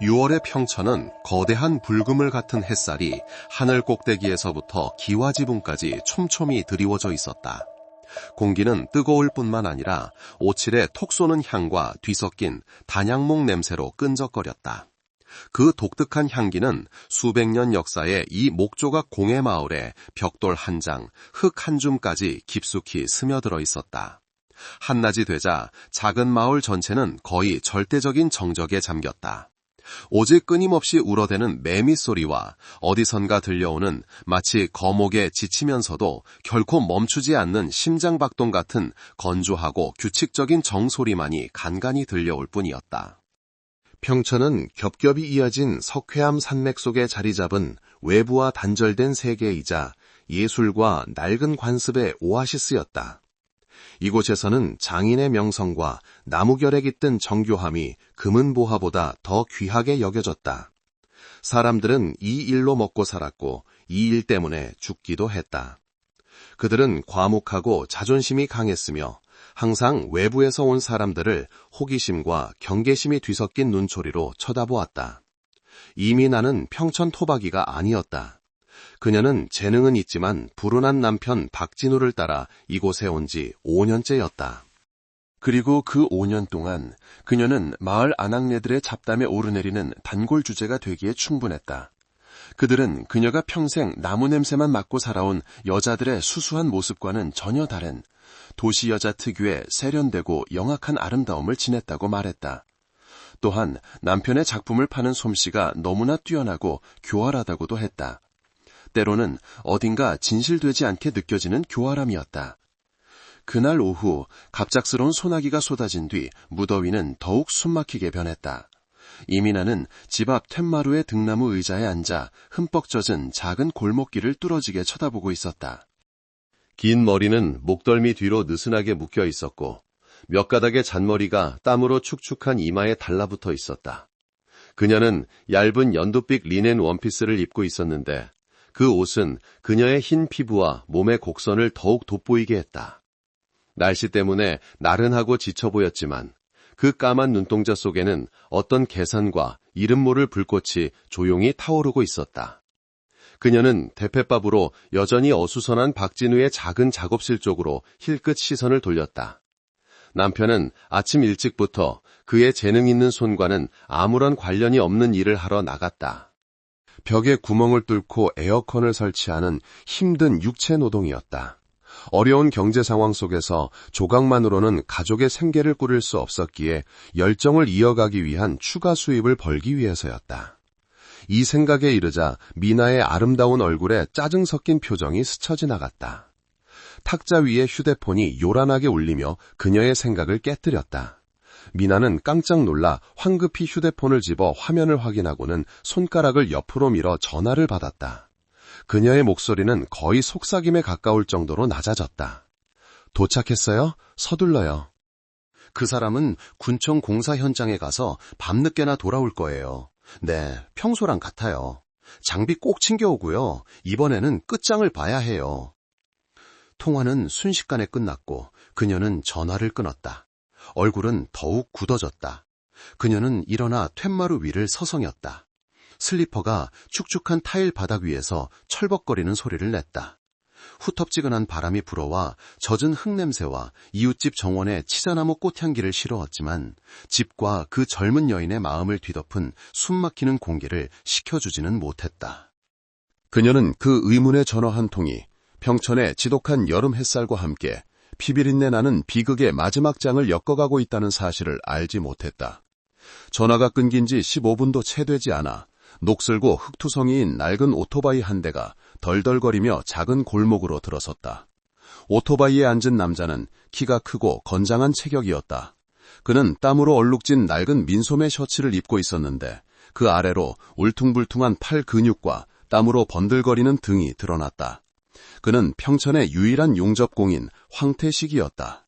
6월의 평천은 거대한 불그물 같은 햇살이 하늘 꼭대기에서부터 기와 지붕까지 촘촘히 드리워져 있었다. 공기는 뜨거울 뿐만 아니라 오칠의 톡 쏘는 향과 뒤섞인 단양목 냄새로 끈적거렸다. 그 독특한 향기는 수백 년 역사의 이 목조각 공예 마을에 벽돌 한 장, 흙 한 줌까지 깊숙이 스며들어 있었다. 한낮이 되자 작은 마을 전체는 거의 절대적인 정적에 잠겼다. 오직 끊임없이 울어대는 매미 소리와 어디선가 들려오는 마치 거목에 지치면서도 결코 멈추지 않는 심장박동 같은 건조하고 규칙적인 정소리만이 간간히 들려올 뿐이었다. 평천은 겹겹이 이어진 석회암 산맥 속에 자리 잡은 외부와 단절된 세계이자 예술과 낡은 관습의 오아시스였다. 이곳에서는 장인의 명성과 나무결에 깃든 정교함이 금은보화보다 더 귀하게 여겨졌다. 사람들은 이 일로 먹고 살았고 이 일 때문에 죽기도 했다. 그들은 과묵하고 자존심이 강했으며 항상 외부에서 온 사람들을 호기심과 경계심이 뒤섞인 눈초리로 쳐다보았다. 이미 나는 평천 토박이가 아니었다. 그녀는 재능은 있지만 불운한 남편 박진우를 따라 이곳에 온 지 5년째였다. 그리고 그 5년 동안 그녀는 마을 아낙네들의 잡담에 오르내리는 단골 주제가 되기에 충분했다. 그들은 그녀가 평생 나무 냄새만 맡고 살아온 여자들의 수수한 모습과는 전혀 다른 도시 여자 특유의 세련되고 영악한 아름다움을 지녔다고 말했다. 또한 남편의 작품을 파는 솜씨가 너무나 뛰어나고 교활하다고도 했다. 때로는 어딘가 진실되지 않게 느껴지는 교활함이었다. 그날 오후 갑작스러운 소나기가 쏟아진 뒤 무더위는 더욱 숨막히게 변했다. 이민아는 집 앞 툇마루의 등나무 의자에 앉아 흠뻑 젖은 작은 골목길을 뚫어지게 쳐다보고 있었다. 긴 머리는 목덜미 뒤로 느슨하게 묶여 있었고 몇 가닥의 잔머리가 땀으로 축축한 이마에 달라붙어 있었다. 그녀는 얇은 연두빛 리넨 원피스를 입고 있었는데 그 옷은 그녀의 흰 피부와 몸의 곡선을 더욱 돋보이게 했다. 날씨 때문에 나른하고 지쳐 보였지만 그 까만 눈동자 속에는 어떤 계산과 이름 모를 불꽃이 조용히 타오르고 있었다. 그녀는 대패밥으로 여전히 어수선한 박진우의 작은 작업실 쪽으로 힐끗 시선을 돌렸다. 남편은 아침 일찍부터 그의 재능 있는 손과는 아무런 관련이 없는 일을 하러 나갔다. 벽에 구멍을 뚫고 에어컨을 설치하는 힘든 육체 노동이었다. 어려운 경제 상황 속에서 조각만으로는 가족의 생계를 꾸릴 수 없었기에 열정을 이어가기 위한 추가 수입을 벌기 위해서였다. 이 생각에 이르자 미나의 아름다운 얼굴에 짜증 섞인 표정이 스쳐 지나갔다. 탁자 위에 휴대폰이 요란하게 울리며 그녀의 생각을 깨뜨렸다. 미나는 깜짝 놀라 황급히 휴대폰을 집어 화면을 확인하고는 손가락을 옆으로 밀어 전화를 받았다. 그녀의 목소리는 거의 속삭임에 가까울 정도로 낮아졌다. 도착했어요? 서둘러요. 그 사람은 군청 공사 현장에 가서 밤늦게나 돌아올 거예요. 네, 평소랑 같아요. 장비 꼭 챙겨오고요. 이번에는 끝장을 봐야 해요. 통화는 순식간에 끝났고 그녀는 전화를 끊었다. 얼굴은 더욱 굳어졌다. 그녀는 일어나 툇마루 위를 서성였다. 슬리퍼가 축축한 타일 바닥 위에서 철벅거리는 소리를 냈다. 후텁지근한 바람이 불어와 젖은 흙냄새와 이웃집 정원의 치자나무 꽃향기를 실어왔지만 집과 그 젊은 여인의 마음을 뒤덮은 숨막히는 공기를 식혀주지는 못했다. 그녀는 그 의문의 전화 한 통이 평천의 지독한 여름 햇살과 함께 피비린내 나는 비극의 마지막 장을 엮어가고 있다는 사실을 알지 못했다. 전화가 끊긴 지 15분도 채 되지 않아 녹슬고 흙투성이인 낡은 오토바이 한 대가 덜덜거리며 작은 골목으로 들어섰다. 오토바이에 앉은 남자는 키가 크고 건장한 체격이었다. 그는 땀으로 얼룩진 낡은 민소매 셔츠를 입고 있었는데 그 아래로 울퉁불퉁한 팔 근육과 땀으로 번들거리는 등이 드러났다. 그는 평천의 유일한 용접공인 황태식이었다.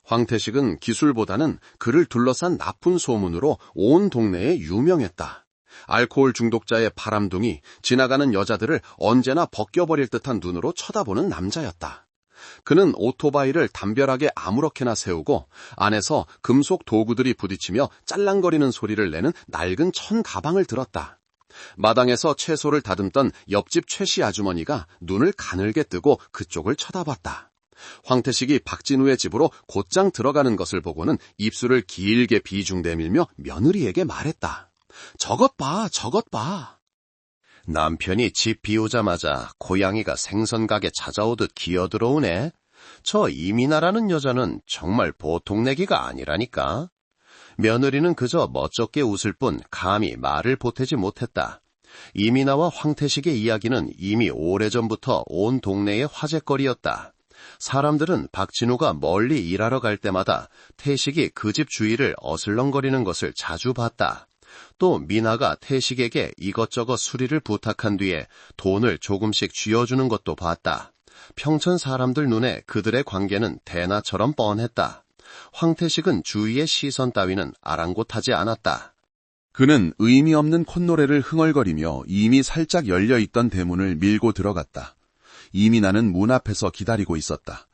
황태식은 기술보다는 그를 둘러싼 나쁜 소문으로 온 동네에 유명했다. 알코올 중독자의 바람둥이, 지나가는 여자들을 언제나 벗겨버릴 듯한 눈으로 쳐다보는 남자였다. 그는 오토바이를 담벼락에 아무렇게나 세우고 안에서 금속 도구들이 부딪히며 짤랑거리는 소리를 내는 낡은 천 가방을 들었다. 마당에서 채소를 다듬던 옆집 최씨 아주머니가 눈을 가늘게 뜨고 그쪽을 쳐다봤다. 황태식이 박진우의 집으로 곧장 들어가는 것을 보고는 입술을 길게 비중대밀며 며느리에게 말했다. 저것 봐, 저것 봐. 남편이 집 비우자마자 고양이가 생선가게 찾아오듯 기어들어오네. 저 이민아라는 여자는 정말 보통 내기가 아니라니까. 며느리는 그저 멋쩍게 웃을 뿐 감히 말을 보태지 못했다. 이민아와 황태식의 이야기는 이미 오래전부터 온 동네의 화제거리였다. 사람들은 박진우가 멀리 일하러 갈 때마다 태식이 그 집 주위를 어슬렁거리는 것을 자주 봤다. 또 미나가 태식에게 이것저것 수리를 부탁한 뒤에 돈을 조금씩 쥐어주는 것도 봤다. 평촌 사람들 눈에 그들의 관계는 대나처럼 뻔했다. 황태식은 주위의 시선 따위는 아랑곳하지 않았다. 그는 의미 없는 콧노래를 흥얼거리며 이미 살짝 열려있던 대문을 밀고 들어갔다. 이민아는 문 앞에서 기다리고 있었다.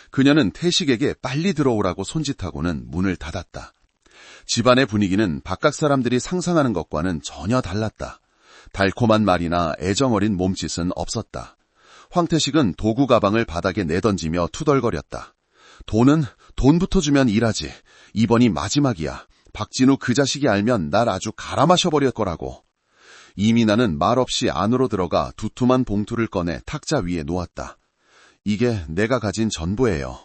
그녀는 태식에게 빨리 들어오라고 손짓하고는 문을 닫았다. 집안의 분위기는 바깥 사람들이 상상하는 것과는 전혀 달랐다. 달콤한 말이나 애정어린 몸짓은 없었다. 황태식은 도구 가방을 바닥에 내던지며 투덜거렸다. 돈부터 주면 일하지. 이번이 마지막이야. 박진우 그 자식이 알면 날 아주 갈아마셔버릴 거라고. 이민아는 말없이 안으로 들어가 두툼한 봉투를 꺼내 탁자 위에 놓았다. 이게 내가 가진 전부예요.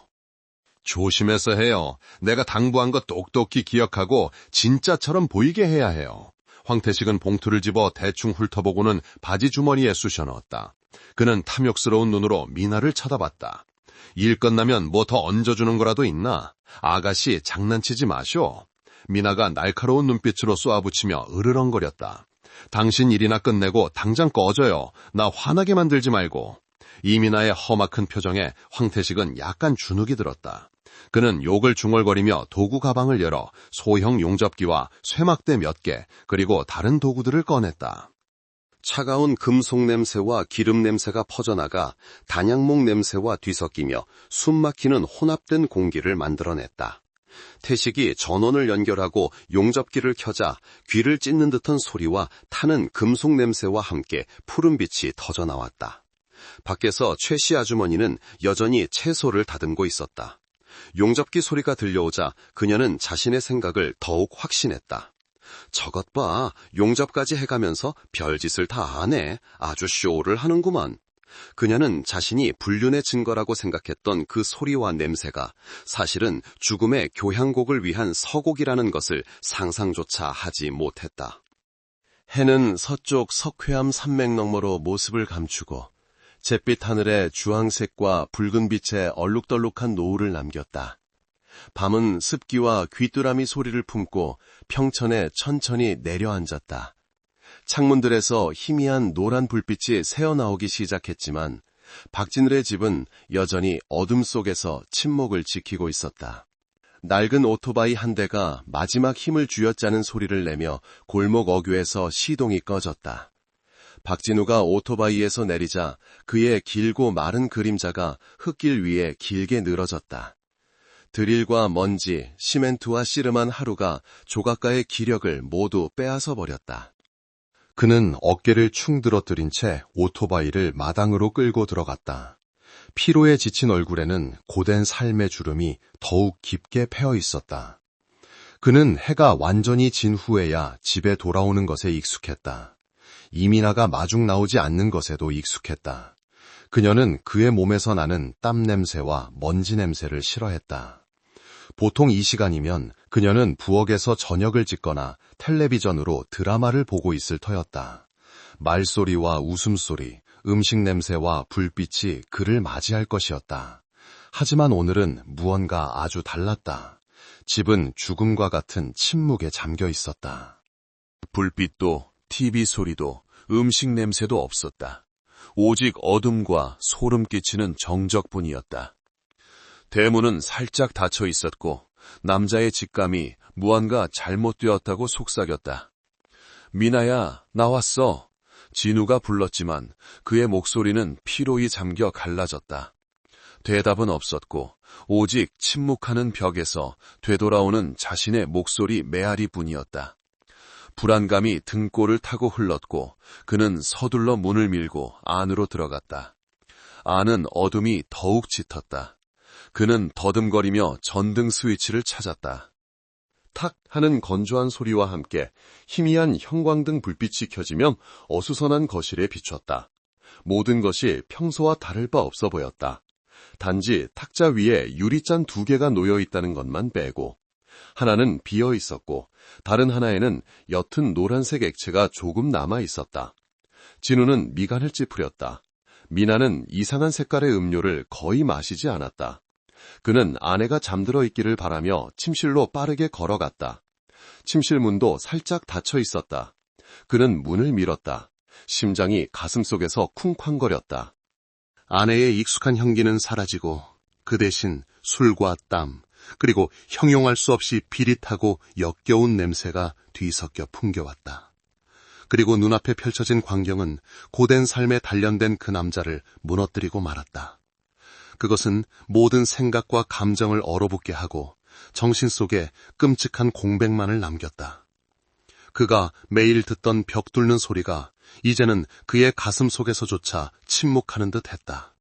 조심해서 해요. 내가 당부한 거 똑똑히 기억하고 진짜처럼 보이게 해야 해요. 황태식은 봉투를 집어 대충 훑어보고는 바지 주머니에 쑤셔 넣었다. 그는 탐욕스러운 눈으로 미나를 쳐다봤다. 일 끝나면 뭐 더 얹어주는 거라도 있나? 아가씨 장난치지 마쇼. 미나가 날카로운 눈빛으로 쏘아붙이며 으르렁거렸다. 당신 일이나 끝내고 당장 꺼져요. 나 화나게 만들지 말고. 이민아의 험악한 표정에 황태식은 약간 주눅이 들었다. 그는 욕을 중얼거리며 도구 가방을 열어 소형 용접기와 쇠막대 몇 개, 그리고 다른 도구들을 꺼냈다. 차가운 금속 냄새와 기름 냄새가 퍼져나가 단양목 냄새와 뒤섞이며 숨막히는 혼합된 공기를 만들어냈다. 태식이 전원을 연결하고 용접기를 켜자 귀를 찢는 듯한 소리와 타는 금속 냄새와 함께 푸른빛이 터져나왔다. 밖에서 최씨 아주머니는 여전히 채소를 다듬고 있었다. 용접기 소리가 들려오자 그녀는 자신의 생각을 더욱 확신했다. 저것 봐, 용접까지 해가면서 별짓을 다 하네. 아주 쇼를 하는구만. 그녀는 자신이 불륜의 증거라고 생각했던 그 소리와 냄새가 사실은 죽음의 교향곡을 위한 서곡이라는 것을 상상조차 하지 못했다. 해는 서쪽 석회암 산맥 너머로 모습을 감추고 잿빛 하늘에 주황색과 붉은 빛의 얼룩덜룩한 노을을 남겼다. 밤은 습기와 귀뚜라미 소리를 품고 평천에 천천히 내려앉았다. 창문들에서 희미한 노란 불빛이 새어나오기 시작했지만 박진을의 집은 여전히 어둠 속에서 침묵을 지키고 있었다. 낡은 오토바이 한 대가 마지막 힘을 쥐어짜는 소리를 내며 골목 어귀에서 시동이 꺼졌다. 박진우가 오토바이에서 내리자 그의 길고 마른 그림자가 흙길 위에 길게 늘어졌다. 드릴과 먼지, 시멘트와 씨름한 하루가 조각가의 기력을 모두 빼앗아 버렸다. 그는 어깨를 충 들어뜨린 채 오토바이를 마당으로 끌고 들어갔다. 피로에 지친 얼굴에는 고된 삶의 주름이 더욱 깊게 패어 있었다. 그는 해가 완전히 진 후에야 집에 돌아오는 것에 익숙했다. 이민아가 마중 나오지 않는 것에도 익숙했다. 그녀는 그의 몸에서 나는 땀 냄새와 먼지 냄새를 싫어했다. 보통 이 시간이면 그녀는 부엌에서 저녁을 짓거나 텔레비전으로 드라마를 보고 있을 터였다. 말소리와 웃음소리, 음식 냄새와 불빛이 그를 맞이할 것이었다. 하지만 오늘은 무언가 아주 달랐다. 집은 죽음과 같은 침묵에 잠겨 있었다. 불빛도 TV 소리도 음식 냄새도 없었다. 오직 어둠과 소름 끼치는 정적뿐이었다. 대문은 살짝 닫혀 있었고 남자의 직감이 무언가 잘못되었다고 속삭였다. 미나야, 나왔어. 진우가 불렀지만 그의 목소리는 피로에 잠겨 갈라졌다. 대답은 없었고 오직 침묵하는 벽에서 되돌아오는 자신의 목소리 메아리뿐이었다. 불안감이 등골을 타고 흘렀고 그는 서둘러 문을 밀고 안으로 들어갔다. 안은 어둠이 더욱 짙었다. 그는 더듬거리며 전등 스위치를 찾았다. 탁 하는 건조한 소리와 함께 희미한 형광등 불빛이 켜지며 어수선한 거실에 비췄다. 모든 것이 평소와 다를 바 없어 보였다. 단지 탁자 위에 유리잔 2개가 놓여 있다는 것만 빼고 하나는 비어 있었고 다른 하나에는 옅은 노란색 액체가 조금 남아 있었다. 진우는 미간을 찌푸렸다. 미나는 이상한 색깔의 음료를 거의 마시지 않았다. 그는 아내가 잠들어 있기를 바라며 침실로 빠르게 걸어갔다. 침실 문도 살짝 닫혀 있었다. 그는 문을 밀었다. 심장이 가슴속에서 쿵쾅거렸다. 아내의 익숙한 향기는 사라지고 그 대신 술과 땀, 그리고 형용할 수 없이 비릿하고 역겨운 냄새가 뒤섞여 풍겨왔다. 그리고 눈앞에 펼쳐진 광경은 고된 삶에 단련된 그 남자를 무너뜨리고 말았다. 그것은 모든 생각과 감정을 얼어붙게 하고 정신 속에 끔찍한 공백만을 남겼다. 그가 매일 듣던 벽 뚫는 소리가 이제는 그의 가슴 속에서조차 침묵하는 듯 했다.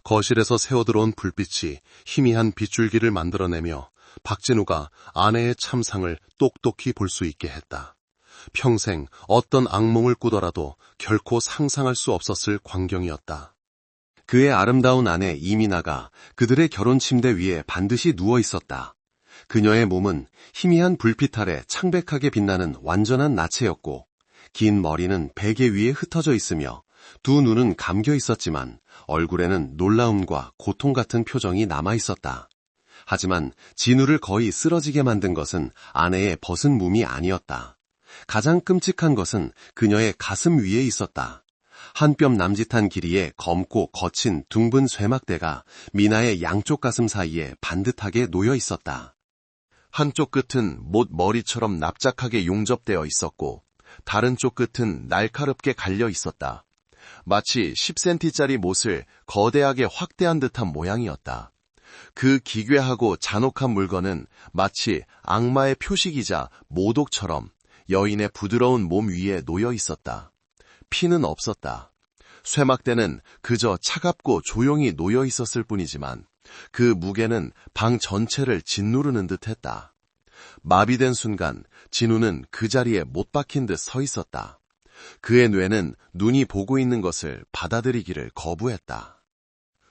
거실에서 새어들어온 불빛이 희미한 빗줄기를 만들어내며 박진우가 아내의 참상을 똑똑히 볼 수 있게 했다. 평생 어떤 악몽을 꾸더라도 결코 상상할 수 없었을 광경이었다. 그의 아름다운 아내 이민아가 그들의 결혼 침대 위에 반드시 누워 있었다. 그녀의 몸은 희미한 불빛 아래 창백하게 빛나는 완전한 나체였고 긴 머리는 베개 위에 흩어져 있으며 두 눈은 감겨 있었지만 얼굴에는 놀라움과 고통 같은 표정이 남아 있었다. 하지만 진우를 거의 쓰러지게 만든 것은 아내의 벗은 몸이 아니었다. 가장 끔찍한 것은 그녀의 가슴 위에 있었다. 한 뼘 남짓한 길이의 검고 거친 둥근 쇠막대가 미나의 양쪽 가슴 사이에 반듯하게 놓여 있었다. 한쪽 끝은 못 머리처럼 납작하게 용접되어 있었고 다른 쪽 끝은 날카롭게 갈려 있었다. 마치 10cm짜리 못을 거대하게 확대한 듯한 모양이었다. 그 기괴하고 잔혹한 물건은 마치 악마의 표식이자 모독처럼 여인의 부드러운 몸 위에 놓여 있었다. 피는 없었다. 쇠막대는 그저 차갑고 조용히 놓여 있었을 뿐이지만 그 무게는 방 전체를 짓누르는 듯했다. 마비된 순간 진우는 그 자리에 못 박힌 듯 서 있었다. 그의 뇌는 눈이 보고 있는 것을 받아들이기를 거부했다.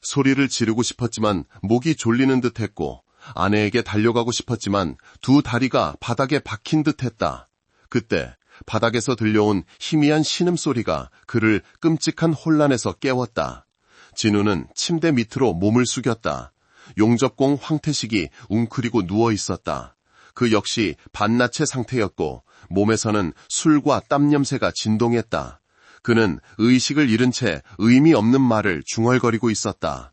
소리를 지르고 싶었지만 목이 졸리는 듯했고 아내에게 달려가고 싶었지만 두 다리가 바닥에 박힌 듯했다. 그때 바닥에서 들려온 희미한 신음소리가 그를 끔찍한 혼란에서 깨웠다. 진우는 침대 밑으로 몸을 숙였다. 용접공 황태식이 웅크리고 누워 있었다. 그 역시 반나체 상태였고 몸에서는 술과 땀 냄새가 진동했다. 그는 의식을 잃은 채 의미 없는 말을 중얼거리고 있었다.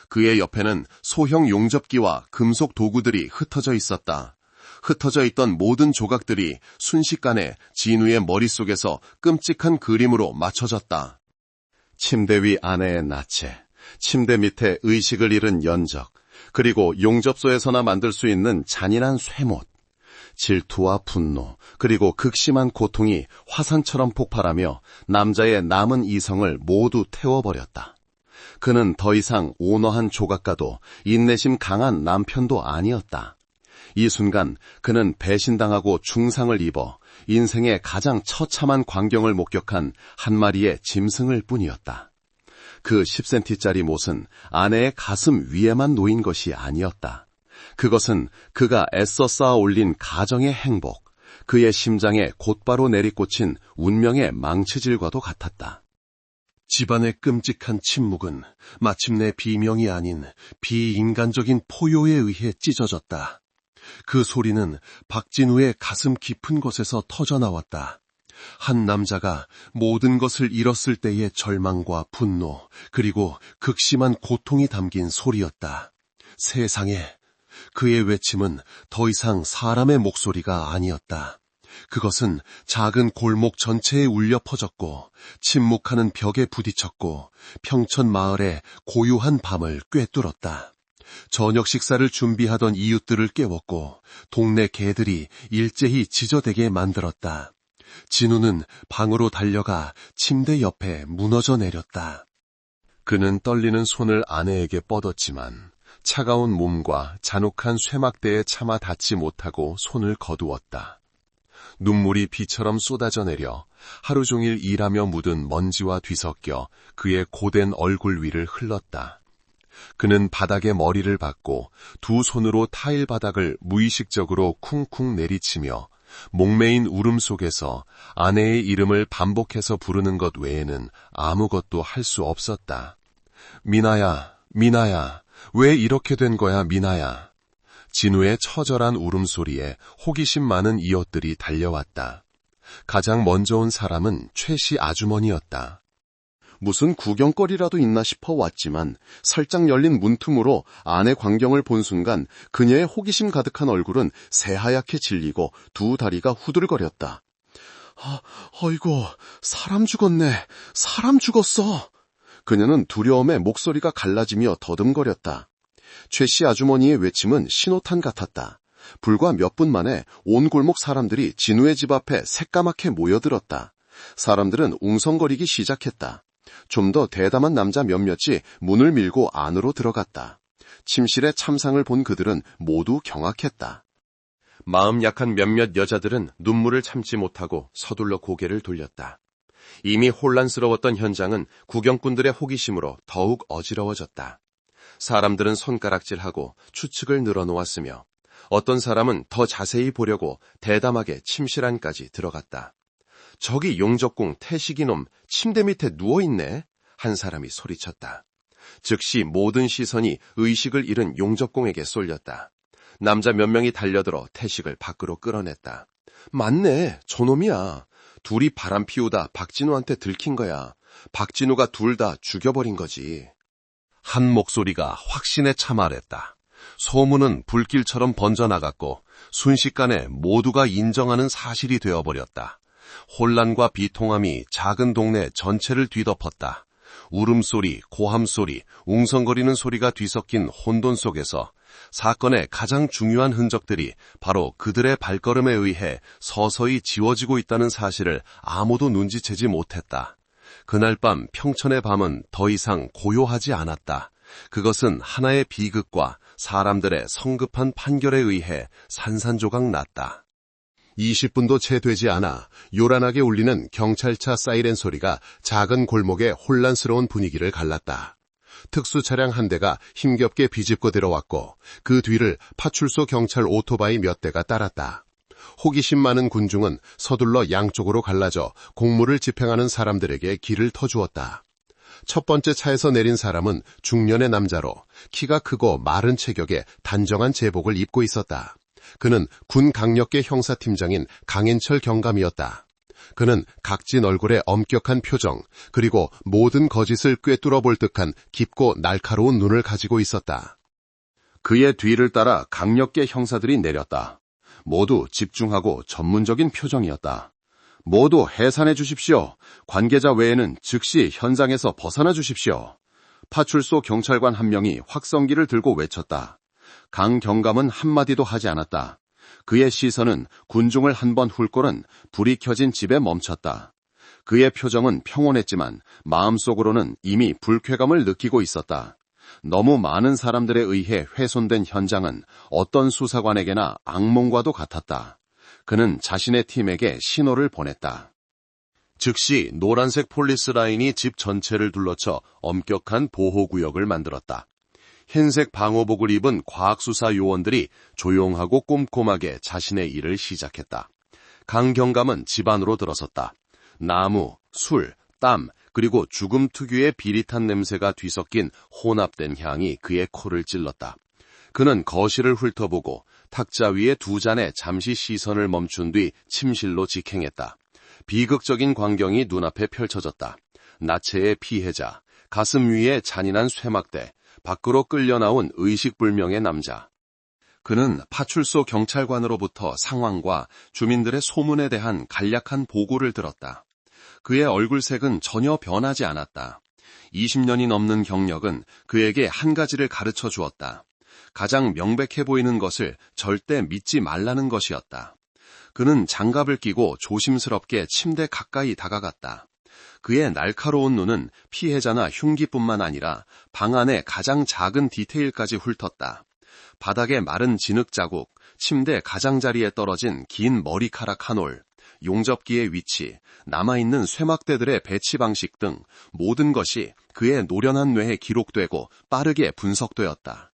그의 옆에는 소형 용접기와 금속 도구들이 흩어져 있었다. 흩어져 있던 모든 조각들이 순식간에 진우의 머릿속에서 끔찍한 그림으로 맞춰졌다. 침대 위 아내의 나체, 침대 밑에 의식을 잃은 연적, 그리고 용접소에서나 만들 수 있는 잔인한 쇠못, 질투와 분노, 그리고 극심한 고통이 화산처럼 폭발하며 남자의 남은 이성을 모두 태워버렸다. 그는 더 이상 온화한 조각가도 인내심 강한 남편도 아니었다. 이 순간 그는 배신당하고 중상을 입어 인생의 가장 처참한 광경을 목격한 한 마리의 짐승을 뿐이었다. 그 10cm짜리 못은 아내의 가슴 위에만 놓인 것이 아니었다. 그것은 그가 애써 쌓아 올린 가정의 행복, 그의 심장에 곧바로 내리꽂힌 운명의 망치질과도 같았다. 집안의 끔찍한 침묵은 마침내 비명이 아닌 비인간적인 포효에 의해 찢어졌다. 그 소리는 박진우의 가슴 깊은 곳에서 터져나왔다. 한 남자가 모든 것을 잃었을 때의 절망과 분노, 그리고 극심한 고통이 담긴 소리였다. 세상에, 그의 외침은 더 이상 사람의 목소리가 아니었다. 그것은 작은 골목 전체에 울려 퍼졌고 침묵하는 벽에 부딪혔고 평천 마을의 고요한 밤을 꿰뚫었다. 저녁 식사를 준비하던 이웃들을 깨웠고 동네 개들이 일제히 지저대게 만들었다. 진우는 방으로 달려가 침대 옆에 무너져 내렸다. 그는 떨리는 손을 아내에게 뻗었지만 차가운 몸과 잔혹한 쇠막대에 차마 닿지 못하고 손을 거두었다. 눈물이 비처럼 쏟아져 내려 하루 종일 일하며 묻은 먼지와 뒤섞여 그의 고된 얼굴 위를 흘렀다. 그는 바닥에 머리를 박고 두 손으로 타일 바닥을 무의식적으로 쿵쿵 내리치며 목매인 울음 속에서 아내의 이름을 반복해서 부르는 것 외에는 아무것도 할 수 없었다. 미나야, 미나야, 왜 이렇게 된 거야, 미나야. 진우의 처절한 울음소리에 호기심 많은 이웃들이 달려왔다. 가장 먼저 온 사람은 최씨 아주머니였다. 무슨 구경거리라도 있나 싶어 왔지만 살짝 열린 문틈으로 아내 광경을 본 순간 그녀의 호기심 가득한 얼굴은 새하얗게 질리고 두 다리가 후들거렸다. 어이구, 사람 죽었네. 사람 죽었어. 그녀는 두려움에 목소리가 갈라지며 더듬거렸다. 최씨 아주머니의 외침은 신호탄 같았다. 불과 몇 분 만에 온 골목 사람들이 진우의 집 앞에 새까맣게 모여들었다. 사람들은 웅성거리기 시작했다. 좀 더 대담한 남자 몇몇이 문을 밀고 안으로 들어갔다. 침실의 참상을 본 그들은 모두 경악했다. 마음 약한 몇몇 여자들은 눈물을 참지 못하고 서둘러 고개를 돌렸다. 이미 혼란스러웠던 현장은 구경꾼들의 호기심으로 더욱 어지러워졌다. 사람들은 손가락질하고 추측을 늘어놓았으며 어떤 사람은 더 자세히 보려고 대담하게 침실 안까지 들어갔다. 저기 용적공 태식이놈 침대 밑에 누워있네? 한 사람이 소리쳤다. 즉시 모든 시선이 의식을 잃은 용적공에게 쏠렸다. 남자 몇 명이 달려들어 태식을 밖으로 끌어냈다. 맞네, 저놈이야. 둘이 바람 피우다 박진우한테 들킨 거야. 박진우가 둘 다 죽여버린 거지. 한 목소리가 확신에 차 말했다. 소문은 불길처럼 번져나갔고 순식간에 모두가 인정하는 사실이 되어버렸다. 혼란과 비통함이 작은 동네 전체를 뒤덮었다. 울음소리, 고함소리, 웅성거리는 소리가 뒤섞인 혼돈 속에서 사건의 가장 중요한 흔적들이 바로 그들의 발걸음에 의해 서서히 지워지고 있다는 사실을 아무도 눈치채지 못했다. 그날 밤 평천의 밤은 더 이상 고요하지 않았다. 그것은 하나의 비극과 사람들의 성급한 판결에 의해 산산조각 났다. 20분도 채 되지 않아 요란하게 울리는 경찰차 사이렌 소리가 작은 골목의 혼란스러운 분위기를 갈랐다. 특수차량 한 대가 힘겹게 비집고 들어왔고 그 뒤를 파출소 경찰 오토바이 몇 대가 따랐다. 호기심 많은 군중은 서둘러 양쪽으로 갈라져 공무를 집행하는 사람들에게 길을 터주었다. 첫 번째 차에서 내린 사람은 중년의 남자로 키가 크고 마른 체격에 단정한 제복을 입고 있었다. 그는 군 강력계 형사팀장인 강인철 경감이었다. 그는 각진 얼굴에 엄격한 표정, 그리고 모든 거짓을 꿰뚫어 볼 듯한 깊고 날카로운 눈을 가지고 있었다. 그의 뒤를 따라 강력계 형사들이 내렸다. 모두 집중하고 전문적인 표정이었다. 모두 해산해 주십시오. 관계자 외에는 즉시 현장에서 벗어나 주십시오. 파출소 경찰관 한 명이 확성기를 들고 외쳤다. 강 경감은 한마디도 하지 않았다. 그의 시선은 군중을 한번 훑고는 불이 켜진 집에 멈췄다. 그의 표정은 평온했지만 마음속으로는 이미 불쾌감을 느끼고 있었다. 너무 많은 사람들에 의해 훼손된 현장은 어떤 수사관에게나 악몽과도 같았다. 그는 자신의 팀에게 신호를 보냈다. 즉시 노란색 폴리스 라인이 집 전체를 둘러쳐 엄격한 보호구역을 만들었다. 흰색 방호복을 입은 과학수사 요원들이 조용하고 꼼꼼하게 자신의 일을 시작했다. 강 경감은 집 안으로 들어섰다. 나무, 술, 땀, 그리고 죽음 특유의 비릿한 냄새가 뒤섞인 혼합된 향이 그의 코를 찔렀다. 그는 거실을 훑어보고 탁자 위에 두 잔에 잠시 시선을 멈춘 뒤 침실로 직행했다. 비극적인 광경이 눈앞에 펼쳐졌다. 나체의 피해자, 가슴 위에 잔인한 쇠막대, 밖으로 끌려 나온 의식불명의 남자. 그는 파출소 경찰관으로부터 상황과 주민들의 소문에 대한 간략한 보고를 들었다. 그의 얼굴색은 전혀 변하지 않았다. 20년이 넘는 경력은 그에게 한 가지를 가르쳐 주었다. 가장 명백해 보이는 것을 절대 믿지 말라는 것이었다. 그는 장갑을 끼고 조심스럽게 침대 가까이 다가갔다. 그의 날카로운 눈은 피해자나 흉기뿐만 아니라 방 안의 가장 작은 디테일까지 훑었다. 바닥에 마른 진흙 자국, 침대 가장자리에 떨어진 긴 머리카락 한 올, 용접기의 위치, 남아있는 쇠막대들의 배치 방식 등 모든 것이 그의 노련한 뇌에 기록되고 빠르게 분석되었다.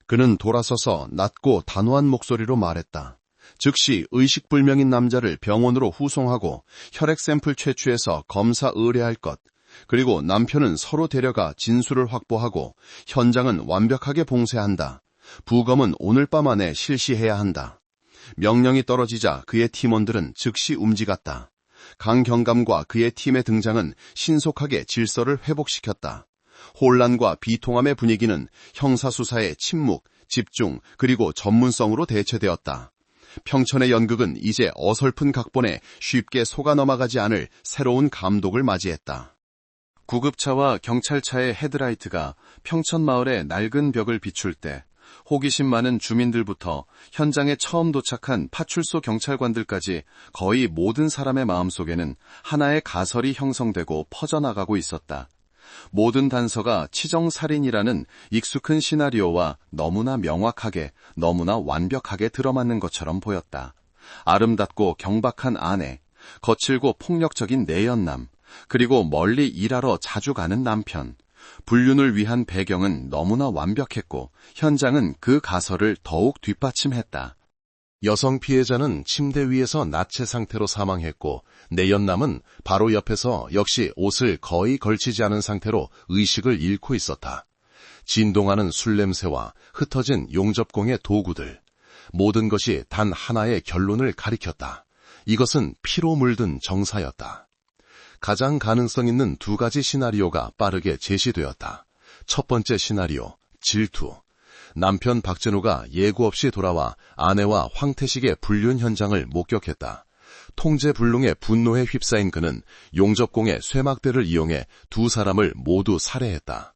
그는 돌아서서 낮고 단호한 목소리로 말했다. 즉시 의식불명인 남자를 병원으로 후송하고 혈액 샘플 채취해서 검사 의뢰할 것, 그리고 남편은 서로 데려가 진술을 확보하고 현장은 완벽하게 봉쇄한다. 부검은 오늘 밤 안에 실시해야 한다. 명령이 떨어지자 그의 팀원들은 즉시 움직였다. 강경감과 그의 팀의 등장은 신속하게 질서를 회복시켰다. 혼란과 비통함의 분위기는 형사수사의 침묵, 집중, 그리고 전문성으로 대체되었다. 평천의 연극은 이제 어설픈 각본에 쉽게 속아 넘어가지 않을 새로운 감독을 맞이했다. 구급차와 경찰차의 헤드라이트가 평천 마을의 낡은 벽을 비출 때 호기심 많은 주민들부터 현장에 처음 도착한 파출소 경찰관들까지 거의 모든 사람의 마음속에는 하나의 가설이 형성되고 퍼져나가고 있었다. 모든 단서가 치정살인이라는 익숙한 시나리오와 너무나 명확하게, 너무나 완벽하게 들어맞는 것처럼 보였다. 아름답고 경박한 아내, 거칠고 폭력적인 내연남, 그리고 멀리 일하러 자주 가는 남편. 불륜을 위한 배경은 너무나 완벽했고 현장은 그 가설을 더욱 뒷받침했다. 여성 피해자는 침대 위에서 나체 상태로 사망했고 내연남은 바로 옆에서 역시 옷을 거의 걸치지 않은 상태로 의식을 잃고 있었다. 진동하는 술 냄새와 흩어진 용접공의 도구들, 모든 것이 단 하나의 결론을 가리켰다. 이것은 피로 물든 정사였다. 가장 가능성 있는 두 가지 시나리오가 빠르게 제시되었다. 첫 번째 시나리오, 질투. 남편 박진우가 예고 없이 돌아와 아내와 황태식의 불륜 현장을 목격했다. 통제불능의 분노에 휩싸인 그는 용접공의 쇠막대를 이용해 두 사람을 모두 살해했다.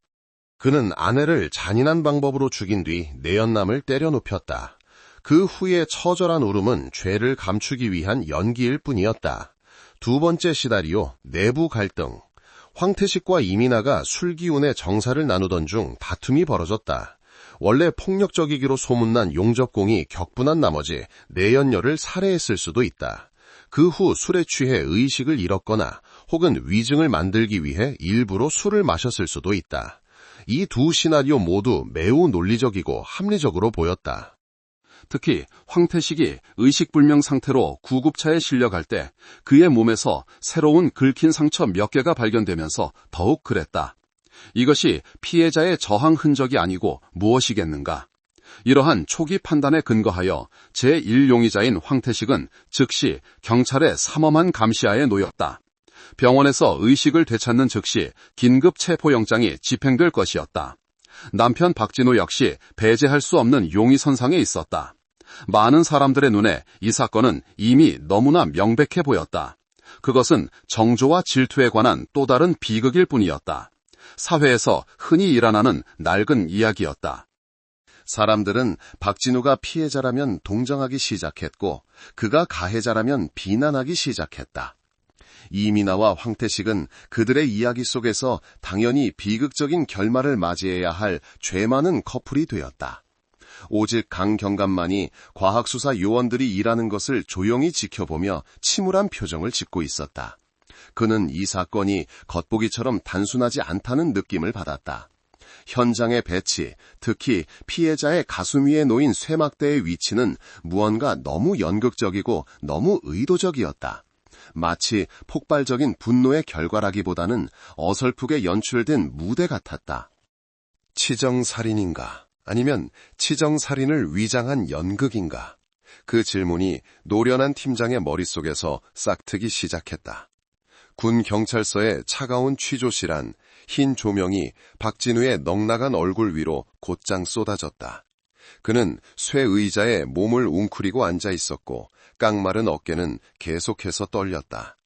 그는 아내를 잔인한 방법으로 죽인 뒤 내연남을 때려 눕혔다. 그 후에 처절한 울음은 죄를 감추기 위한 연기일 뿐이었다. 두 번째 시나리오, 내부 갈등. 황태식과 이민아가 술 기운의 정사를 나누던 중 다툼이 벌어졌다. 원래 폭력적이기로 소문난 용접공이 격분한 나머지 내연녀를 살해했을 수도 있다. 그 후 술에 취해 의식을 잃었거나 혹은 위증을 만들기 위해 일부러 술을 마셨을 수도 있다. 이 두 시나리오 모두 매우 논리적이고 합리적으로 보였다. 특히 황태식이 의식불명 상태로 구급차에 실려갈 때 그의 몸에서 새로운 긁힌 상처 몇 개가 발견되면서 더욱 그랬다. 이것이 피해자의 저항 흔적이 아니고 무엇이겠는가? 이러한 초기 판단에 근거하여 제1용의자인 황태식은 즉시 경찰의 삼엄한 감시하에 놓였다. 병원에서 의식을 되찾는 즉시 긴급 체포영장이 집행될 것이었다. 남편 박진우 역시 배제할 수 없는 용의선상에 있었다. 많은 사람들의 눈에 이 사건은 이미 너무나 명백해 보였다. 그것은 정조와 질투에 관한 또 다른 비극일 뿐이었다. 사회에서 흔히 일어나는 낡은 이야기였다. 사람들은 박진우가 피해자라면 동정하기 시작했고 그가 가해자라면 비난하기 시작했다. 이민아와 황태식은 그들의 이야기 속에서 당연히 비극적인 결말을 맞이해야 할 죄 많은 커플이 되었다. 오직 강경감만이 과학수사 요원들이 일하는 것을 조용히 지켜보며 침울한 표정을 짓고 있었다. 그는 이 사건이 겉보기처럼 단순하지 않다는 느낌을 받았다. 현장의 배치, 특히 피해자의 가슴 위에 놓인 쇠막대의 위치는 무언가 너무 연극적이고 너무 의도적이었다. 마치 폭발적인 분노의 결과라기보다는 어설프게 연출된 무대 같았다. 치정살인인가? 아니면 치정살인을 위장한 연극인가? 그 질문이 노련한 팀장의 머릿속에서 싹트기 시작했다. 군 경찰서의 차가운 취조실안, 흰 조명이 박진우의 넉나간 얼굴 위로 곧장 쏟아졌다. 그는 쇠 의자에 몸을 웅크리고 앉아 있었고 깡마른 어깨는 계속해서 떨렸다.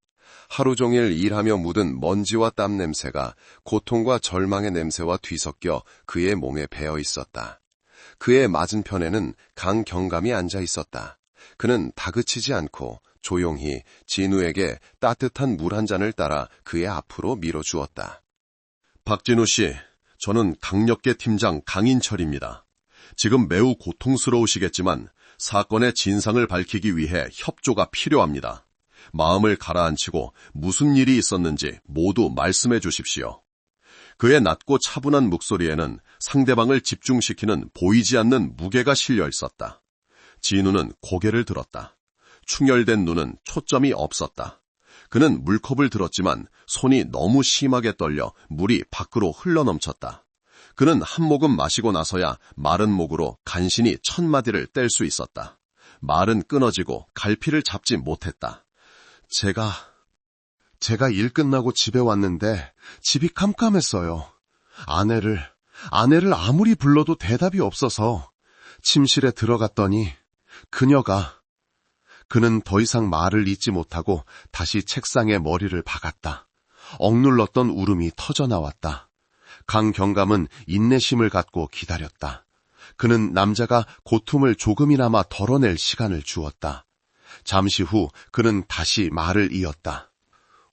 하루 종일 일하며 묻은 먼지와 땀 냄새가 고통과 절망의 냄새와 뒤섞여 그의 몸에 배어 있었다. 그의 맞은편에는 강경감이 앉아 있었다. 그는 다그치지 않고 조용히 진우에게 따뜻한 물 한 잔을 따라 그의 앞으로 밀어주었다. 박진우 씨, 저는 강력계 팀장 강인철입니다. 지금 매우 고통스러우시겠지만 사건의 진상을 밝히기 위해 협조가 필요합니다. 마음을 가라앉히고 무슨 일이 있었는지 모두 말씀해 주십시오. 그의 낮고 차분한 목소리에는 상대방을 집중시키는 보이지 않는 무게가 실려 있었다. 진우는 고개를 들었다. 충혈된 눈은 초점이 없었다. 그는 물컵을 들었지만 손이 너무 심하게 떨려 물이 밖으로 흘러넘쳤다. 그는 한 모금 마시고 나서야 마른 목으로 간신히 첫 마디를 뗄 수 있었다. 말은 끊어지고 갈피를 잡지 못했다. 제가 일 끝나고 집에 왔는데 집이 캄캄했어요. 아내를 아무리 불러도 대답이 없어서 침실에 들어갔더니 그는 더 이상 말을 잇지 못하고 다시 책상에 머리를 박았다. 억눌렀던 울음이 터져나왔다. 강경감은 인내심을 갖고 기다렸다. 그는 남자가 고통을 조금이나마 덜어낼 시간을 주었다. 잠시 후 그는 다시 말을 이었다.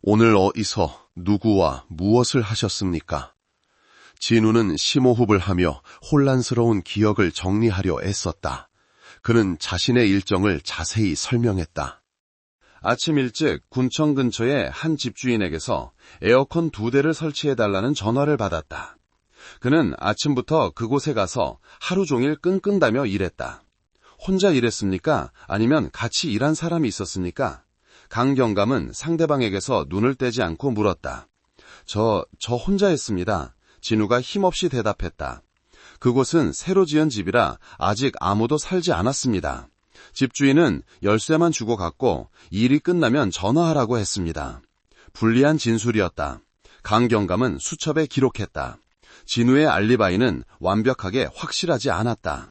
오늘 어디서 누구와 무엇을 하셨습니까? 진우는 심호흡을 하며 혼란스러운 기억을 정리하려 애썼다. 그는 자신의 일정을 자세히 설명했다. 아침 일찍 군청 근처의 한 집주인에게서 에어컨 2대를 설치해달라는 전화를 받았다. 그는 아침부터 그곳에 가서 하루 종일 끙끙다며 일했다. 혼자 일했습니까? 아니면 같이 일한 사람이 있었습니까? 강경감은 상대방에게서 눈을 떼지 않고 물었다. 저 혼자 했습니다. 진우가 힘없이 대답했다. 그곳은 새로 지은 집이라 아직 아무도 살지 않았습니다. 집주인은 열쇠만 주고 갔고 일이 끝나면 전화하라고 했습니다. 불리한 진술이었다. 강경감은 수첩에 기록했다. 진우의 알리바이는 완벽하게 확실하지 않았다.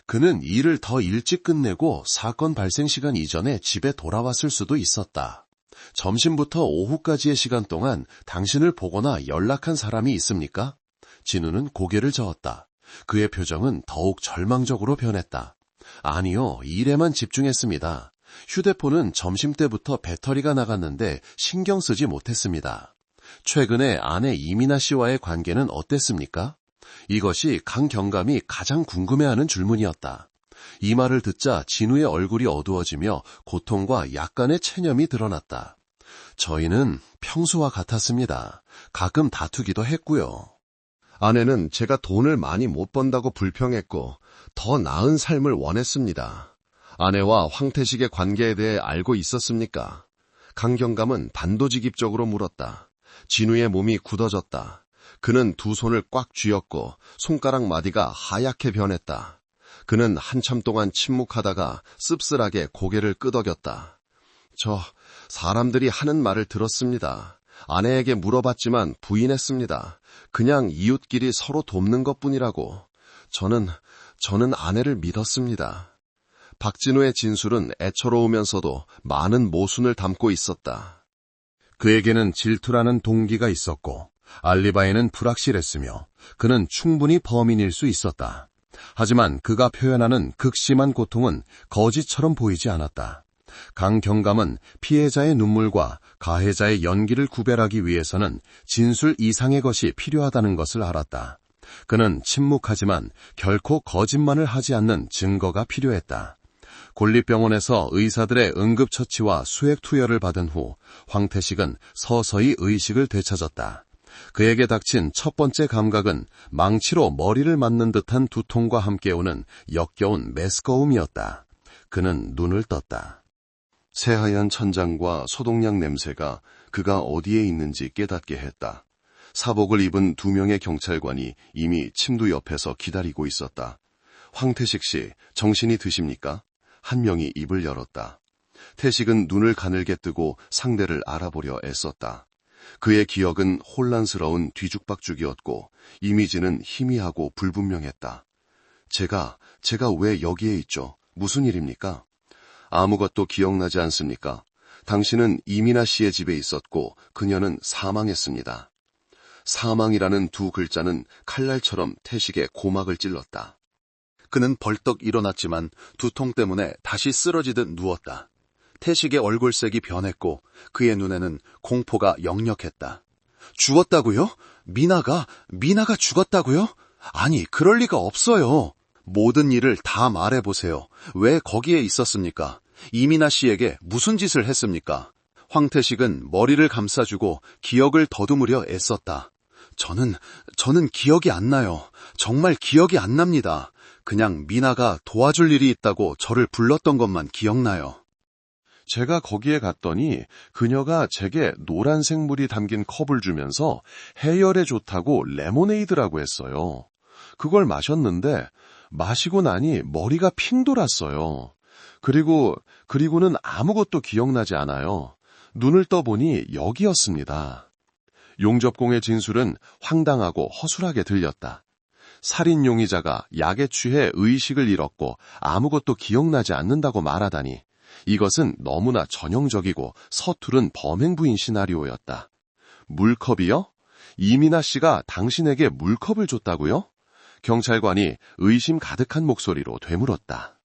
그는 일을 더 일찍 끝내고 사건 발생 시간 이전에 집에 돌아왔을 수도 있었다. 점심부터 오후까지의 시간 동안 당신을 보거나 연락한 사람이 있습니까? 진우는 고개를 저었다. 그의 표정은 더욱 절망적으로 변했다. 아니요, 일에만 집중했습니다. 휴대폰은 점심때부터 배터리가 나갔는데 신경 쓰지 못했습니다. 최근에 아내 이민아 씨와의 관계는 어땠습니까? 이것이 강경감이 가장 궁금해하는 질문이었다. 이 말을 듣자 진우의 얼굴이 어두워지며 고통과 약간의 체념이 드러났다. 저희는 평소와 같았습니다. 가끔 다투기도 했고요. 아내는 제가 돈을 많이 못 번다고 불평했고 더 나은 삶을 원했습니다. 아내와 황태식의 관계에 대해 알고 있었습니까? 강경감은 단도직입적으로 물었다. 진우의 몸이 굳어졌다. 그는 두 손을 꽉 쥐었고 손가락 마디가 하얗게 변했다. 그는 한참 동안 침묵하다가 씁쓸하게 고개를 끄덕였다. 사람들이 하는 말을 들었습니다. 아내에게 물어봤지만 부인했습니다. 그냥 이웃끼리 서로 돕는 것뿐이라고. 저는 아내를 믿었습니다. 박진우의 진술은 애처로우면서도 많은 모순을 담고 있었다. 그에게는 질투라는 동기가 있었고 알리바이는 불확실했으며 그는 충분히 범인일 수 있었다. 하지만 그가 표현하는 극심한 고통은 거짓처럼 보이지 않았다. 강경감은 피해자의 눈물과 가해자의 연기를 구별하기 위해서는 진술 이상의 것이 필요하다는 것을 알았다. 그는 침묵하지만 결코 거짓말을 하지 않는 증거가 필요했다. 골립병원에서 의사들의 응급처치와 수액투여를 받은 후 황태식은 서서히 의식을 되찾았다. 그에게 닥친 첫 번째 감각은 망치로 머리를 맞는 듯한 두통과 함께 오는 역겨운 메스꺼움이었다. 그는 눈을 떴다. 새하얀 천장과 소독약 냄새가 그가 어디에 있는지 깨닫게 했다. 사복을 입은 2명의 경찰관이 이미 침두 옆에서 기다리고 있었다. 황태식 씨, 정신이 드십니까? 한 명이 입을 열었다. 태식은 눈을 가늘게 뜨고 상대를 알아보려 애썼다. 그의 기억은 혼란스러운 뒤죽박죽이었고 이미지는 희미하고 불분명했다. 제가 왜 여기에 있죠? 무슨 일입니까? 아무것도 기억나지 않습니까? 당신은 이민아 씨의 집에 있었고 그녀는 사망했습니다. 사망이라는 두 글자는 칼날처럼 태식의 고막을 찔렀다. 그는 벌떡 일어났지만 두통 때문에 다시 쓰러지듯 누웠다. 태식의 얼굴색이 변했고 그의 눈에는 공포가 역력했다. 죽었다고요? 미나가 죽었다고요? 아니, 그럴 리가 없어요. 모든 일을 다 말해보세요. 왜 거기에 있었습니까? 이민아 씨에게 무슨 짓을 했습니까? 황태식은 머리를 감싸주고 기억을 더듬으려 애썼다. 저는 기억이 안 나요. 정말 기억이 안 납니다. 그냥 미나가 도와줄 일이 있다고 저를 불렀던 것만 기억나요. 제가 거기에 갔더니 그녀가 제게 노란색 물이 담긴 컵을 주면서 해열에 좋다고 레모네이드라고 했어요. 그걸 마셨는데 마시고 나니 머리가 핑 돌았어요. 그리고는 아무것도 기억나지 않아요. 눈을 떠보니 여기였습니다. 용접공의 진술은 황당하고 허술하게 들렸다. 살인 용의자가 약에 취해 의식을 잃었고 아무것도 기억나지 않는다고 말하다니 이것은 너무나 전형적이고 서투른 범행부인 시나리오였다. 물컵이요? 이민아 씨가 당신에게 물컵을 줬다고요? 경찰관이 의심 가득한 목소리로 되물었다.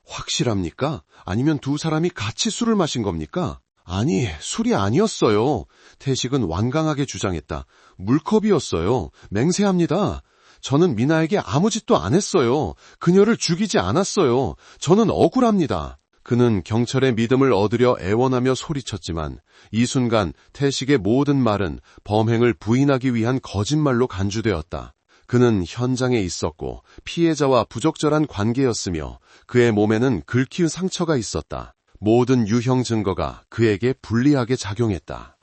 확실합니까? 아니면 두 사람이 같이 술을 마신 겁니까? 아니, 술이 아니었어요. 태식은 완강하게 주장했다. 물컵이었어요. 맹세합니다. 저는 미나에게 아무 짓도 안 했어요. 그녀를 죽이지 않았어요. 저는 억울합니다. 그는 경찰의 믿음을 얻으려 애원하며 소리쳤지만 이 순간 태식의 모든 말은 범행을 부인하기 위한 거짓말로 간주되었다. 그는 현장에 있었고 피해자와 부적절한 관계였으며 그의 몸에는 긁힌 상처가 있었다. 모든 유형 증거가 그에게 불리하게 작용했다.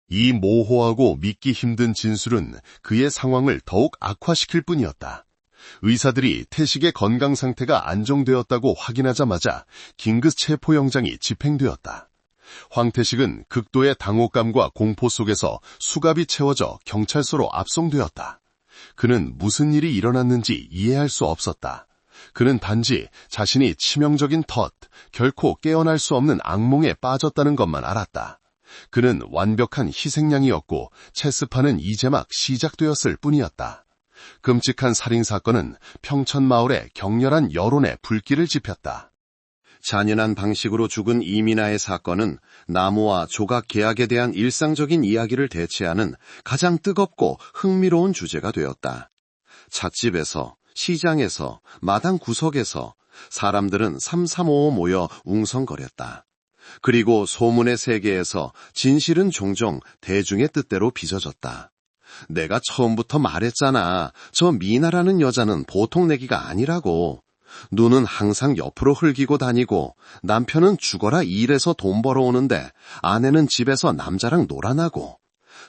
이 모호하고 믿기 힘든 진술은 그의 상황을 더욱 악화시킬 뿐이었다. 의사들이 태식의 건강 상태가 안정되었다고 확인하자마자 긴급 체포영장이 집행되었다. 황태식은 극도의 당혹감과 공포 속에서 수갑이 채워져 경찰서로 압송되었다. 그는 무슨 일이 일어났는지 이해할 수 없었다. 그는 단지 자신이 치명적인 결코 깨어날 수 없는 악몽에 빠졌다는 것만 알았다. 그는 완벽한 희생양이었고 체스판은 이제 막 시작되었을 뿐이었다. 끔찍한 살인사건은 평천마을의 격렬한 여론에 불길을 지폈다. 잔인한 방식으로 죽은 이민아의 사건은 나무와 조각 계약에 대한 일상적인 이야기를 대체하는 가장 뜨겁고 흥미로운 주제가 되었다. 찻집에서, 시장에서, 마당 구석에서 사람들은 삼삼오오 모여 웅성거렸다. 그리고 소문의 세계에서 진실은 종종 대중의 뜻대로 빚어졌다. 내가 처음부터 말했잖아. 저 미나라는 여자는 보통 내기가 아니라고. 눈은 항상 옆으로 흘기고 다니고 남편은 죽어라 일해서 돈 벌어오는데 아내는 집에서 남자랑 놀아나고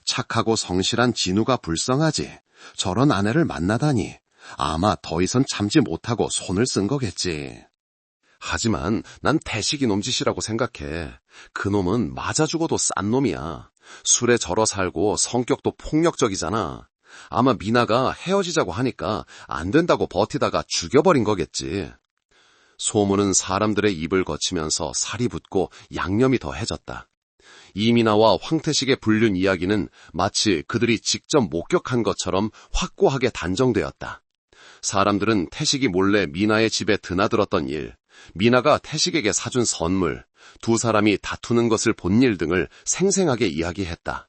착하고 성실한 진우가 불쌍하지. 저런 아내를 만나다니 아마 더 이상 참지 못하고 손을 쓴 거겠지. 하지만 난 태식이 놈 짓이라고 생각해. 그 놈은 맞아 죽어도 싼 놈이야. 술에 절어 살고 성격도 폭력적이잖아. 아마 미나가 헤어지자고 하니까 안 된다고 버티다가 죽여버린 거겠지. 소문은 사람들의 입을 거치면서 살이 붙고 양념이 더해졌다. 이민아와 황태식의 불륜 이야기는 마치 그들이 직접 목격한 것처럼 확고하게 단정되었다. 사람들은 태식이 몰래 미나의 집에 드나들었던 일, 미나가 태식에게 사준 선물, 두 사람이 다투는 것을 본 일 등을 생생하게 이야기했다.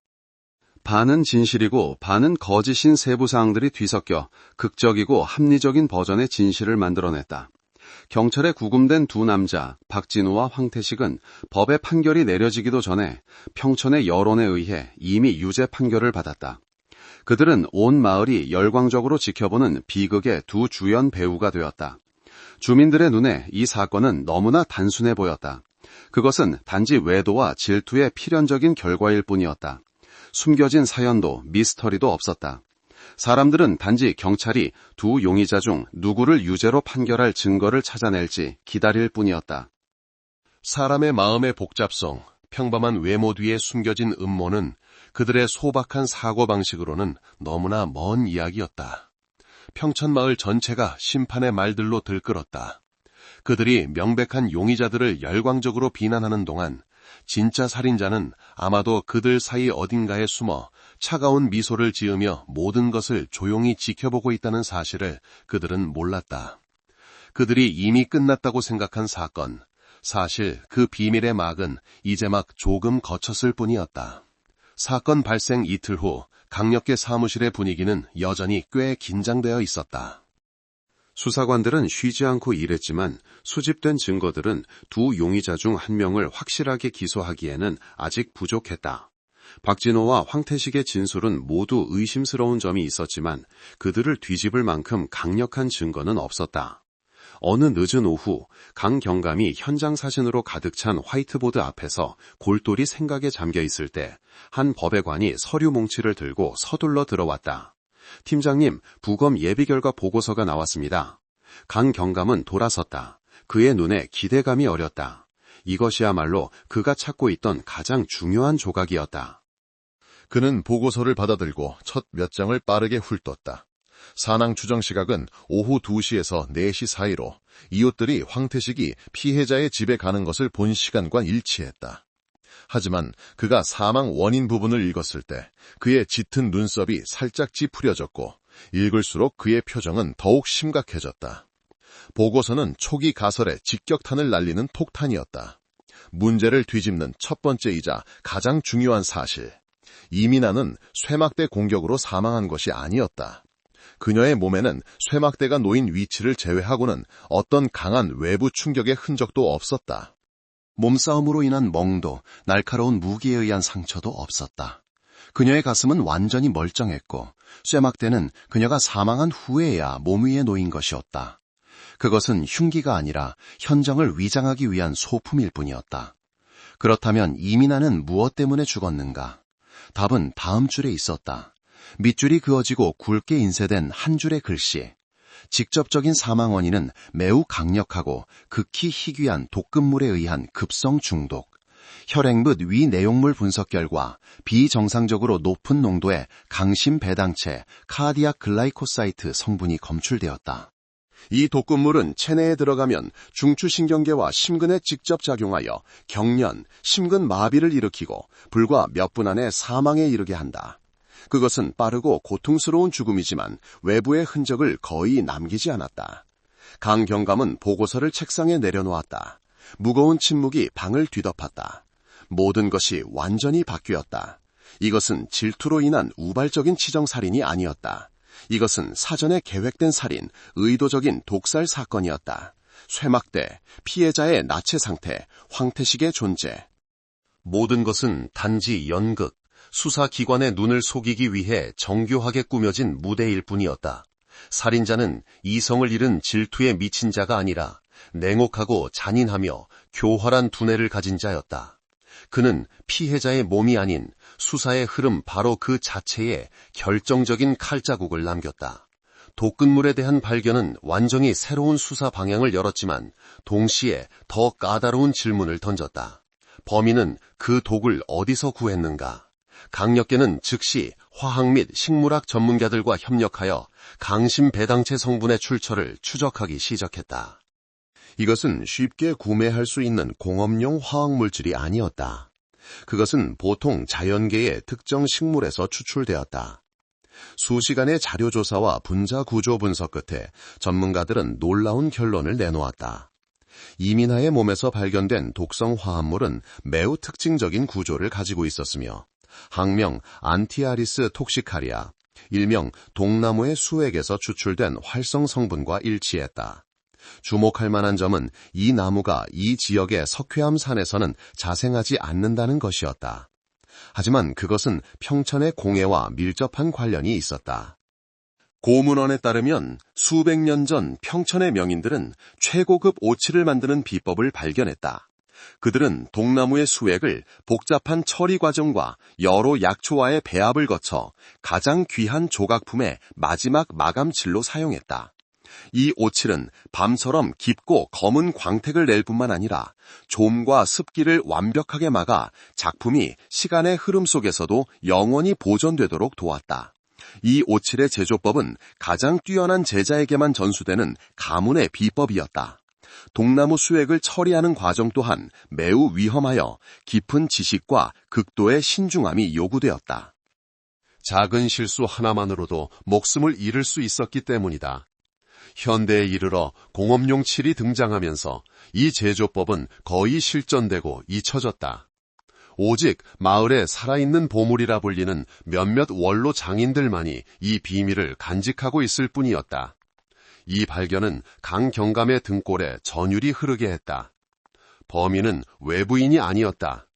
반은 진실이고 반은 거짓인 세부 사항들이 뒤섞여 극적이고 합리적인 버전의 진실을 만들어냈다. 경찰에 구금된 두 남자, 박진우와 황태식은 법의 판결이 내려지기도 전에 평촌의 여론에 의해 이미 유죄 판결을 받았다. 그들은 온 마을이 열광적으로 지켜보는 비극의 두 주연 배우가 되었다. 주민들의 눈에 이 사건은 너무나 단순해 보였다. 그것은 단지 외도와 질투의 필연적인 결과일 뿐이었다. 숨겨진 사연도 미스터리도 없었다. 사람들은 단지 경찰이 두 용의자 중 누구를 유죄로 판결할 증거를 찾아낼지 기다릴 뿐이었다. 사람의 마음의 복잡성, 평범한 외모 뒤에 숨겨진 음모는 그들의 소박한 사고방식으로는 너무나 먼 이야기였다. 평천마을 전체가 심판의 말들로 들끓었다. 그들이 명백한 용의자들을 열광적으로 비난하는 동안 진짜 살인자는 아마도 그들 사이 어딘가에 숨어 차가운 미소를 지으며 모든 것을 조용히 지켜보고 있다는 사실을 그들은 몰랐다. 그들이 이미 끝났다고 생각한 사건, 사실 그 비밀의 막은 이제 막 조금 걷혔을 뿐이었다. 사건 발생 이틀 후 강력계 사무실의 분위기는 여전히 꽤 긴장되어 있었다. 수사관들은 쉬지 않고 일했지만 수집된 증거들은 두 용의자 중 한 명을 확실하게 기소하기에는 아직 부족했다. 박진호와 황태식의 진술은 모두 의심스러운 점이 있었지만 그들을 뒤집을 만큼 강력한 증거는 없었다. 어느 늦은 오후 강 경감이 현장 사진으로 가득 찬 화이트보드 앞에서 골똘히 생각에 잠겨 있을 때 한 법외관이 서류 뭉치를 들고 서둘러 들어왔다. 팀장님, 부검 예비 결과 보고서가 나왔습니다. 강 경감은 돌아섰다. 그의 눈에 기대감이 어렸다. 이것이야말로 그가 찾고 있던 가장 중요한 조각이었다. 그는 보고서를 받아들고 첫 몇 장을 빠르게 훑었다. 사망 추정 시각은 오후 2시에서 4시 사이로 이웃들이 황태식이 피해자의 집에 가는 것을 본 시간과 일치했다. 하지만 그가 사망 원인 부분을 읽었을 때 그의 짙은 눈썹이 살짝 찌푸려졌고 읽을수록 그의 표정은 더욱 심각해졌다. 보고서는 초기 가설에 직격탄을 날리는 폭탄이었다. 문제를 뒤집는 첫 번째이자 가장 중요한 사실. 이민아는 쇠막대 공격으로 사망한 것이 아니었다. 그녀의 몸에는 쇠막대가 놓인 위치를 제외하고는 어떤 강한 외부 충격의 흔적도 없었다. 몸싸움으로 인한 멍도 날카로운 무기에 의한 상처도 없었다. 그녀의 가슴은 완전히 멀쩡했고 쇠막대는 그녀가 사망한 후에야 몸 위에 놓인 것이었다. 그것은 흉기가 아니라 현장을 위장하기 위한 소품일 뿐이었다. 그렇다면 이민아는 무엇 때문에 죽었는가? 답은 다음 줄에 있었다. 밑줄이 그어지고 굵게 인쇄된 한 줄의 글씨. 직접적인 사망 원인은 매우 강력하고 극히 희귀한 독극물에 의한 급성 중독. 혈액 및 위 내용물 분석 결과 비정상적으로 높은 농도의 강심 배당체 카디악 글라이코사이트 성분이 검출되었다. 이 독극물은 체내에 들어가면 중추신경계와 심근에 직접 작용하여 경련, 심근 마비를 일으키고 불과 몇 분 안에 사망에 이르게 한다. 그것은 빠르고 고통스러운 죽음이지만 외부의 흔적을 거의 남기지 않았다. 강 경감은 보고서를 책상에 내려놓았다. 무거운 침묵이 방을 뒤덮었다. 모든 것이 완전히 바뀌었다. 이것은 질투로 인한 우발적인 치정살인이 아니었다. 이것은 사전에 계획된 살인, 의도적인 독살 사건이었다. 쇠막대, 피해자의 나체 상태, 황태식의 존재. 모든 것은 단지 연극, 수사기관의 눈을 속이기 위해 정교하게 꾸며진 무대일 뿐이었다. 살인자는 이성을 잃은 질투에 미친 자가 아니라 냉혹하고 잔인하며 교활한 두뇌를 가진 자였다. 그는 피해자의 몸이 아닌 수사의 흐름 바로 그 자체에 결정적인 칼자국을 남겼다. 독극물에 대한 발견은 완전히 새로운 수사 방향을 열었지만 동시에 더 까다로운 질문을 던졌다. 범인은 그 독을 어디서 구했는가? 강력계는 즉시 화학 및 식물학 전문가들과 협력하여 강심 배당체 성분의 출처를 추적하기 시작했다. 이것은 쉽게 구매할 수 있는 공업용 화학물질이 아니었다. 그것은 보통 자연계의 특정 식물에서 추출되었다. 수시간의 자료조사와 분자 구조 분석 끝에 전문가들은 놀라운 결론을 내놓았다. 이민아의 몸에서 발견된 독성 화합물은 매우 특징적인 구조를 가지고 있었으며 학명 안티아리스 톡시카리아, 일명 동나무의 수액에서 추출된 활성 성분과 일치했다. 주목할 만한 점은 이 나무가 이 지역의 석회암 산에서는 자생하지 않는다는 것이었다. 하지만 그것은 평천의 공해와 밀접한 관련이 있었다. 고문원에 따르면 수백 년 전 평천의 명인들은 최고급 오칠을 만드는 비법을 발견했다. 그들은 동나무의 수액을 복잡한 처리 과정과 여러 약초와의 배합을 거쳐 가장 귀한 조각품의 마지막 마감칠로 사용했다. 이 오칠은 밤처럼 깊고 검은 광택을 낼 뿐만 아니라 좀과 습기를 완벽하게 막아 작품이 시간의 흐름 속에서도 영원히 보존되도록 도왔다. 이 오칠의 제조법은 가장 뛰어난 제자에게만 전수되는 가문의 비법이었다. 동나무 수액을 처리하는 과정 또한 매우 위험하여 깊은 지식과 극도의 신중함이 요구되었다. 작은 실수 하나만으로도 목숨을 잃을 수 있었기 때문이다. 현대에 이르러 공업용 칠이 등장하면서 이 제조법은 거의 실전되고 잊혀졌다. 오직 마을에 살아있는 보물이라 불리는 몇몇 원로 장인들만이 이 비밀을 간직하고 있을 뿐이었다. 이 발견은 강경감의 등골에 전율이 흐르게 했다. 범인은 외부인이 아니었다.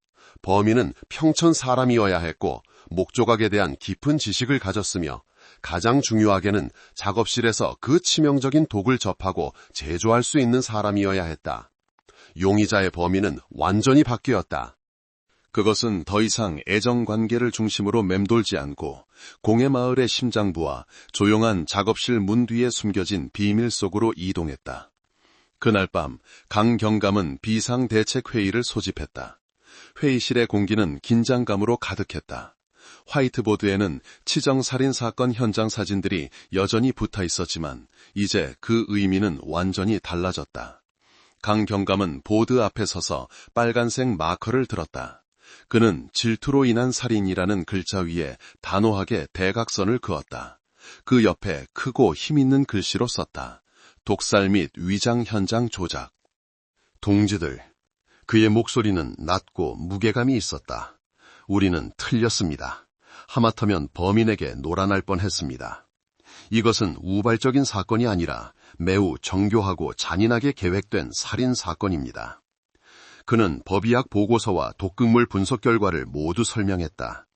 범인은 평촌 사람이어야 했고 목조각에 대한 깊은 지식을 가졌으며 가장 중요하게는 작업실에서 그 치명적인 독을 접하고 제조할 수 있는 사람이어야 했다. 용의자의 범인은 완전히 바뀌었다. 그것은 더 이상 애정관계를 중심으로 맴돌지 않고 공해마을의 심장부와 조용한 작업실 문 뒤에 숨겨진 비밀 속으로 이동했다. 그날 밤 강경감은 비상대책회의를 소집했다. 회의실의 공기는 긴장감으로 가득했다. 화이트보드에는 치정살인 사건 현장 사진들이 여전히 붙어 있었지만 이제 그 의미는 완전히 달라졌다. 강경감은 보드 앞에 서서 빨간색 마커를 들었다. 그는 질투로 인한 살인이라는 글자 위에 단호하게 대각선을 그었다. 그 옆에 크고 힘있는 글씨로 썼다. 독살 및 위장 현장 조작. 동지들, 그의 목소리는 낮고 무게감이 있었다. 우리는 틀렸습니다. 하마터면 범인에게 놀아날 뻔했습니다. 이것은 우발적인 사건이 아니라 매우 정교하고 잔인하게 계획된 살인 사건입니다. 그는 법의학 보고서와 독극물 분석 결과를 모두 설명했다.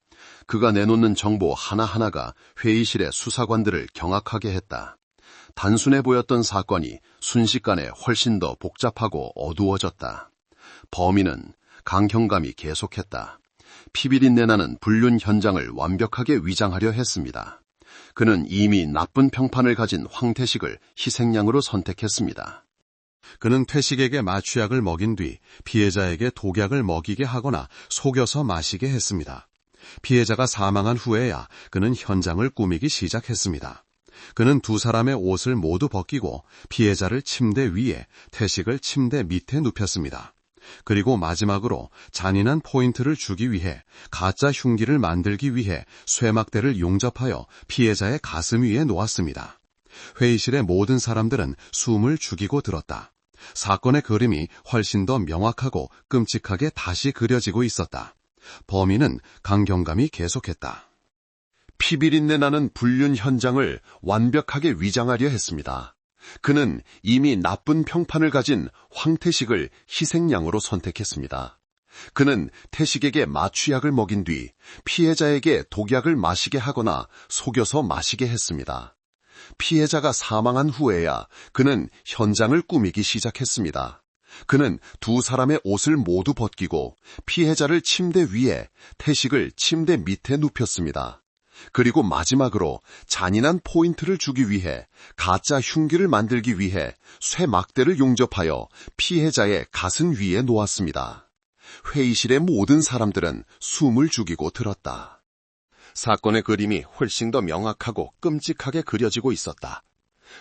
그가 내놓는 정보 하나하나가 회의실의 수사관들을 경악하게 했다. 단순해 보였던 사건이 순식간에 훨씬 더 복잡하고 어두워졌다. 범인은 강경감이 계속했다. 피비린내 나는 불륜 현장을 완벽하게 위장하려 했습니다. 그는 이미 나쁜 평판을 가진 황태식을 희생양으로 선택했습니다. 그는 태식에게 마취약을 먹인 뒤 피해자에게 독약을 먹이게 하거나 속여서 마시게 했습니다. 피해자가 사망한 후에야 그는 현장을 꾸미기 시작했습니다. 그는 두 사람의 옷을 모두 벗기고 피해자를 침대 위에, 태식을 침대 밑에 눕혔습니다. 그리고 마지막으로 잔인한 포인트를 주기 위해 가짜 흉기를 만들기 위해 쇠막대를 용접하여 피해자의 가슴 위에 놓았습니다. 회의실의 모든 사람들은 숨을 죽이고 들었다. 사건의 그림이 훨씬 더 명확하고 끔찍하게 다시 그려지고 있었다. 범인은 강경감이 계속했다. 피비린내 나는 불륜 현장을 완벽하게 위장하려 했습니다. 그는 이미 나쁜 평판을 가진 황태식을 희생양으로 선택했습니다. 그는 태식에게 마취약을 먹인 뒤 피해자에게 독약을 마시게 하거나 속여서 마시게 했습니다. 피해자가 사망한 후에야 그는 현장을 꾸미기 시작했습니다. 그는 두 사람의 옷을 모두 벗기고 피해자를 침대 위에, 태식을 침대 밑에 눕혔습니다. 그리고 마지막으로 잔인한 포인트를 주기 위해 가짜 흉기를 만들기 위해 쇠막대를 용접하여 피해자의 가슴 위에 놓았습니다. 회의실의 모든 사람들은 숨을 죽이고 들었다. 사건의 그림이 훨씬 더 명확하고 끔찍하게 그려지고 있었다.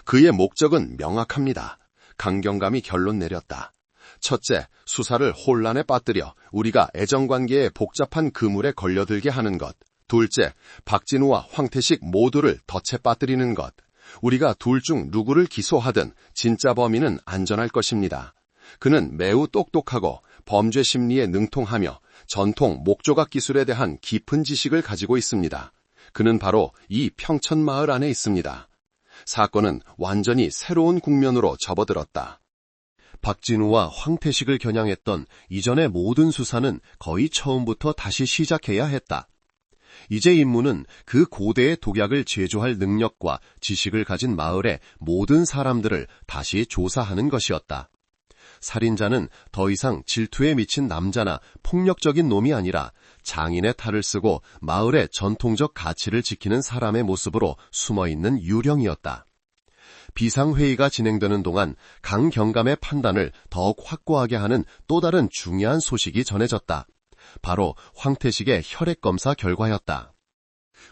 그의 목적은 명확합니다. 강경감이 결론 내렸다. 첫째, 수사를 혼란에 빠뜨려 우리가 애정관계의 복잡한 그물에 걸려들게 하는 것. 둘째, 박진우와 황태식 모두를 덫에 빠뜨리는 것. 우리가 둘 중 누구를 기소하든 진짜 범인은 안전할 것입니다. 그는 매우 똑똑하고 범죄 심리에 능통하며 전통 목조각 기술에 대한 깊은 지식을 가지고 있습니다. 그는 바로 이 평천마을 안에 있습니다. 사건은 완전히 새로운 국면으로 접어들었다. 박진우와 황태식을 겨냥했던 이전의 모든 수사는 거의 처음부터 다시 시작해야 했다. 이제 임무는 그 고대의 독약을 제조할 능력과 지식을 가진 마을의 모든 사람들을 다시 조사하는 것이었다. 살인자는 더 이상 질투에 미친 남자나 폭력적인 놈이 아니라 장인의 탈을 쓰고 마을의 전통적 가치를 지키는 사람의 모습으로 숨어있는 유령이었다. 비상회의가 진행되는 동안 강경감의 판단을 더욱 확고하게 하는 또 다른 중요한 소식이 전해졌다. 바로 황태식의 혈액검사 결과였다.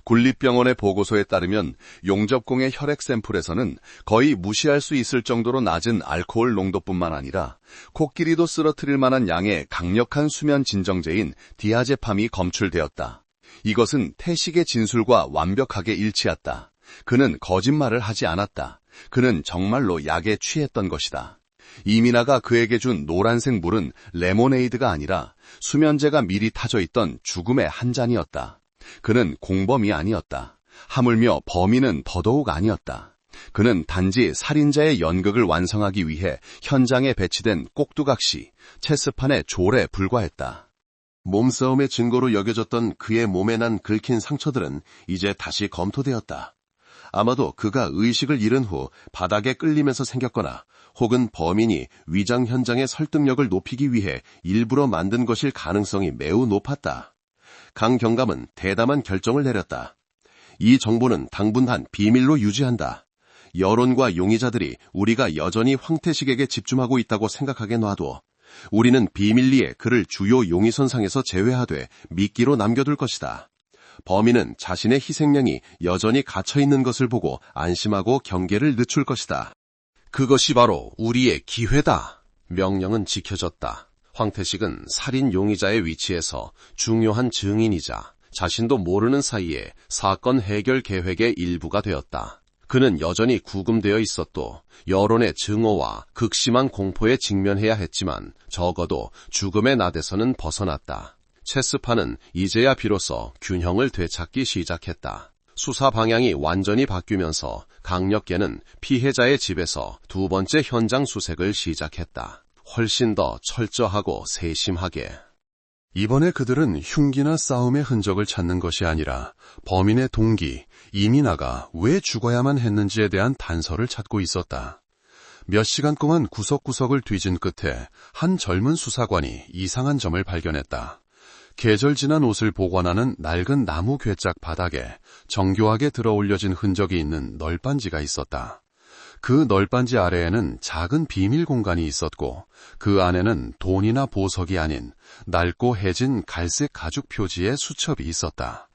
국립병원의 보고서에 따르면 용접공의 혈액 샘플에서는 거의 무시할 수 있을 정도로 낮은 알코올 농도뿐만 아니라 코끼리도 쓰러뜨릴 만한 양의 강력한 수면 진정제인 디아제팜이 검출되었다. 이것은 태식의 진술과 완벽하게 일치했다. 그는 거짓말을 하지 않았다. 그는 정말로 약에 취했던 것이다. 이민아가 그에게 준 노란색 물은 레모네이드가 아니라 수면제가 미리 타져 있던 죽음의 한 잔이었다. 그는 공범이 아니었다. 하물며 범인은 더더욱 아니었다. 그는 단지 살인자의 연극을 완성하기 위해 현장에 배치된 꼭두각시, 체스판의 졸에 불과했다. 몸싸움의 증거로 여겨졌던 그의 몸에 난 긁힌 상처들은 이제 다시 검토되었다. 아마도 그가 의식을 잃은 후 바닥에 끌리면서 생겼거나 혹은 범인이 위장 현장의 설득력을 높이기 위해 일부러 만든 것일 가능성이 매우 높았다. 강 경감은 대담한 결정을 내렸다. 이 정보는 당분간 비밀로 유지한다. 여론과 용의자들이 우리가 여전히 황태식에게 집중하고 있다고 생각하게 놔둬. 우리는 비밀리에 그를 주요 용의선상에서 제외하되 미끼로 남겨둘 것이다. 범인은 자신의 희생양이 여전히 갇혀있는 것을 보고 안심하고 경계를 늦출 것이다. 그것이 바로 우리의 기회다. 명령은 지켜졌다. 황태식은 살인 용의자의 위치에서 중요한 증인이자 자신도 모르는 사이에 사건 해결 계획의 일부가 되었다. 그는 여전히 구금되어 있었고 여론의 증오와 극심한 공포에 직면해야 했지만 적어도 죽음의 낫에서는 벗어났다. 체스판은 이제야 비로소 균형을 되찾기 시작했다. 수사 방향이 완전히 바뀌면서 강력계는 피해자의 집에서 두 번째 현장 수색을 시작했다. 훨씬 더 철저하고 세심하게. 이번에 그들은 흉기나 싸움의 흔적을 찾는 것이 아니라 범인의 동기, 이민아가 왜 죽어야만 했는지에 대한 단서를 찾고 있었다. 몇 시간 동안 구석구석을 뒤진 끝에 한 젊은 수사관이 이상한 점을 발견했다. 계절 지난 옷을 보관하는 낡은 나무 괴짝 바닥에 정교하게 들어올려진 흔적이 있는 널빤지가 있었다. 그 널빤지 아래에는 작은 비밀 공간이 있었고 그 안에는 돈이나 보석이 아닌 낡고 해진 갈색 가죽 표지의 수첩이 있었다.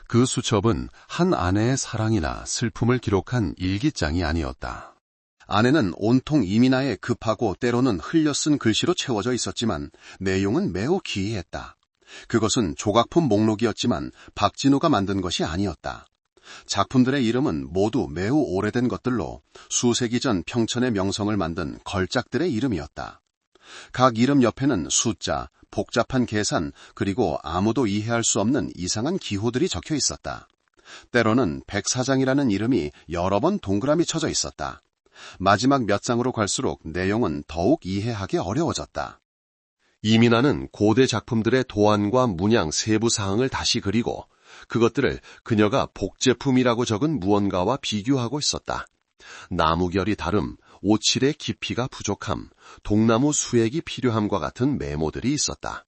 그 수첩은 한 아내의 사랑이나 슬픔을 기록한 일기장이 아니었다. 안에는 온통 이민아의 급하고 때로는 흘려 쓴 글씨로 채워져 있었지만 내용은 매우 기이했다. 그것은 조각품 목록이었지만 박진우가 만든 것이 아니었다. 작품들의 이름은 모두 매우 오래된 것들로 수세기 전 평천의 명성을 만든 걸작들의 이름이었다. 각 이름 옆에는 숫자, 복잡한 계산, 그리고 아무도 이해할 수 없는 이상한 기호들이 적혀 있었다. 때로는 백사장이라는 이름이 여러 번 동그라미 쳐져 있었다. 마지막 몇 장으로 갈수록 내용은 더욱 이해하기 어려워졌다. 이민아는 고대 작품들의 도안과 문양 세부 사항을 다시 그리고 그것들을 그녀가 복제품이라고 적은 무언가와 비교하고 있었다. 나무결이 다름, 오칠의 깊이가 부족함, 동나무 수액이 필요함과 같은 메모들이 있었다.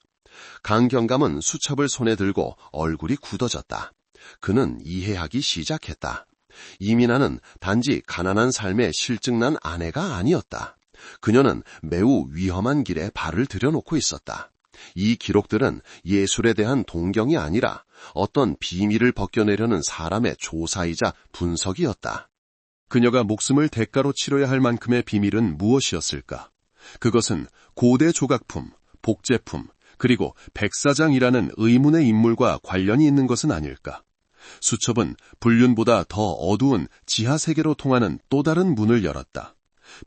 강경감은 수첩을 손에 들고 얼굴이 굳어졌다. 그는 이해하기 시작했다. 이민아는 단지 가난한 삶에 실증난 아내가 아니었다. 그녀는 매우 위험한 길에 발을 들여놓고 있었다. 이 기록들은 예술에 대한 동경이 아니라 어떤 비밀을 벗겨내려는 사람의 조사이자 분석이었다. 그녀가 목숨을 대가로 치러야 할 만큼의 비밀은 무엇이었을까? 그것은 고대 조각품, 복제품, 그리고 백사장이라는 의문의 인물과 관련이 있는 것은 아닐까? 수첩은 불륜보다 더 어두운 지하 세계로 통하는 또 다른 문을 열었다.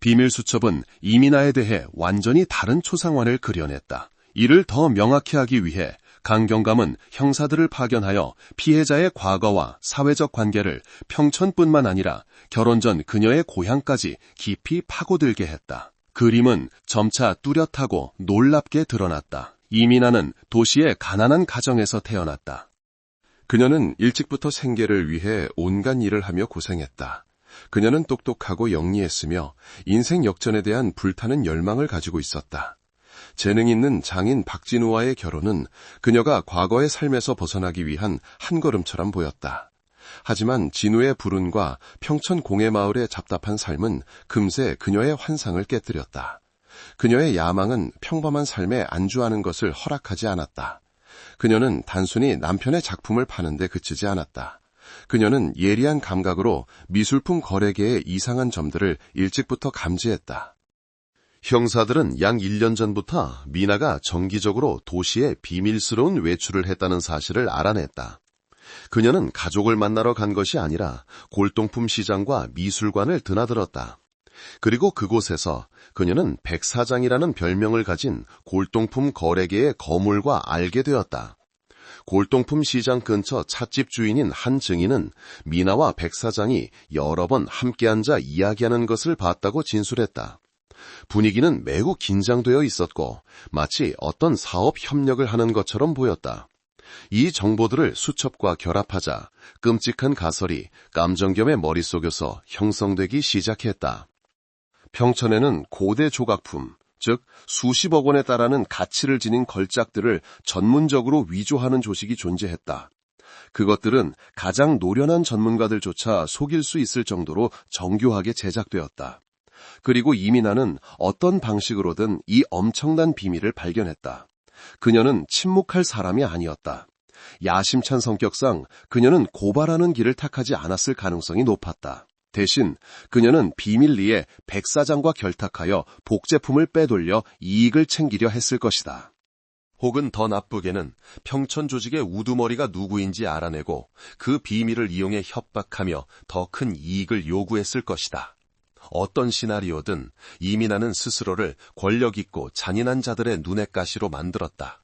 비밀 수첩은 이민아에 대해 완전히 다른 초상화를 그려냈다. 이를 더 명확히 하기 위해 강경감은 형사들을 파견하여 피해자의 과거와 사회적 관계를 평천뿐만 아니라 결혼 전 그녀의 고향까지 깊이 파고들게 했다. 그림은 점차 뚜렷하고 놀랍게 드러났다. 이민아는 도시의 가난한 가정에서 태어났다. 그녀는 일찍부터 생계를 위해 온갖 일을 하며 고생했다. 그녀는 똑똑하고 영리했으며 인생 역전에 대한 불타는 열망을 가지고 있었다. 재능 있는 장인 박진우와의 결혼은 그녀가 과거의 삶에서 벗어나기 위한 한 걸음처럼 보였다. 하지만 진우의 불운과 평천 공해마을의 잡답한 삶은 금세 그녀의 환상을 깨뜨렸다. 그녀의 야망은 평범한 삶에 안주하는 것을 허락하지 않았다. 그녀는 단순히 남편의 작품을 파는데 그치지 않았다. 그녀는 예리한 감각으로 미술품 거래계의 이상한 점들을 일찍부터 감지했다. 형사들은 약 1년 전부터 미나가 정기적으로 도시에 비밀스러운 외출을 했다는 사실을 알아냈다. 그녀는 가족을 만나러 간 것이 아니라 골동품 시장과 미술관을 드나들었다. 그리고 그곳에서 그녀는 백사장이라는 별명을 가진 골동품 거래계의 거물과 알게 되었다. 골동품 시장 근처 찻집 주인인 한 증인은 미나와 백사장이 여러 번 함께 앉아 이야기하는 것을 봤다고 진술했다. 분위기는 매우 긴장되어 있었고 마치 어떤 사업 협력을 하는 것처럼 보였다. 이 정보들을 수첩과 결합하자 끔찍한 가설이 감정겸의 머릿속에서 형성되기 시작했다. 평천에는 고대 조각품, 즉 수십억 원에 달하는 가치를 지닌 걸작들을 전문적으로 위조하는 조직이 존재했다. 그것들은 가장 노련한 전문가들조차 속일 수 있을 정도로 정교하게 제작되었다. 그리고 이민아는 어떤 방식으로든 이 엄청난 비밀을 발견했다. 그녀는 침묵할 사람이 아니었다. 야심찬 성격상 그녀는 고발하는 길을 택하지 않았을 가능성이 높았다. 대신 그녀는 비밀리에 백사장과 결탁하여 복제품을 빼돌려 이익을 챙기려 했을 것이다. 혹은 더 나쁘게는 평천 조직의 우두머리가 누구인지 알아내고 그 비밀을 이용해 협박하며 더 큰 이익을 요구했을 것이다. 어떤 시나리오든 이민아는 스스로를 권력 있고 잔인한 자들의 눈의 가시로 만들었다.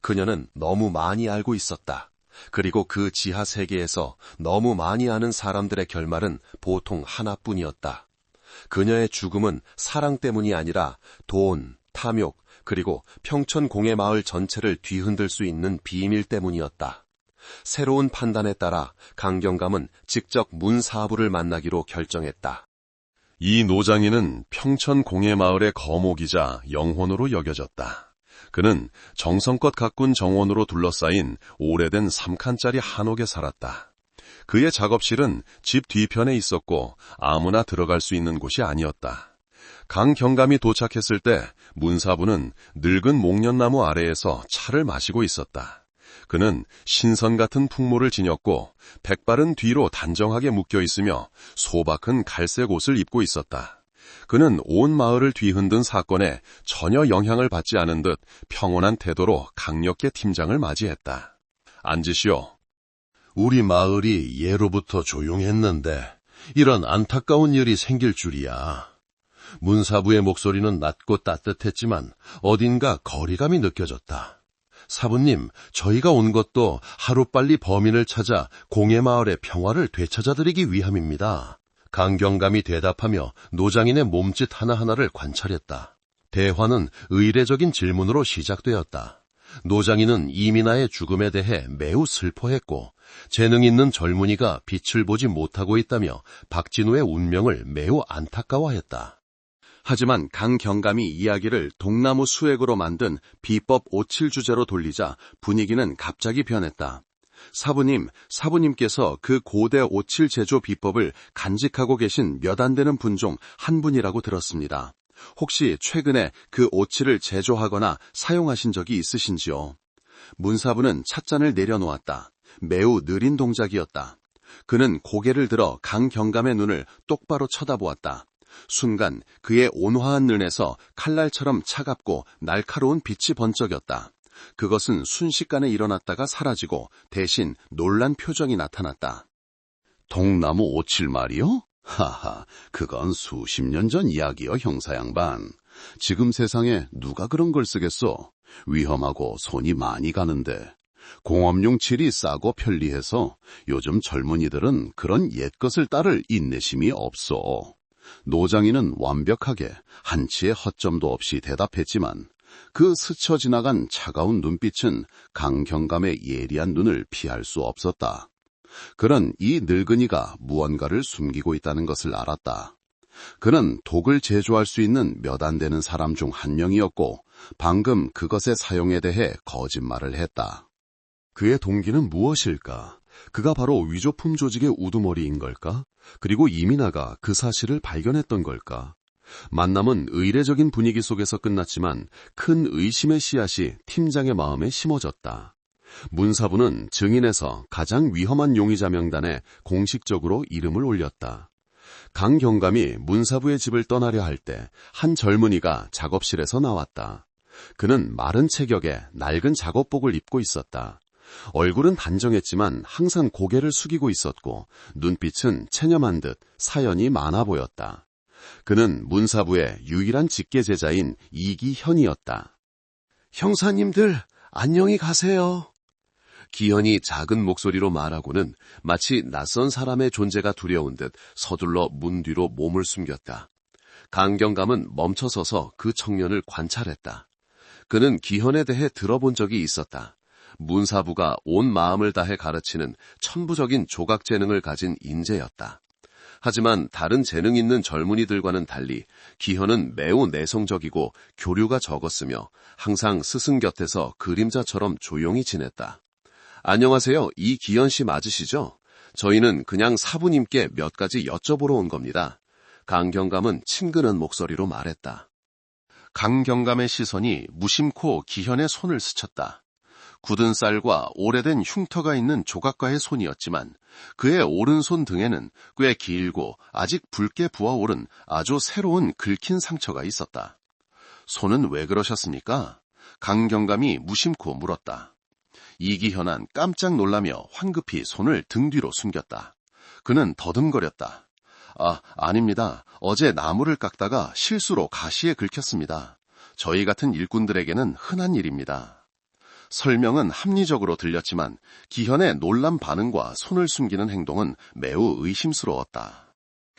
그녀는 너무 많이 알고 있었다. 그리고 그 지하 세계에서 너무 많이 아는 사람들의 결말은 보통 하나뿐이었다. 그녀의 죽음은 사랑 때문이 아니라 돈, 탐욕, 그리고 평천 공예마을 전체를 뒤흔들 수 있는 비밀 때문이었다. 새로운 판단에 따라 강경감은 직접 문사부를 만나기로 결정했다. 이 노장이는 평천 공예마을의 거목이자 영혼으로 여겨졌다. 그는 정성껏 가꾼 정원으로 둘러싸인 오래된 3칸짜리 한옥에 살았다. 그의 작업실은 집 뒤편에 있었고 아무나 들어갈 수 있는 곳이 아니었다. 강경감이 도착했을 때 문사부는 늙은 목련나무 아래에서 차를 마시고 있었다. 그는 신선 같은 풍모를 지녔고 백발은 뒤로 단정하게 묶여 있으며 소박한 갈색 옷을 입고 있었다. 그는 온 마을을 뒤흔든 사건에 전혀 영향을 받지 않은 듯 평온한 태도로 강력계 팀장을 맞이했다. 앉으시오. 우리 마을이 예로부터 조용했는데 이런 안타까운 일이 생길 줄이야. 문사부의 목소리는 낮고 따뜻했지만 어딘가 거리감이 느껴졌다. 사부님, 저희가 온 것도 하루빨리 범인을 찾아 공예마을의 평화를 되찾아드리기 위함입니다. 강경감이 대답하며 노장인의 몸짓 하나하나를 관찰했다. 대화는 의례적인 질문으로 시작되었다. 노장인은 이민아의 죽음에 대해 매우 슬퍼했고 재능 있는 젊은이가 빛을 보지 못하고 있다며 박진우의 운명을 매우 안타까워했다. 하지만 강경감이 이야기를 동나무 수액으로 만든 비법 오칠 주제로 돌리자 분위기는 갑자기 변했다. 사부님께서 그 고대 오칠 제조 비법을 간직하고 계신 몇 안 되는 분 중 한 분이라고 들었습니다. 혹시 최근에 그 오칠을 제조하거나 사용하신 적이 있으신지요? 문사부는 찻잔을 내려놓았다. 매우 느린 동작이었다. 그는 고개를 들어 강경감의 눈을 똑바로 쳐다보았다. 순간 그의 온화한 눈에서 칼날처럼 차갑고 날카로운 빛이 번쩍였다. 그것은 순식간에 일어났다가 사라지고 대신 놀란 표정이 나타났다. 동나무 오칠 말이요? 하하, 그건 수십 년 전 이야기요, 형사 양반. 지금 세상에 누가 그런 걸 쓰겠어? 위험하고 손이 많이 가는데. 공업용 칠이 싸고 편리해서 요즘 젊은이들은 그런 옛것을 따를 인내심이 없어. 노장인은 완벽하게 한치의 허점도 없이 대답했지만 그 스쳐 지나간 차가운 눈빛은 강경감의 예리한 눈을 피할 수 없었다. 그는 이 늙은이가 무언가를 숨기고 있다는 것을 알았다. 그는 독을 제조할 수 있는 몇 안 되는 사람 중 한 명이었고 방금 그것의 사용에 대해 거짓말을 했다. 그의 동기는 무엇일까? 그가 바로 위조품 조직의 우두머리인 걸까? 그리고 이민아가 그 사실을 발견했던 걸까? 만남은 의례적인 분위기 속에서 끝났지만 큰 의심의 씨앗이 팀장의 마음에 심어졌다. 문사부는 증인에서 가장 위험한 용의자 명단에 공식적으로 이름을 올렸다. 강 경감이 문사부의 집을 떠나려 할 때 한 젊은이가 작업실에서 나왔다. 그는 마른 체격에 낡은 작업복을 입고 있었다. 얼굴은 단정했지만 항상 고개를 숙이고 있었고 눈빛은 체념한 듯 사연이 많아 보였다. 그는 문사부의 유일한 직계제자인 이기현이었다. 형사님들, 안녕히 가세요. 기현이 작은 목소리로 말하고는 마치 낯선 사람의 존재가 두려운 듯 서둘러 문 뒤로 몸을 숨겼다. 강경감은 멈춰서서 그 청년을 관찰했다. 그는 기현에 대해 들어본 적이 있었다. 문사부가 온 마음을 다해 가르치는 천부적인 조각 재능을 가진 인재였다. 하지만 다른 재능 있는 젊은이들과는 달리 기현은 매우 내성적이고 교류가 적었으며 항상 스승 곁에서 그림자처럼 조용히 지냈다. 안녕하세요. 이기현 씨 맞으시죠? 저희는 그냥 사부님께 몇 가지 여쭤보러 온 겁니다. 강경감은 친근한 목소리로 말했다. 강경감의 시선이 무심코 기현의 손을 스쳤다. 굳은 쌀과 오래된 흉터가 있는 조각가의 손이었지만 그의 오른손 등에는 꽤 길고 아직 붉게 부어오른 아주 새로운 긁힌 상처가 있었다. 손은 왜 그러셨습니까? 강경감이 무심코 물었다. 이기현은 깜짝 놀라며 황급히 손을 등 뒤로 숨겼다. 그는 더듬거렸다. 아닙니다. 어제 나무를 깎다가 실수로 가시에 긁혔습니다. 저희 같은 일꾼들에게는 흔한 일입니다. 설명은 합리적으로 들렸지만 기현의 놀란 반응과 손을 숨기는 행동은 매우 의심스러웠다.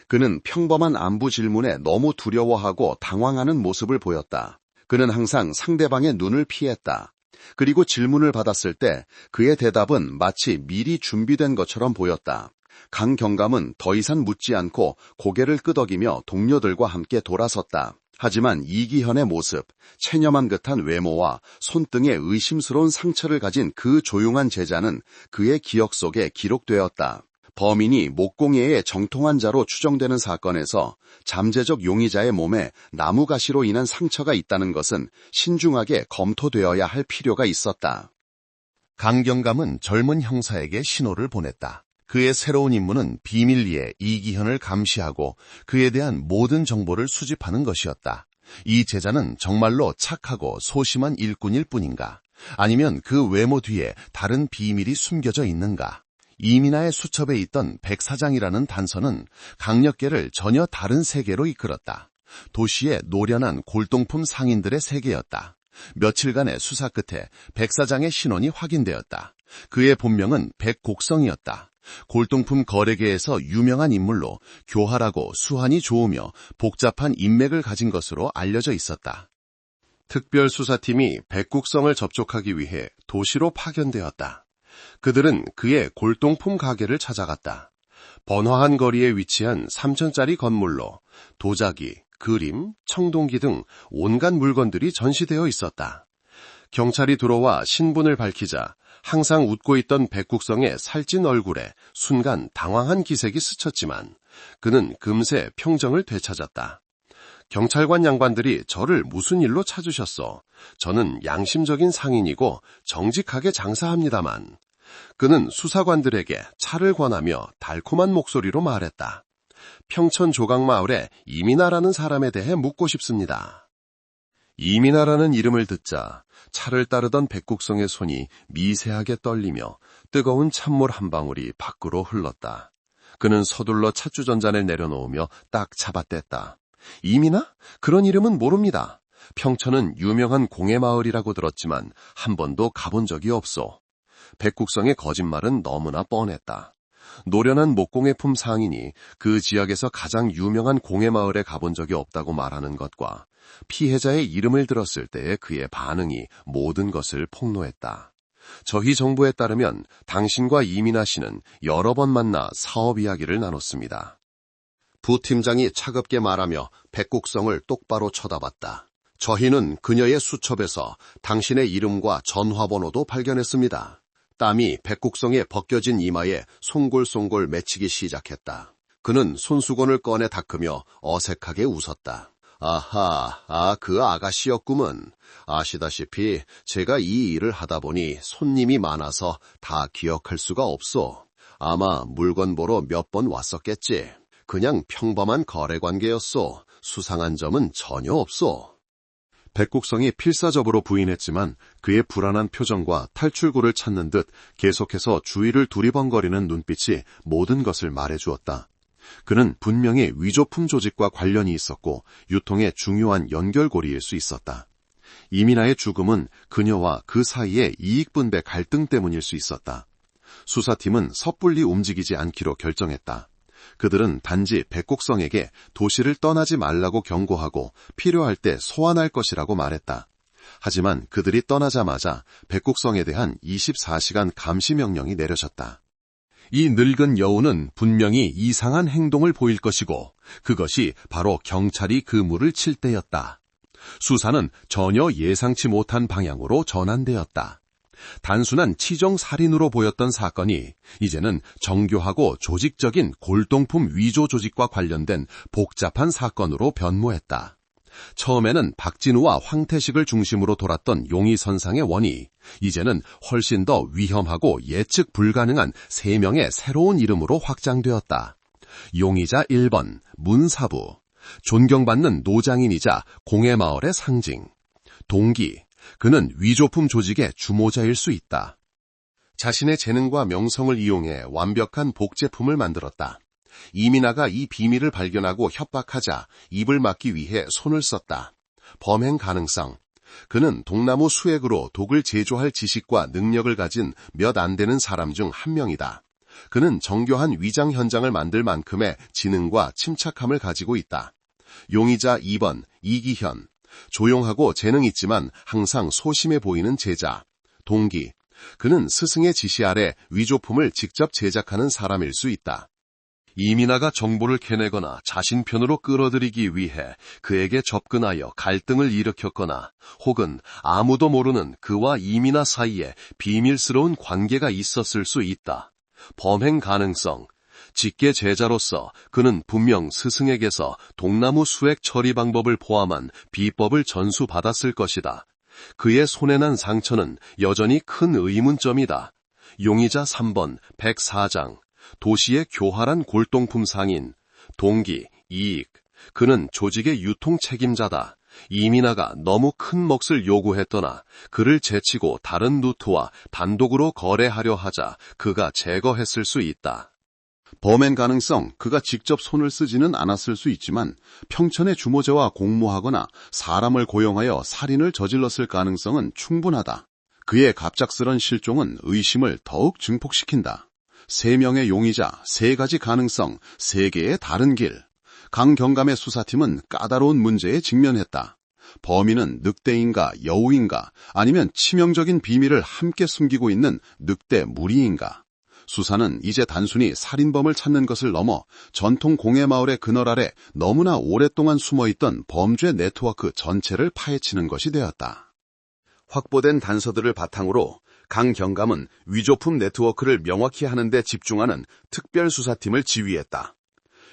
그는 평범한 안부 질문에 너무 두려워하고 당황하는 모습을 보였다. 그는 항상 상대방의 눈을 피했다. 그리고 질문을 받았을 때 그의 대답은 마치 미리 준비된 것처럼 보였다. 강경감은 더 이상 묻지 않고 고개를 끄덕이며 동료들과 함께 돌아섰다. 하지만 이기현의 모습, 체념한 듯한 외모와 손등에 의심스러운 상처를 가진 그 조용한 제자는 그의 기억 속에 기록되었다. 범인이 목공예의 정통한 자로 추정되는 사건에서 잠재적 용의자의 몸에 나무가시로 인한 상처가 있다는 것은 신중하게 검토되어야 할 필요가 있었다. 강경감은 젊은 형사에게 신호를 보냈다. 그의 새로운 임무는 비밀리에 이기현을 감시하고 그에 대한 모든 정보를 수집하는 것이었다. 이 제자는 정말로 착하고 소심한 일꾼일 뿐인가? 아니면 그 외모 뒤에 다른 비밀이 숨겨져 있는가? 이민아의 수첩에 있던 백사장이라는 단서는 강력계를 전혀 다른 세계로 이끌었다. 도시의 노련한 골동품 상인들의 세계였다. 며칠간의 수사 끝에 백사장의 신원이 확인되었다. 그의 본명은 백곡성이었다. 골동품 거래계에서 유명한 인물로 교활하고 수완이 좋으며 복잡한 인맥을 가진 것으로 알려져 있었다. 특별수사팀이 백곡성을 접촉하기 위해 도시로 파견되었다. 그들은 그의 골동품 가게를 찾아갔다. 번화한 거리에 위치한 3층짜리 건물로 도자기, 그림, 청동기 등 온갖 물건들이 전시되어 있었다. 경찰이 들어와 신분을 밝히자 항상 웃고 있던 백국성의 살찐 얼굴에 순간 당황한 기색이 스쳤지만 그는 금세 평정을 되찾았다. 경찰관 양반들이 저를 무슨 일로 찾으셨어? 저는 양심적인 상인이고 정직하게 장사합니다만. 그는 수사관들에게 차를 권하며 달콤한 목소리로 말했다. 평천 조각마을에 이민아라는 사람에 대해 묻고 싶습니다. 이민아라는 이름을 듣자 차를 따르던 백국성의 손이 미세하게 떨리며 뜨거운 찬물 한 방울이 밖으로 흘렀다. 그는 서둘러 찻주전잔을 내려놓으며 딱 잡아댔다. 이민아? 그런 이름은 모릅니다. 평천은 유명한 공예마을이라고 들었지만 한 번도 가본 적이 없소. 백국성의 거짓말은 너무나 뻔했다. 노련한 목공예품 상인이 그 지역에서 가장 유명한 공예마을에 가본 적이 없다고 말하는 것과 피해자의 이름을 들었을 때의 그의 반응이 모든 것을 폭로했다. 저희 정보에 따르면 당신과 이민아 씨는 여러 번 만나 사업 이야기를 나눴습니다. 부팀장이 차갑게 말하며 백국성을 똑바로 쳐다봤다. 저희는 그녀의 수첩에서 당신의 이름과 전화번호도 발견했습니다. 땀이 백국성의 벗겨진 이마에 송골송골 맺히기 시작했다. 그는 손수건을 꺼내 닦으며 어색하게 웃었다. 아하, 그 아가씨였구먼. 아시다시피 제가 이 일을 하다 보니 손님이 많아서 다 기억할 수가 없어. 아마 물건 보러 몇 번 왔었겠지. 그냥 평범한 거래 관계였어. 수상한 점은 전혀 없어. 백국성이 필사적으로 부인했지만 그의 불안한 표정과 탈출구를 찾는 듯 계속해서 주위를 두리번거리는 눈빛이 모든 것을 말해주었다. 그는 분명히 위조품 조직과 관련이 있었고 유통의 중요한 연결고리일 수 있었다. 이민아의 죽음은 그녀와 그 사이의 이익분배 갈등 때문일 수 있었다. 수사팀은 섣불리 움직이지 않기로 결정했다. 그들은 단지 백곡성에게 도시를 떠나지 말라고 경고하고 필요할 때 소환할 것이라고 말했다. 하지만 그들이 떠나자마자 백곡성에 대한 24시간 감시 명령이 내려졌다. 이 늙은 여우는 분명히 이상한 행동을 보일 것이고 그것이 바로 경찰이 그 물을 칠 때였다. 수사는 전혀 예상치 못한 방향으로 전환되었다. 단순한 치정살인으로 보였던 사건이 이제는 정교하고 조직적인 골동품 위조 조직과 관련된 복잡한 사건으로 변모했다. 처음에는 박진우와 황태식을 중심으로 돌았던 용의선상의 원이 이제는 훨씬 더 위험하고 예측 불가능한 3명의 새로운 이름으로 확장되었다. 용의자 1번 문사부, 존경받는 노장인이자 공해마을의 상징. 동기, 그는 위조품 조직의 주모자일 수 있다. 자신의 재능과 명성을 이용해 완벽한 복제품을 만들었다. 이민아가 이 비밀을 발견하고 협박하자 입을 막기 위해 손을 썼다. 범행 가능성. 그는 동나무 수액으로 독을 제조할 지식과 능력을 가진 몇 안 되는 사람 중 한 명이다. 그는 정교한 위장 현장을 만들 만큼의 지능과 침착함을 가지고 있다. 용의자 2번 이기현. 조용하고 재능 있지만 항상 소심해 보이는 제자. 동기. 그는 스승의 지시 아래 위조품을 직접 제작하는 사람일 수 있다. 이민아가 정보를 캐내거나 자신 편으로 끌어들이기 위해 그에게 접근하여 갈등을 일으켰거나 혹은 아무도 모르는 그와 이민아 사이에 비밀스러운 관계가 있었을 수 있다. 범행 가능성. 직계 제자로서 그는 분명 스승에게서 동나무 수액 처리 방법을 포함한 비법을 전수받았을 것이다. 그의 손에 난 상처는 여전히 큰 의문점이다. 용의자 3번 백사장. 도시의 교활한 골동품 상인. 동기, 이익. 그는 조직의 유통 책임자다. 이민아가 너무 큰 몫을 요구했더나 그를 제치고 다른 루트와 단독으로 거래하려 하자 그가 제거했을 수 있다. 범행 가능성, 그가 직접 손을 쓰지는 않았을 수 있지만 평천의 주모자와 공모하거나 사람을 고용하여 살인을 저질렀을 가능성은 충분하다. 그의 갑작스런 실종은 의심을 더욱 증폭시킨다. 3명의 용의자, 3가지 가능성, 3개의 다른 길. 강경감의 수사팀은 까다로운 문제에 직면했다. 범인은 늑대인가 여우인가 아니면 치명적인 비밀을 함께 숨기고 있는 늑대 무리인가. 수사는 이제 단순히 살인범을 찾는 것을 넘어 전통 공해마을의 그늘 아래 너무나 오랫동안 숨어있던 범죄 네트워크 전체를 파헤치는 것이 되었다. 확보된 단서들을 바탕으로 강경감은 위조품 네트워크를 명확히 하는 데 집중하는 특별수사팀을 지휘했다.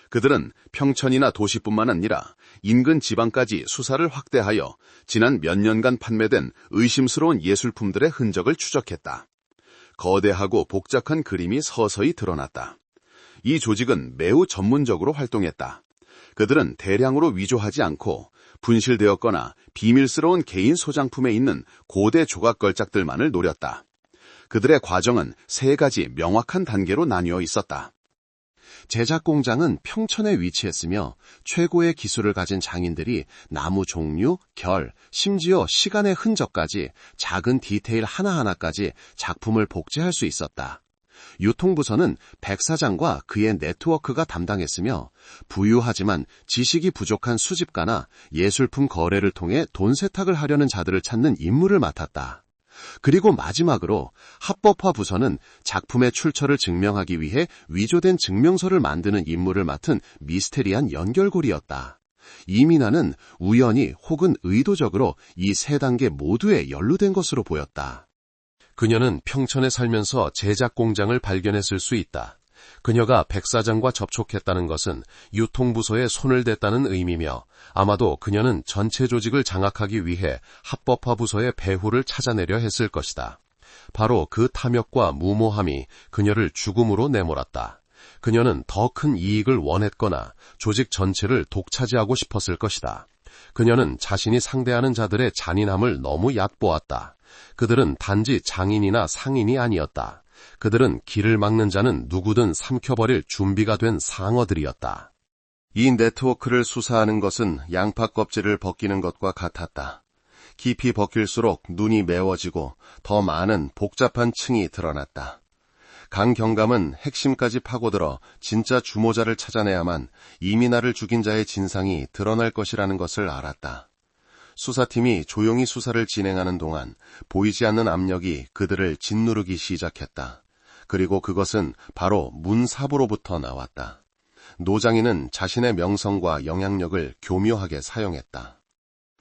그들은 평천이나 도시뿐만 아니라 인근 지방까지 수사를 확대하여 지난 몇 년간 판매된 의심스러운 예술품들의 흔적을 추적했다. 거대하고 복잡한 그림이 서서히 드러났다. 이 조직은 매우 전문적으로 활동했다. 그들은 대량으로 위조하지 않고 분실되었거나 비밀스러운 개인 소장품에 있는 고대 조각 걸작들만을 노렸다. 그들의 과정은 3가지 명확한 단계로 나뉘어 있었다. 제작 공장은 평천에 위치했으며 최고의 기술을 가진 장인들이 나무 종류, 결, 심지어 시간의 흔적까지 작은 디테일 하나하나까지 작품을 복제할 수 있었다. 유통부서는 백사장과 그의 네트워크가 담당했으며 부유하지만 지식이 부족한 수집가나 예술품 거래를 통해 돈 세탁을 하려는 자들을 찾는 임무를 맡았다. 그리고 마지막으로 합법화 부서는 작품의 출처를 증명하기 위해 위조된 증명서를 만드는 임무를 맡은 미스테리한 연결고리였다. 이민아는 우연히 혹은 의도적으로 이 3단계 모두에 연루된 것으로 보였다. 그녀는 평천에 살면서 제작 공장을 발견했을 수 있다. 그녀가 백사장과 접촉했다는 것은 유통부서에 손을 댔다는 의미며 아마도 그녀는 전체 조직을 장악하기 위해 합법화 부서의 배후를 찾아내려 했을 것이다. 바로 그 탐욕과 무모함이 그녀를 죽음으로 내몰았다. 그녀는 더 큰 이익을 원했거나 조직 전체를 독차지하고 싶었을 것이다. 그녀는 자신이 상대하는 자들의 잔인함을 너무 얕보았다. 그들은 단지 장인이나 상인이 아니었다. 그들은 길을 막는 자는 누구든 삼켜버릴 준비가 된 상어들이었다. 이 네트워크를 수사하는 것은 양파 껍질을 벗기는 것과 같았다. 깊이 벗길수록 눈이 매워지고 더 많은 복잡한 층이 드러났다. 강경감은 핵심까지 파고들어 진짜 주모자를 찾아내야만 이민아를 죽인 자의 진상이 드러날 것이라는 것을 알았다. 수사팀이 조용히 수사를 진행하는 동안 보이지 않는 압력이 그들을 짓누르기 시작했다. 그리고 그것은 바로 문사부로부터 나왔다. 노장이는 자신의 명성과 영향력을 교묘하게 사용했다.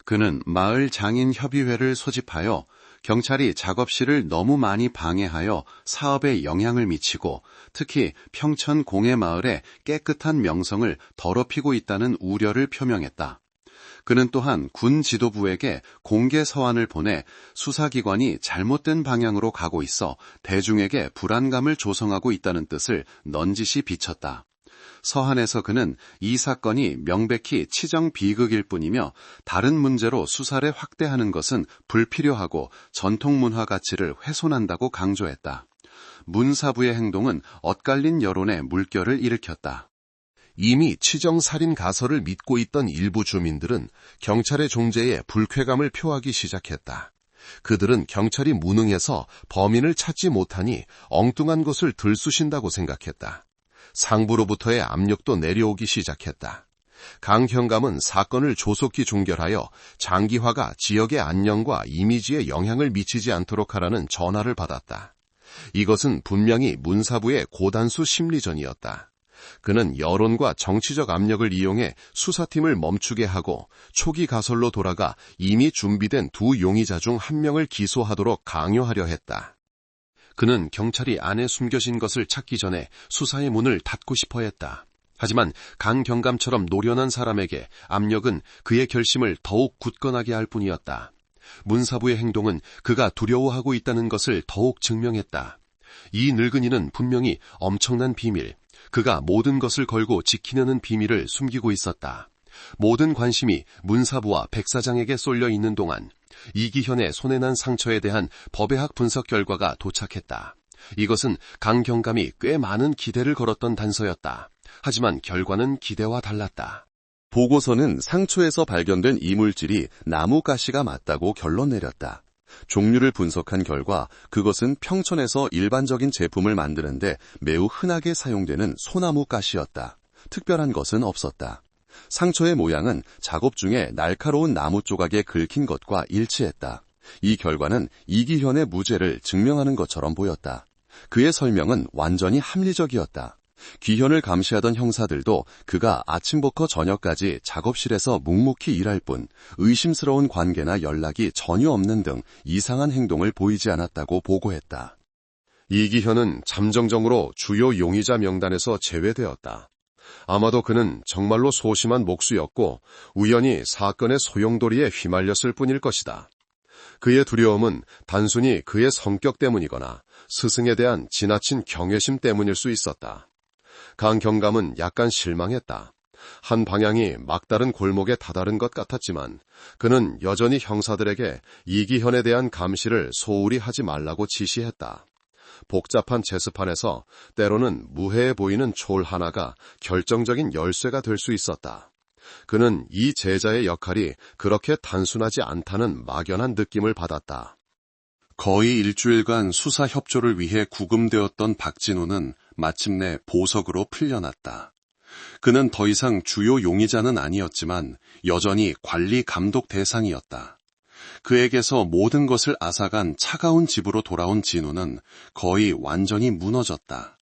그는 마을 장인 협의회를 소집하여 경찰이 작업실을 너무 많이 방해하여 사업에 영향을 미치고 특히 평천 공해 마을의 깨끗한 명성을 더럽히고 있다는 우려를 표명했다. 그는 또한 군 지도부에게 공개 서한을 보내 수사기관이 잘못된 방향으로 가고 있어 대중에게 불안감을 조성하고 있다는 뜻을 넌지시 비쳤다. 서한에서 그는 이 사건이 명백히 치정 비극일 뿐이며 다른 문제로 수사를 확대하는 것은 불필요하고 전통문화 가치를 훼손한다고 강조했다. 문사부의 행동은 엇갈린 여론의 물결을 일으켰다. 이미 치정살인 가설을 믿고 있던 일부 주민들은 경찰의 존재에 불쾌감을 표하기 시작했다. 그들은 경찰이 무능해서 범인을 찾지 못하니 엉뚱한 것을 들쑤신다고 생각했다. 상부로부터의 압력도 내려오기 시작했다. 강형감은 사건을 조속히 종결하여 장기화가 지역의 안녕과 이미지에 영향을 미치지 않도록 하라는 전화를 받았다. 이것은 분명히 문사부의 고단수 심리전이었다. 그는 여론과 정치적 압력을 이용해 수사팀을 멈추게 하고 초기 가설로 돌아가 이미 준비된 두 용의자 중 한 명을 기소하도록 강요하려 했다. 그는 경찰이 안에 숨겨진 것을 찾기 전에 수사의 문을 닫고 싶어 했다. 하지만 강경감처럼 노련한 사람에게 압력은 그의 결심을 더욱 굳건하게 할 뿐이었다. 문사부의 행동은 그가 두려워하고 있다는 것을 더욱 증명했다. 이 늙은이는 분명히 엄청난 비밀, 그가 모든 것을 걸고 지키려는 비밀을 숨기고 있었다. 모든 관심이 문사부와 백사장에게 쏠려 있는 동안 이기현의 손에 난 상처에 대한 법의학 분석 결과가 도착했다. 이것은 강경감이 꽤 많은 기대를 걸었던 단서였다. 하지만 결과는 기대와 달랐다. 보고서는 상처에서 발견된 이물질이 나무가시가 맞다고 결론 내렸다. 종류를 분석한 결과 그것은 평촌에서 일반적인 제품을 만드는데 매우 흔하게 사용되는 소나무 가시였다. 특별한 것은 없었다. 상처의 모양은 작업 중에 날카로운 나무 조각에 긁힌 것과 일치했다. 이 결과는 이기현의 무죄를 증명하는 것처럼 보였다. 그의 설명은 완전히 합리적이었다. 기현을 감시하던 형사들도 그가 아침부터 저녁까지 작업실에서 묵묵히 일할 뿐 의심스러운 관계나 연락이 전혀 없는 등 이상한 행동을 보이지 않았다고 보고했다. 이기현은 잠정적으로 주요 용의자 명단에서 제외되었다. 아마도 그는 정말로 소심한 목수였고 우연히 사건의 소용돌이에 휘말렸을 뿐일 것이다. 그의 두려움은 단순히 그의 성격 때문이거나 스승에 대한 지나친 경외심 때문일 수 있었다. 강경감은 약간 실망했다. 한 방향이 막다른 골목에 다다른 것 같았지만 그는 여전히 형사들에게 이기현에 대한 감시를 소홀히 하지 말라고 지시했다. 복잡한 제스판에서 때로는 무해해 보이는 촐 하나가 결정적인 열쇠가 될 수 있었다. 그는 이 제자의 역할이 그렇게 단순하지 않다는 막연한 느낌을 받았다. 거의 일주일간 수사 협조를 위해 구금되었던 박진우는 마침내 보석으로 풀려났다. 그는 더 이상 주요 용의자는 아니었지만 여전히 관리 감독 대상이었다. 그에게서 모든 것을 앗아간 차가운 집으로 돌아온 진우는 거의 완전히 무너졌다.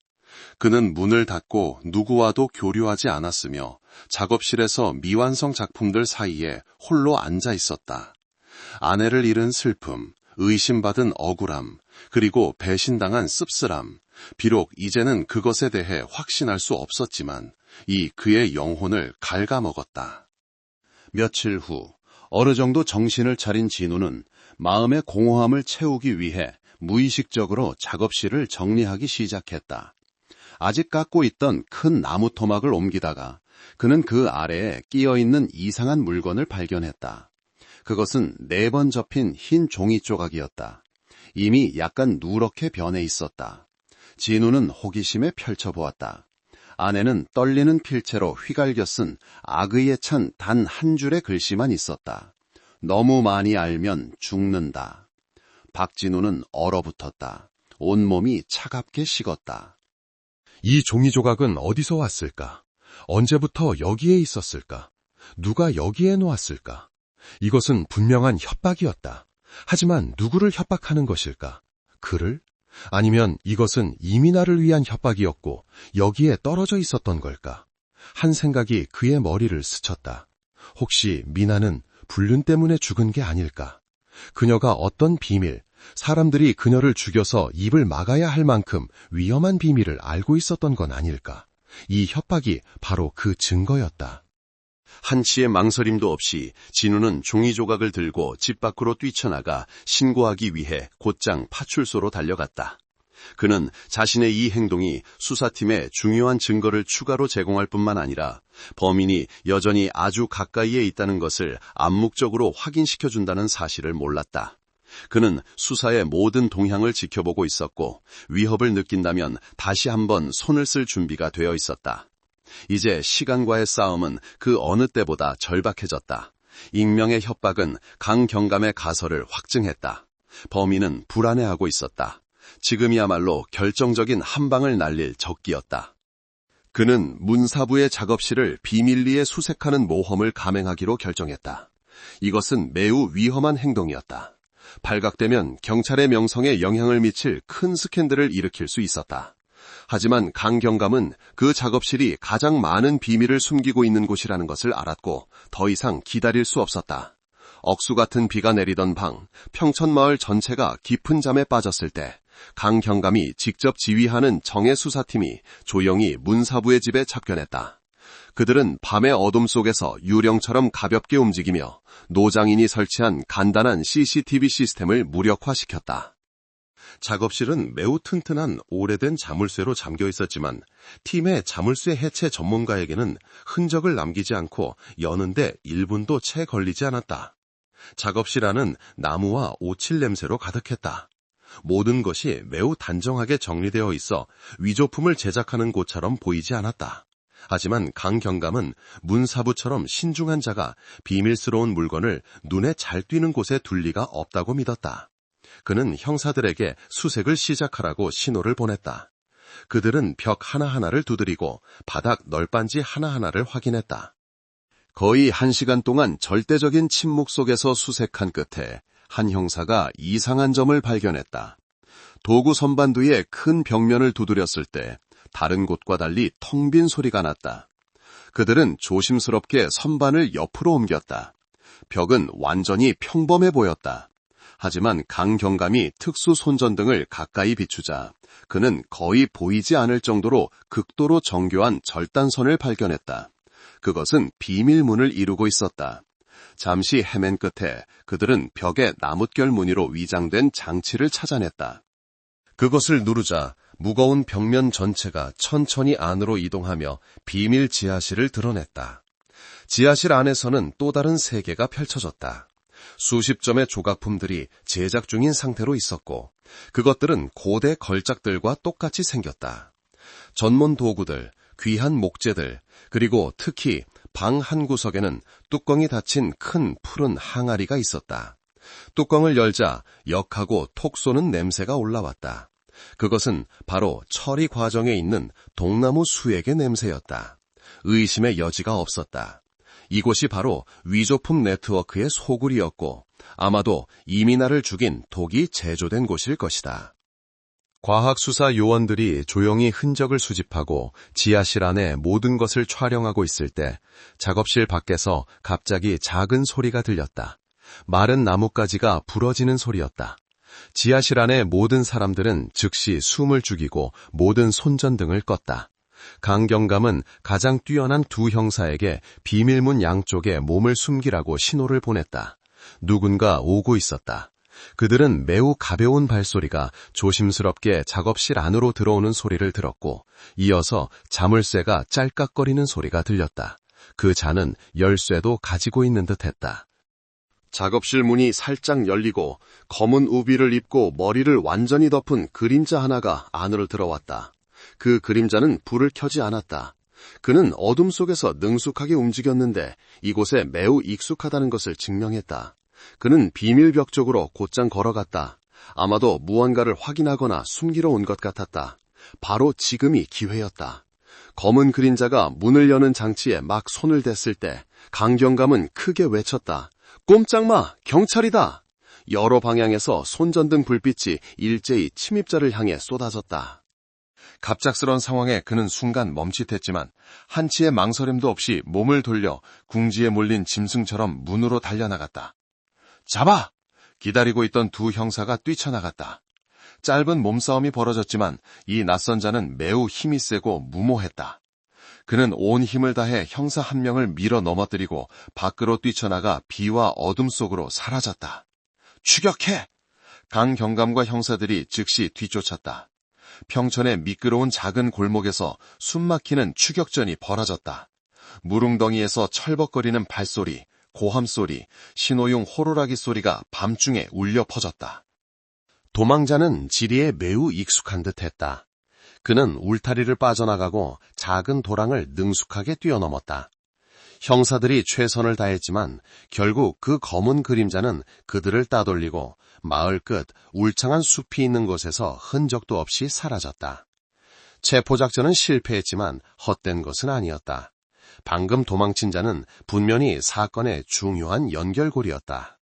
그는 문을 닫고 누구와도 교류하지 않았으며 작업실에서 미완성 작품들 사이에 홀로 앉아 있었다. 아내를 잃은 슬픔, 의심받은 억울함, 그리고 배신당한 씁쓸함, 비록 이제는 그것에 대해 확신할 수 없었지만 그의 영혼을 갉아먹었다. 며칠 후 어느 정도 정신을 차린 진우는 마음의 공허함을 채우기 위해 무의식적으로 작업실을 정리하기 시작했다. 아직 깎고 있던 큰 나무 토막을 옮기다가 그는 그 아래에 끼어있는 이상한 물건을 발견했다. 그것은 4번 접힌 흰 종이 조각이었다. 이미 약간 누렇게 변해 있었다. 진우는 호기심에 펼쳐보았다. 안에는 떨리는 필체로 휘갈겨 쓴 악의에 찬 단 한 줄의 글씨만 있었다. 너무 많이 알면 죽는다. 박진우는 얼어붙었다. 온몸이 차갑게 식었다. 이 종이 조각은 어디서 왔을까? 언제부터 여기에 있었을까? 누가 여기에 놓았을까? 이것은 분명한 협박이었다. 하지만 누구를 협박하는 것일까? 그를? 아니면 이것은 이민아를 위한 협박이었고 여기에 떨어져 있었던 걸까? 한 생각이 그의 머리를 스쳤다. 혹시 미나는 불륜 때문에 죽은 게 아닐까? 그녀가 어떤 비밀, 사람들이 그녀를 죽여서 입을 막아야 할 만큼 위험한 비밀을 알고 있었던 건 아닐까? 이 협박이 바로 그 증거였다. 한치의 망설임도 없이 진우는 종이 조각을 들고 집 밖으로 뛰쳐나가 신고하기 위해 곧장 파출소로 달려갔다. 그는 자신의 이 행동이 수사팀에 중요한 증거를 추가로 제공할 뿐만 아니라 범인이 여전히 아주 가까이에 있다는 것을 암묵적으로 확인시켜준다는 사실을 몰랐다. 그는 수사의 모든 동향을 지켜보고 있었고 위협을 느낀다면 다시 한번 손을 쓸 준비가 되어 있었다. 이제 시간과의 싸움은 그 어느 때보다 절박해졌다. 익명의 협박은 강경감의 가설을 확증했다. 범인은 불안해하고 있었다. 지금이야말로 결정적인 한 방을 날릴 적기였다. 그는 문사부의 작업실을 비밀리에 수색하는 모험을 감행하기로 결정했다. 이것은 매우 위험한 행동이었다. 발각되면 경찰의 명성에 영향을 미칠 큰 스캔들을 일으킬 수 있었다. 하지만 강경감은 그 작업실이 가장 많은 비밀을 숨기고 있는 곳이라는 것을 알았고 더 이상 기다릴 수 없었다. 억수 같은 비가 내리던 방, 평천마을 전체가 깊은 잠에 빠졌을 때 강경감이 직접 지휘하는 정예 수사팀이 조용히 문사부의 집에 접견했다. 그들은 밤의 어둠 속에서 유령처럼 가볍게 움직이며 노장인이 설치한 간단한 CCTV 시스템을 무력화시켰다. 작업실은 매우 튼튼한 오래된 자물쇠로 잠겨 있었지만 팀의 자물쇠 해체 전문가에게는 흔적을 남기지 않고 여는데 1분도 채 걸리지 않았다. 작업실 안은 나무와 오칠 냄새로 가득했다. 모든 것이 매우 단정하게 정리되어 있어 위조품을 제작하는 곳처럼 보이지 않았다. 하지만 강경감은 문사부처럼 신중한 자가 비밀스러운 물건을 눈에 잘 띄는 곳에 둘 리가 없다고 믿었다. 그는 형사들에게 수색을 시작하라고 신호를 보냈다. 그들은 벽 하나하나를 두드리고 바닥 널빤지 하나하나를 확인했다. 거의 1시간 동안 절대적인 침묵 속에서 수색한 끝에 한 형사가 이상한 점을 발견했다. 도구 선반두에 큰 벽면을 두드렸을 때 다른 곳과 달리 텅 빈 소리가 났다. 그들은 조심스럽게 선반을 옆으로 옮겼다. 벽은 완전히 평범해 보였다. 하지만 강경감이 특수 손전등을 가까이 비추자 그는 거의 보이지 않을 정도로 극도로 정교한 절단선을 발견했다. 그것은 비밀문을 이루고 있었다. 잠시 헤맨 끝에 그들은 벽에 나뭇결 무늬로 위장된 장치를 찾아냈다. 그것을 누르자 무거운 벽면 전체가 천천히 안으로 이동하며 비밀 지하실을 드러냈다. 지하실 안에서는 또 다른 세계가 펼쳐졌다. 수십 점의 조각품들이 제작 중인 상태로 있었고 그것들은 고대 걸작들과 똑같이 생겼다. 전문 도구들, 귀한 목재들, 그리고 특히 방 한 구석에는 뚜껑이 닫힌 큰 푸른 항아리가 있었다. 뚜껑을 열자 역하고 톡 쏘는 냄새가 올라왔다. 그것은 바로 처리 과정에 있는 동나무 수액의 냄새였다. 의심의 여지가 없었다. 이곳이 바로 위조품 네트워크의 소굴이었고 아마도 이민아를 죽인 독이 제조된 곳일 것이다. 과학수사 요원들이 조용히 흔적을 수집하고 지하실 안에 모든 것을 촬영하고 있을 때 작업실 밖에서 갑자기 작은 소리가 들렸다. 마른 나뭇가지가 부러지는 소리였다. 지하실 안의 모든 사람들은 즉시 숨을 죽이고 모든 손전등을 껐다. 강경감은 가장 뛰어난 두 형사에게 비밀문 양쪽에 몸을 숨기라고 신호를 보냈다. 누군가 오고 있었다. 그들은 매우 가벼운 발소리가 조심스럽게 작업실 안으로 들어오는 소리를 들었고, 이어서 자물쇠가 짤깍거리는 소리가 들렸다. 그 자는 열쇠도 가지고 있는 듯했다. 작업실 문이 살짝 열리고 검은 우비를 입고 머리를 완전히 덮은 그림자 하나가 안으로 들어왔다. 그 그림자는 불을 켜지 않았다. 그는 어둠 속에서 능숙하게 움직였는데 이곳에 매우 익숙하다는 것을 증명했다. 그는 비밀벽 쪽으로 곧장 걸어갔다. 아마도 무언가를 확인하거나 숨기러 온 것 같았다. 바로 지금이 기회였다. 검은 그림자가 문을 여는 장치에 막 손을 댔을 때 강경감은 크게 외쳤다. 꼼짝마! 경찰이다! 여러 방향에서 손전등 불빛이 일제히 침입자를 향해 쏟아졌다. 갑작스런 상황에 그는 순간 멈칫했지만 한치의 망설임도 없이 몸을 돌려 궁지에 몰린 짐승처럼 문으로 달려나갔다. 잡아! 기다리고 있던 두 형사가 뛰쳐나갔다. 짧은 몸싸움이 벌어졌지만 이 낯선 자는 매우 힘이 세고 무모했다. 그는 온 힘을 다해 형사 한 명을 밀어 넘어뜨리고 밖으로 뛰쳐나가 비와 어둠 속으로 사라졌다. 추격해! 강경감과 형사들이 즉시 뒤쫓았다. 평촌의 미끄러운 작은 골목에서 숨막히는 추격전이 벌어졌다. 무릉덩이에서 철벅거리는 발소리, 고함소리, 신호용 호루라기 소리가 밤중에 울려 퍼졌다. 도망자는 지리에 매우 익숙한 듯했다. 그는 울타리를 빠져나가고 작은 도랑을 능숙하게 뛰어넘었다. 형사들이 최선을 다했지만 결국 그 검은 그림자는 그들을 따돌리고 마을 끝 울창한 숲이 있는 곳에서 흔적도 없이 사라졌다. 체포작전은 실패했지만 헛된 것은 아니었다. 방금 도망친 자는 분명히 사건의 중요한 연결고리였다.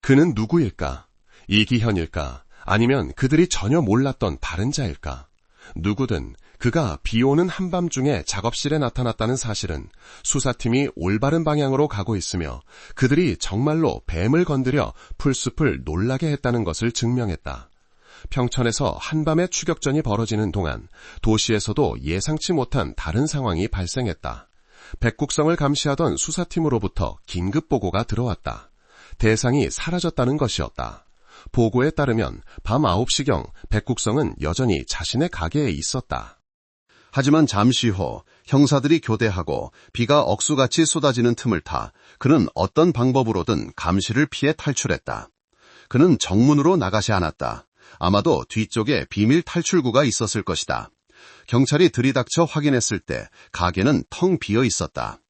그는 누구일까? 이기현일까? 아니면 그들이 전혀 몰랐던 다른 자일까? 누구든 그가 비오는 한밤중에 작업실에 나타났다는 사실은 수사팀이 올바른 방향으로 가고 있으며 그들이 정말로 뱀을 건드려 풀숲을 놀라게 했다는 것을 증명했다. 평촌에서 한밤의 추격전이 벌어지는 동안 도시에서도 예상치 못한 다른 상황이 발생했다. 백국성을 감시하던 수사팀으로부터 긴급 보고가 들어왔다. 대상이 사라졌다는 것이었다. 보고에 따르면 밤 9시경 백국성은 여전히 자신의 가게에 있었다. 하지만 잠시 후 형사들이 교대하고 비가 억수같이 쏟아지는 틈을 타 그는 어떤 방법으로든 감시를 피해 탈출했다. 그는 정문으로 나가지 않았다. 아마도 뒤쪽에 비밀 탈출구가 있었을 것이다. 경찰이 들이닥쳐 확인했을 때 가게는 텅 비어 있었다.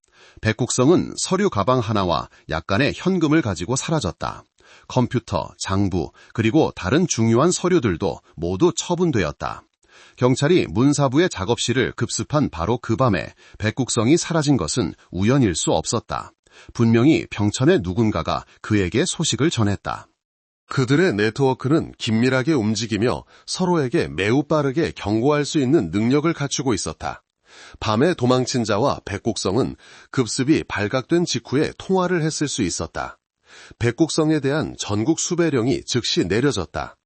백국성은 서류 가방 하나와 약간의 현금을 가지고 사라졌다. 컴퓨터, 장부, 그리고 다른 중요한 서류들도 모두 처분되었다. 경찰이 문사부의 작업실을 급습한 바로 그 밤에 백국성이 사라진 것은 우연일 수 없었다. 분명히 평촌의 누군가가 그에게 소식을 전했다. 그들의 네트워크는 긴밀하게 움직이며 서로에게 매우 빠르게 경고할 수 있는 능력을 갖추고 있었다. 밤에 도망친 자와 백국성은 급습이 발각된 직후에 통화를 했을 수 있었다. 백국성에 대한 전국 수배령이 즉시 내려졌다.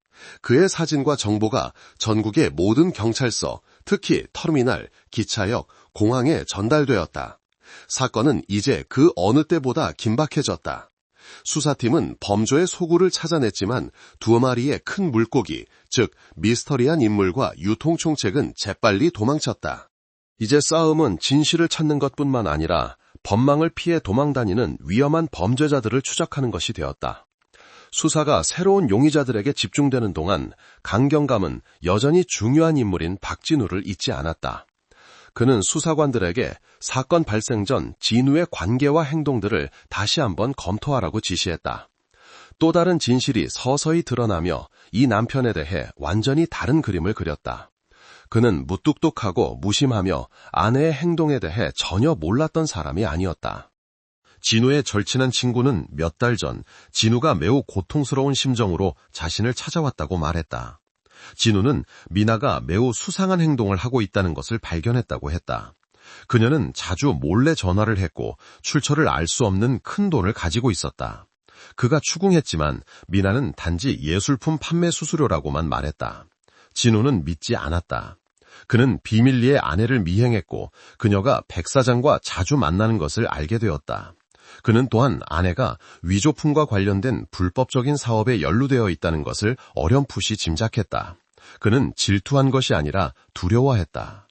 그의 사진과 정보가 전국의 모든 경찰서, 특히 터미널, 기차역, 공항에 전달되었다. 사건은 이제 그 어느 때보다 긴박해졌다. 수사팀은 범죄의 소굴을 찾아냈지만 두 마리의 큰 물고기, 즉 미스터리한 인물과 유통총책은 재빨리 도망쳤다. 이제 싸움은 진실을 찾는 것뿐만 아니라 법망을 피해 도망다니는 위험한 범죄자들을 추적하는 것이 되었다. 수사가 새로운 용의자들에게 집중되는 동안 강경감은 여전히 중요한 인물인 박진우를 잊지 않았다. 그는 수사관들에게 사건 발생 전 진우의 관계와 행동들을 다시 한번 검토하라고 지시했다. 또 다른 진실이 서서히 드러나며 이 남편에 대해 완전히 다른 그림을 그렸다. 그는 무뚝뚝하고 무심하며 아내의 행동에 대해 전혀 몰랐던 사람이 아니었다. 진우의 절친한 친구는 몇 달 전 진우가 매우 고통스러운 심정으로 자신을 찾아왔다고 말했다. 진우는 미나가 매우 수상한 행동을 하고 있다는 것을 발견했다고 했다. 그녀는 자주 몰래 전화를 했고 출처를 알 수 없는 큰 돈을 가지고 있었다. 그가 추궁했지만 미나는 단지 예술품 판매 수수료라고만 말했다. 진우는 믿지 않았다. 그는 비밀리에 아내를 미행했고 그녀가 백사장과 자주 만나는 것을 알게 되었다. 그는 또한 아내가 위조품과 관련된 불법적인 사업에 연루되어 있다는 것을 어렴풋이 짐작했다. 그는 질투한 것이 아니라 두려워했다.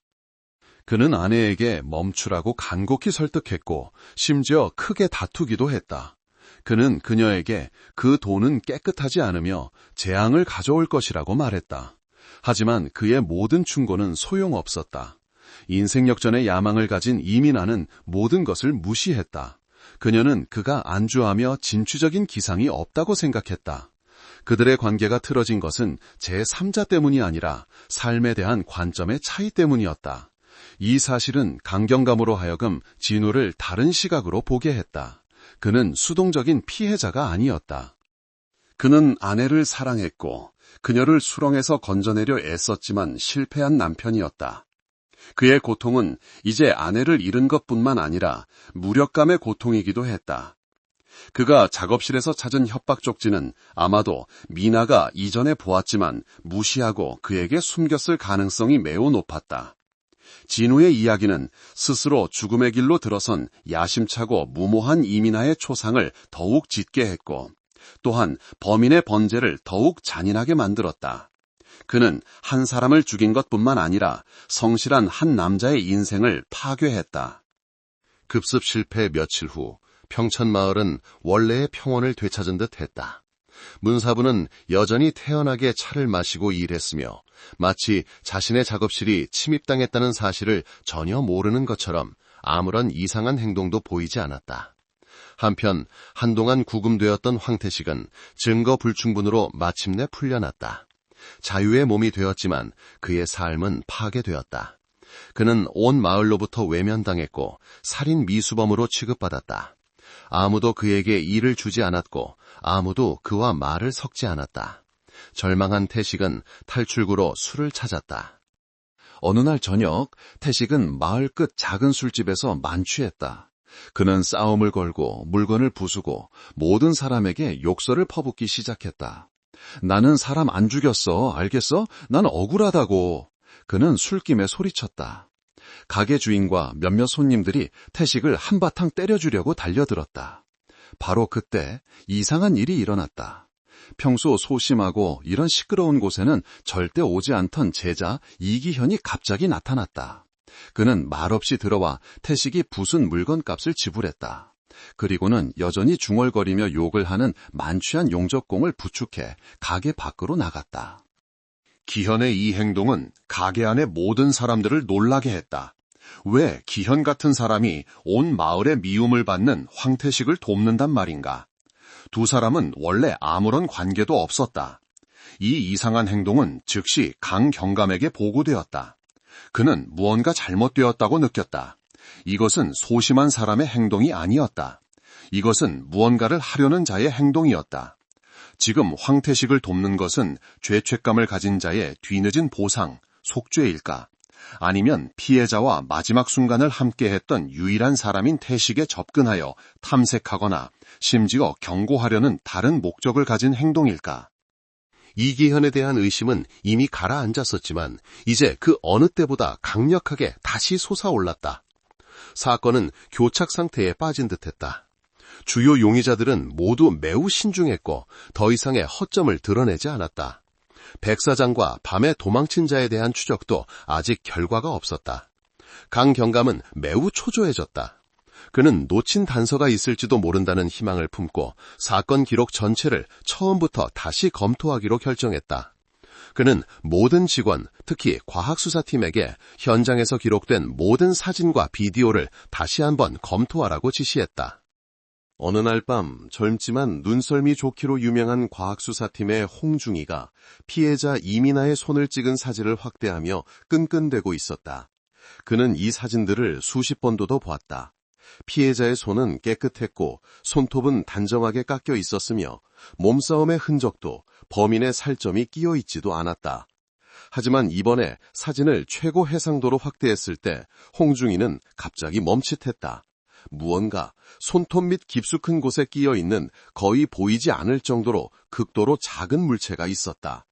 그는 아내에게 멈추라고 간곡히 설득했고 심지어 크게 다투기도 했다. 그는 그녀에게 그 돈은 깨끗하지 않으며 재앙을 가져올 것이라고 말했다. 하지만 그의 모든 충고는 소용없었다. 인생 역전의 야망을 가진 이민아는 모든 것을 무시했다. 그녀는 그가 안주하며 진취적인 기상이 없다고 생각했다. 그들의 관계가 틀어진 것은 제3자 때문이 아니라 삶에 대한 관점의 차이 때문이었다. 이 사실은 강경감으로 하여금 진우를 다른 시각으로 보게 했다. 그는 수동적인 피해자가 아니었다. 그는 아내를 사랑했고 그녀를 수렁에서 건져내려 애썼지만 실패한 남편이었다. 그의 고통은 이제 아내를 잃은 것뿐만 아니라 무력감의 고통이기도 했다. 그가 작업실에서 찾은 협박 쪽지는 아마도 미나가 이전에 보았지만 무시하고 그에게 숨겼을 가능성이 매우 높았다. 진우의 이야기는 스스로 죽음의 길로 들어선 야심차고 무모한 이민아의 초상을 더욱 짙게 했고 또한 범인의 번제를 더욱 잔인하게 만들었다. 그는 한 사람을 죽인 것뿐만 아니라 성실한 한 남자의 인생을 파괴했다. 급습 실패 며칠 후 평천마을은 원래의 평온을 되찾은 듯 했다. 문사부는 여전히 태연하게 차를 마시고 일했으며 마치 자신의 작업실이 침입당했다는 사실을 전혀 모르는 것처럼 아무런 이상한 행동도 보이지 않았다. 한편 한동안 구금되었던 황태식은 증거 불충분으로 마침내 풀려났다. 자유의 몸이 되었지만 그의 삶은 파괴되었다. 그는 온 마을로부터 외면당했고 살인 미수범으로 취급받았다. 아무도 그에게 일을 주지 않았고 아무도 그와 말을 섞지 않았다. 절망한 태식은 탈출구로 술을 찾았다. 어느 날 저녁 태식은 마을 끝 작은 술집에서 만취했다. 그는 싸움을 걸고 물건을 부수고 모든 사람에게 욕설을 퍼붓기 시작했다. 나는 사람 안 죽였어. 알겠어? 난 억울하다고. 그는 술김에 소리쳤다. 가게 주인과 몇몇 손님들이 태식을 한바탕 때려주려고 달려들었다. 바로 그때 이상한 일이 일어났다. 평소 소심하고 이런 시끄러운 곳에는 절대 오지 않던 제자 이기현이 갑자기 나타났다. 그는 말없이 들어와 태식이 부순 물건값을 지불했다. 그리고는 여전히 중얼거리며 욕을 하는 만취한 용적공을 부축해 가게 밖으로 나갔다. 기현의 이 행동은 가게 안의 모든 사람들을 놀라게 했다. 왜 기현 같은 사람이 온 마을의 미움을 받는 황태식을 돕는단 말인가? 두 사람은 원래 아무런 관계도 없었다. 이 이상한 행동은 즉시 강경감에게 보고되었다. 그는 무언가 잘못되었다고 느꼈다. 이것은 소심한 사람의 행동이 아니었다. 이것은 무언가를 하려는 자의 행동이었다. 지금 황태식을 돕는 것은 죄책감을 가진 자의 뒤늦은 보상, 속죄일까? 아니면 피해자와 마지막 순간을 함께했던 유일한 사람인 태식에 접근하여 탐색하거나 심지어 경고하려는 다른 목적을 가진 행동일까? 이기현에 대한 의심은 이미 가라앉았었지만 이제 그 어느 때보다 강력하게 다시 솟아올랐다. 사건은 교착 상태에 빠진 듯했다. 주요 용의자들은 모두 매우 신중했고 더 이상의 허점을 드러내지 않았다. 백사장과 밤에 도망친 자에 대한 추적도 아직 결과가 없었다. 강경감은 매우 초조해졌다. 그는 놓친 단서가 있을지도 모른다는 희망을 품고 사건 기록 전체를 처음부터 다시 검토하기로 결정했다. 그는 모든 직원, 특히 과학수사팀에게 현장에서 기록된 모든 사진과 비디오를 다시 한번 검토하라고 지시했다. 어느 날 밤 젊지만 눈썰미 좋기로 유명한 과학수사팀의 홍중이가 피해자 이민아의 손을 찍은 사진을 확대하며 끈끈대고 있었다. 그는 이 사진들을 수십 번도도 보았다. 피해자의 손은 깨끗했고 손톱은 단정하게 깎여 있었으며 몸싸움의 흔적도 범인의 살점이 끼어 있지도 않았다. 하지만 이번에 사진을 최고 해상도로 확대했을 때 홍중이는 갑자기 멈칫했다. 무언가 손톱 밑 깊숙한 곳에 끼어 있는 거의 보이지 않을 정도로 극도로 작은 물체가 있었다.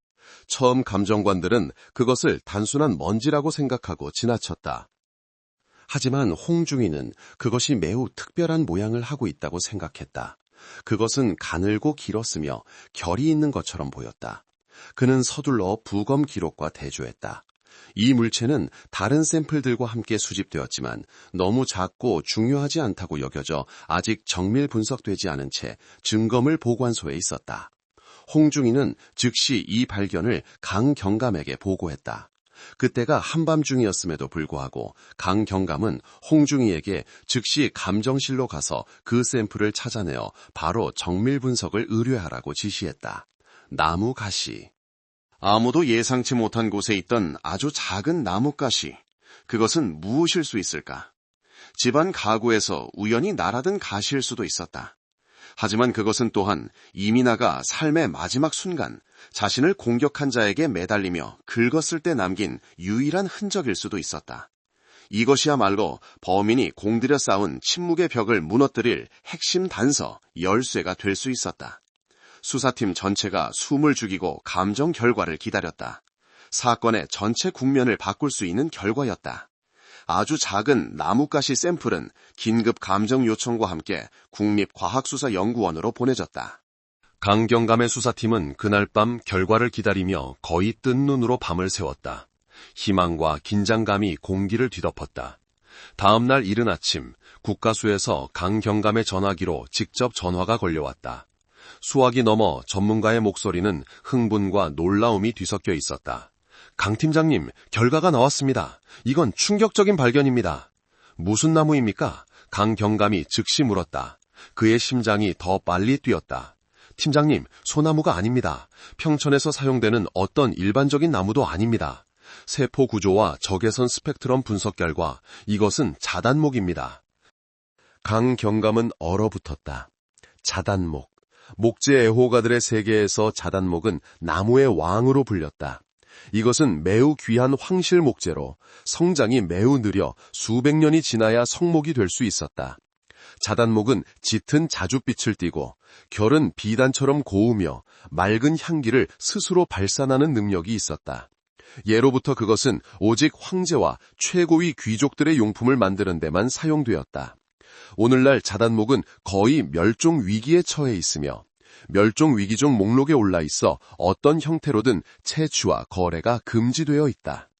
처음 감정관들은 그것을 단순한 먼지라고 생각하고 지나쳤다. 하지만 홍중이는 그것이 매우 특별한 모양을 하고 있다고 생각했다. 그것은 가늘고 길었으며 결이 있는 것처럼 보였다. 그는 서둘러 부검 기록과 대조했다. 이 물체는 다른 샘플들과 함께 수집되었지만 너무 작고 중요하지 않다고 여겨져 아직 정밀 분석되지 않은 채 증거물 보관소에 있었다. 홍중이는 즉시 이 발견을 강경감에게 보고했다. 그때가 한밤중이었음에도 불구하고 강경감은 홍중이에게 즉시 감정실로 가서 그 샘플을 찾아내어 바로 정밀 분석을 의뢰하라고 지시했다. 나무 가시. 아무도 예상치 못한 곳에 있던 아주 작은 나뭇가시. 그것은 무엇일 수 있을까? 집안 가구에서 우연히 날아든 가시일 수도 있었다. 하지만 그것은 또한 이민아가 삶의 마지막 순간 자신을 공격한 자에게 매달리며 긁었을 때 남긴 유일한 흔적일 수도 있었다. 이것이야말로 범인이 공들여 쌓은 침묵의 벽을 무너뜨릴 핵심 단서, 열쇠가 될 수 있었다. 수사팀 전체가 숨을 죽이고 감정 결과를 기다렸다. 사건의 전체 국면을 바꿀 수 있는 결과였다. 아주 작은 나뭇가시 샘플은 긴급 감정 요청과 함께 국립과학수사연구원으로 보내졌다. 강경감의 수사팀은 그날 밤 결과를 기다리며 거의 뜬 눈으로 밤을 새웠다. 희망과 긴장감이 공기를 뒤덮었다. 다음 날 이른 아침 국가수에서 강경감의 전화기로 직접 전화가 걸려왔다. 수화기 너머 전문가의 목소리는 흥분과 놀라움이 뒤섞여 있었다. 강 팀장님, 결과가 나왔습니다. 이건 충격적인 발견입니다. 무슨 나무입니까? 강경감이 즉시 물었다. 그의 심장이 더 빨리 뛰었다. 팀장님, 소나무가 아닙니다. 평천에서 사용되는 어떤 일반적인 나무도 아닙니다. 세포 구조와 적외선 스펙트럼 분석 결과 이것은 자단목입니다. 강경감은 얼어붙었다. 자단목. 목재 애호가들의 세계에서 자단목은 나무의 왕으로 불렸다. 이것은 매우 귀한 황실 목재로 성장이 매우 느려 수백 년이 지나야 성목이 될 수 있었다. 자단목은 짙은 자줏빛을 띠고 결은 비단처럼 고우며 맑은 향기를 스스로 발산하는 능력이 있었다. 예로부터 그것은 오직 황제와 최고위 귀족들의 용품을 만드는 데만 사용되었다. 오늘날 자단목은 거의 멸종 위기에 처해 있으며 멸종 위기종 목록에 올라 있어 어떤 형태로든 채취와 거래가 금지되어 있다.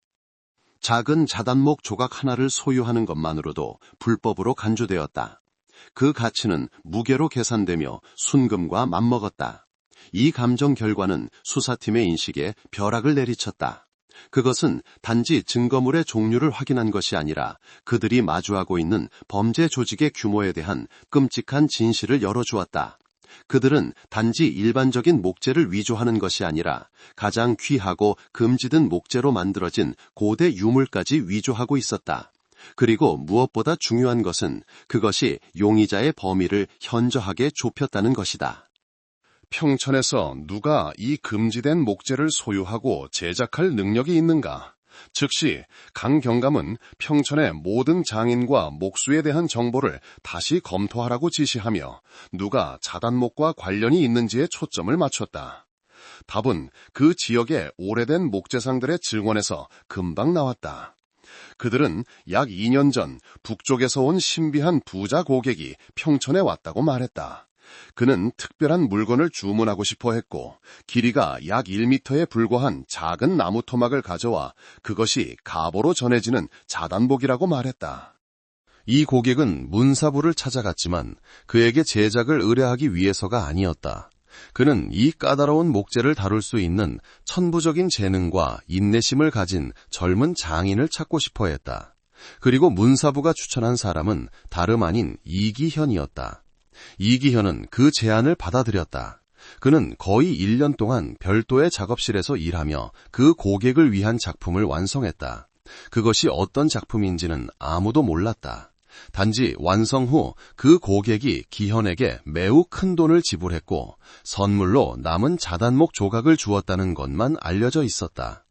작은 자단목 조각 하나를 소유하는 것만으로도 불법으로 간주되었다. 그 가치는 무게로 계산되며 순금과 맞먹었다. 이 감정 결과는 수사팀의 인식에 벼락을 내리쳤다. 그것은 단지 증거물의 종류를 확인한 것이 아니라 그들이 마주하고 있는 범죄 조직의 규모에 대한 끔찍한 진실을 열어주었다. 그들은 단지 일반적인 목재를 위조하는 것이 아니라 가장 귀하고 금지된 목재로 만들어진 고대 유물까지 위조하고 있었다. 그리고 무엇보다 중요한 것은 그것이 용의자의 범위를 현저하게 좁혔다는 것이다. 평천에서 누가 이 금지된 목재를 소유하고 제작할 능력이 있는가? 즉시 강경감은 평천의 모든 장인과 목수에 대한 정보를 다시 검토하라고 지시하며 누가 자단목과 관련이 있는지에 초점을 맞췄다. 답은 그 지역의 오래된 목재상들의 증언에서 금방 나왔다. 그들은 약 2년 전 북쪽에서 온 신비한 부자 고객이 평천에 왔다고 말했다. 그는 특별한 물건을 주문하고 싶어 했고 길이가 약 1m에 불과한 작은 나무 토막을 가져와 그것이 가보로 전해지는 자단목이라고 말했다. 이 고객은 문사부를 찾아갔지만 그에게 제작을 의뢰하기 위해서가 아니었다. 그는 이 까다로운 목재를 다룰 수 있는 천부적인 재능과 인내심을 가진 젊은 장인을 찾고 싶어 했다. 그리고 문사부가 추천한 사람은 다름 아닌 이기현이었다. 이기현은 그 제안을 받아들였다. 그는 거의 1년 동안 별도의 작업실에서 일하며 그 고객을 위한 작품을 완성했다. 그것이 어떤 작품인지는 아무도 몰랐다. 단지 완성 후 그 고객이 기현에게 매우 큰 돈을 지불했고 선물로 남은 자단목 조각을 주었다는 것만 알려져 있었다.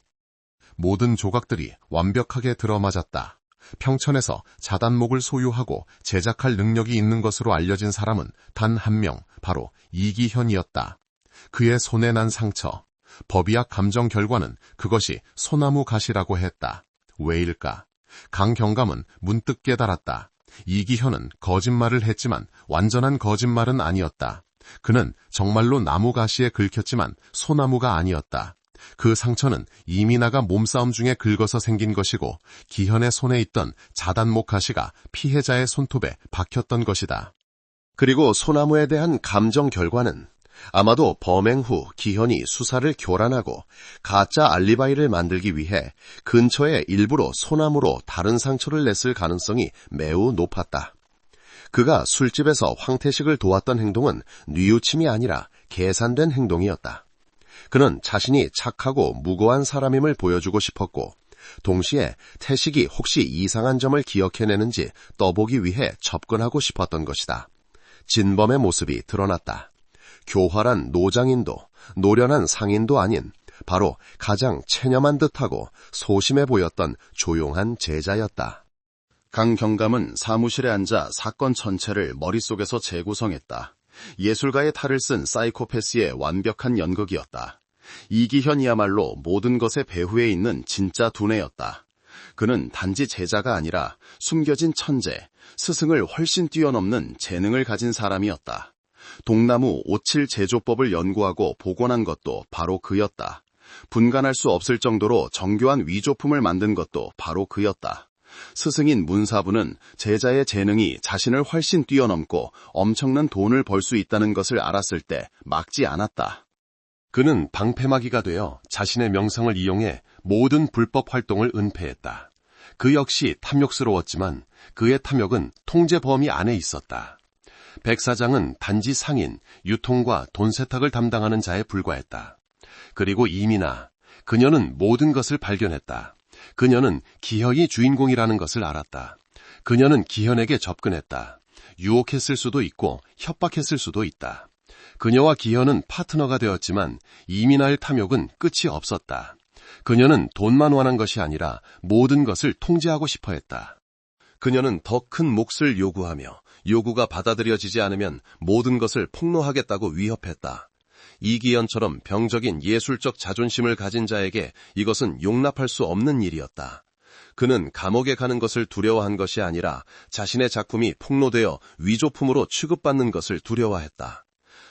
모든 조각들이 완벽하게 들어맞았다. 평천에서 자단목을 소유하고 제작할 능력이 있는 것으로 알려진 사람은 단 한 명, 바로 이기현이었다. 그의 손에 난 상처, 법의학 감정 결과는 그것이 소나무 가시라고 했다. 왜일까? 강경감은 문득 깨달았다. 이기현은 거짓말을 했지만 완전한 거짓말은 아니었다. 그는 정말로 나무 가시에 긁혔지만 소나무가 아니었다. 그 상처는 이민아가 몸싸움 중에 긁어서 생긴 것이고 기현의 손에 있던 자단목 가시가 피해자의 손톱에 박혔던 것이다. 그리고 소나무에 대한 감정 결과는 아마도 범행 후 기현이 수사를 교란하고 가짜 알리바이를 만들기 위해 근처에 일부러 소나무로 다른 상처를 냈을 가능성이 매우 높았다. 그가 술집에서 황태식을 도왔던 행동은 뉘우침이 아니라 계산된 행동이었다. 그는 자신이 착하고 무고한 사람임을 보여주고 싶었고 동시에 태식이 혹시 이상한 점을 기억해내는지 떠보기 위해 접근하고 싶었던 것이다. 진범의 모습이 드러났다. 교활한 노장인도 노련한 상인도 아닌 바로 가장 체념한 듯하고 소심해 보였던 조용한 제자였다. 강경감은 사무실에 앉아 사건 전체를 머릿속에서 재구성했다. 예술가의 탈을 쓴 사이코패스의 완벽한 연극이었다. 이기현이야말로 모든 것의 배후에 있는 진짜 두뇌였다. 그는 단지 제자가 아니라 숨겨진 천재, 스승을 훨씬 뛰어넘는 재능을 가진 사람이었다. 동나무 57 제조법을 연구하고 복원한 것도 바로 그였다. 분간할 수 없을 정도로 정교한 위조품을 만든 것도 바로 그였다. 스승인 문사부는 제자의 재능이 자신을 훨씬 뛰어넘고 엄청난 돈을 벌 수 있다는 것을 알았을 때 막지 않았다. 그는 방패막이가 되어 자신의 명성을 이용해 모든 불법 활동을 은폐했다. 그 역시 탐욕스러웠지만 그의 탐욕은 통제 범위 안에 있었다. 백 사장은 단지 상인, 유통과 돈 세탁을 담당하는 자에 불과했다. 그리고 이민아, 그녀는 모든 것을 발견했다. 그녀는 기현이 주인공이라는 것을 알았다. 그녀는 기현에게 접근했다. 유혹했을 수도 있고 협박했을 수도 있다. 그녀와 기현은 파트너가 되었지만 이민아의 탐욕은 끝이 없었다. 그녀는 돈만 원한 것이 아니라 모든 것을 통제하고 싶어 했다. 그녀는 더 큰 몫을 요구하며 요구가 받아들여지지 않으면 모든 것을 폭로하겠다고 위협했다. 이기현처럼 병적인 예술적 자존심을 가진 자에게 이것은 용납할 수 없는 일이었다. 그는 감옥에 가는 것을 두려워한 것이 아니라 자신의 작품이 폭로되어 위조품으로 취급받는 것을 두려워했다.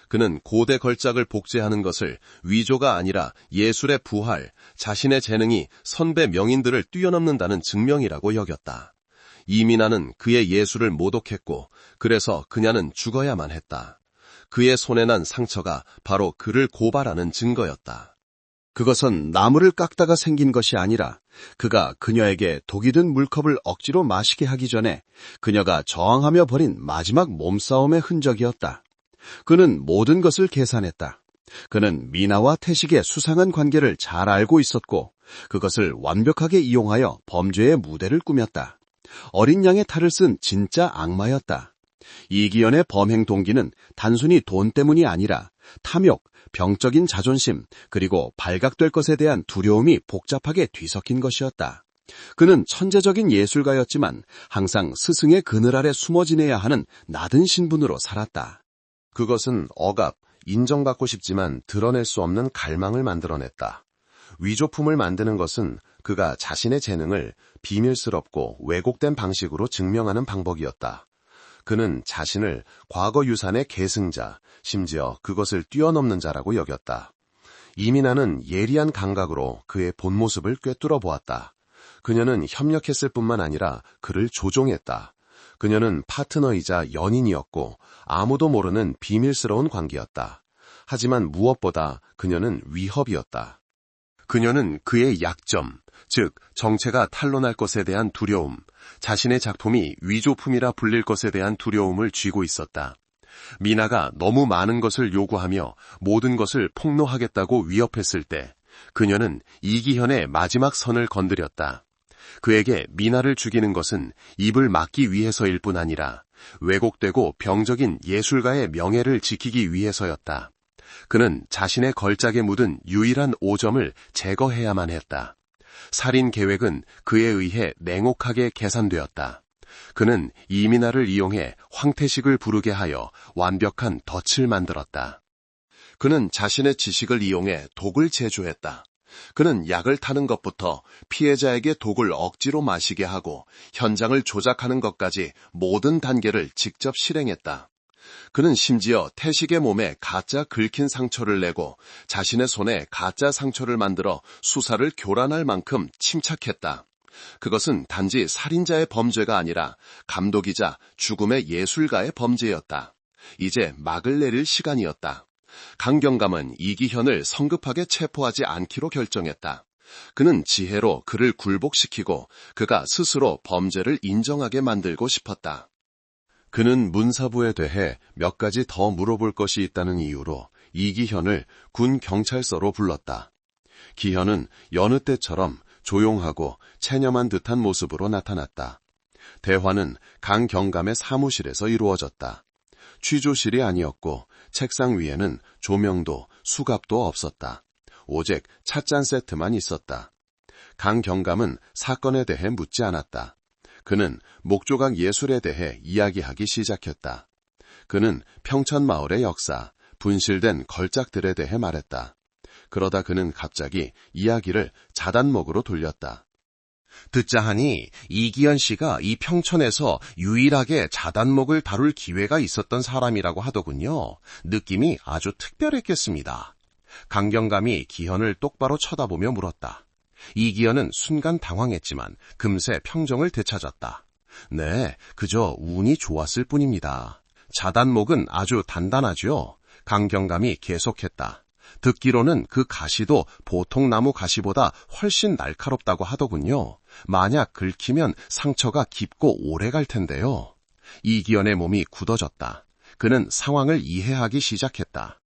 그는 고대 걸작을 복제하는 것을 위조가 아니라 예술의 부활, 자신의 재능이 선배 명인들을 뛰어넘는다는 증명이라고 여겼다. 이민아는 그의 예술을 모독했고 그래서 그녀는 죽어야만 했다. 그의 손에 난 상처가 바로 그를 고발하는 증거였다. 그것은 나무를 깎다가 생긴 것이 아니라 그가 그녀에게 독이 든 물컵을 억지로 마시게 하기 전에 그녀가 저항하며 벌인 마지막 몸싸움의 흔적이었다. 그는 모든 것을 계산했다. 그는 미나와 태식의 수상한 관계를 잘 알고 있었고 그것을 완벽하게 이용하여 범죄의 무대를 꾸몄다. 어린 양의 탈을 쓴 진짜 악마였다. 이기현의 범행 동기는 단순히 돈 때문이 아니라 탐욕, 병적인 자존심, 그리고 발각될 것에 대한 두려움이 복잡하게 뒤섞인 것이었다. 그는 천재적인 예술가였지만 항상 스승의 그늘 아래 숨어 지내야 하는 낮은 신분으로 살았다. 그것은 억압, 인정받고 싶지만 드러낼 수 없는 갈망을 만들어냈다. 위조품을 만드는 것은 그가 자신의 재능을 비밀스럽고 왜곡된 방식으로 증명하는 방법이었다. 그는 자신을 과거 유산의 계승자, 심지어 그것을 뛰어넘는 자라고 여겼다. 이민아는 예리한 감각으로 그의 본 모습을 꿰뚫어 보았다. 그녀는 협력했을 뿐만 아니라 그를 조종했다. 그녀는 파트너이자 연인이었고 아무도 모르는 비밀스러운 관계였다. 하지만 무엇보다 그녀는 위협이었다. 그녀는 그의 약점, 즉 정체가 탄로날 것에 대한 두려움, 자신의 작품이 위조품이라 불릴 것에 대한 두려움을 쥐고 있었다. 미나가 너무 많은 것을 요구하며 모든 것을 폭로하겠다고 위협했을 때 그녀는 이기현의 마지막 선을 건드렸다. 그에게 미나를 죽이는 것은 입을 막기 위해서일 뿐 아니라 왜곡되고 병적인 예술가의 명예를 지키기 위해서였다. 그는 자신의 걸작에 묻은 유일한 오점을 제거해야만 했다. 살인 계획은 그에 의해 냉혹하게 계산되었다. 그는 이민아를 이용해 황태식을 부르게 하여 완벽한 덫을 만들었다. 그는 자신의 지식을 이용해 독을 제조했다. 그는 약을 타는 것부터 피해자에게 독을 억지로 마시게 하고 현장을 조작하는 것까지 모든 단계를 직접 실행했다. 그는 심지어 태식의 몸에 가짜 긁힌 상처를 내고 자신의 손에 가짜 상처를 만들어 수사를 교란할 만큼 침착했다. 그것은 단지 살인자의 범죄가 아니라 감독이자 죽음의 예술가의 범죄였다. 이제 막을 내릴 시간이었다. 강경감은 이기현을 성급하게 체포하지 않기로 결정했다. 그는 지혜로 그를 굴복시키고 그가 스스로 범죄를 인정하게 만들고 싶었다. 그는 문사부에 대해 몇 가지 더 물어볼 것이 있다는 이유로 이기현을 군 경찰서로 불렀다. 기현은 여느 때처럼 조용하고 체념한 듯한 모습으로 나타났다. 대화는 강경감의 사무실에서 이루어졌다. 취조실이 아니었고 책상 위에는 조명도 수갑도 없었다. 오직 찻잔 세트만 있었다. 강경감은 사건에 대해 묻지 않았다. 그는 목조각 예술에 대해 이야기하기 시작했다. 그는 평천마을의 역사, 분실된 걸작들에 대해 말했다. 그러다 그는 갑자기 이야기를 자단목으로 돌렸다. 듣자 하니 이기현 씨가 이 평촌에서 유일하게 자단목을 다룰 기회가 있었던 사람이라고 하더군요. 느낌이 아주 특별했겠습니다. 강경감이 기현을 똑바로 쳐다보며 물었다. 이기현은 순간 당황했지만 금세 평정을 되찾았다. 네, 그저 운이 좋았을 뿐입니다. 자단목은 아주 단단하죠. 강경감이 계속했다. 듣기로는 그 가시도 보통 나무 가시보다 훨씬 날카롭다고 하더군요. 만약 긁히면 상처가 깊고 오래 갈 텐데요. 이기현의 몸이 굳어졌다. 그는 상황을 이해하기 시작했다.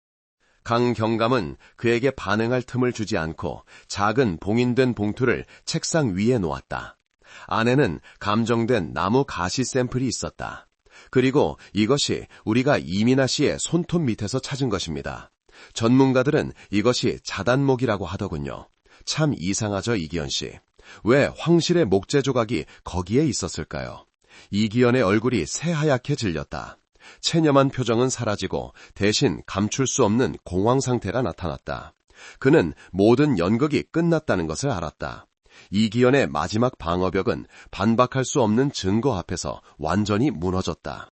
강경감은 그에게 반응할 틈을 주지 않고 작은 봉인된 봉투를 책상 위에 놓았다. 안에는 감정된 나무 가시 샘플이 있었다. 그리고 이것이 우리가 이민아 씨의 손톱 밑에서 찾은 것입니다. 전문가들은 이것이 자단목이라고 하더군요. 참 이상하죠, 이기현 씨. 왜 황실의 목재 조각이 거기에 있었을까요? 이기현의 얼굴이 새하얗게 질렸다. 체념한 표정은 사라지고 대신 감출 수 없는 공황 상태가 나타났다. 그는 모든 연극이 끝났다는 것을 알았다. 이기현의 마지막 방어벽은 반박할 수 없는 증거 앞에서 완전히 무너졌다.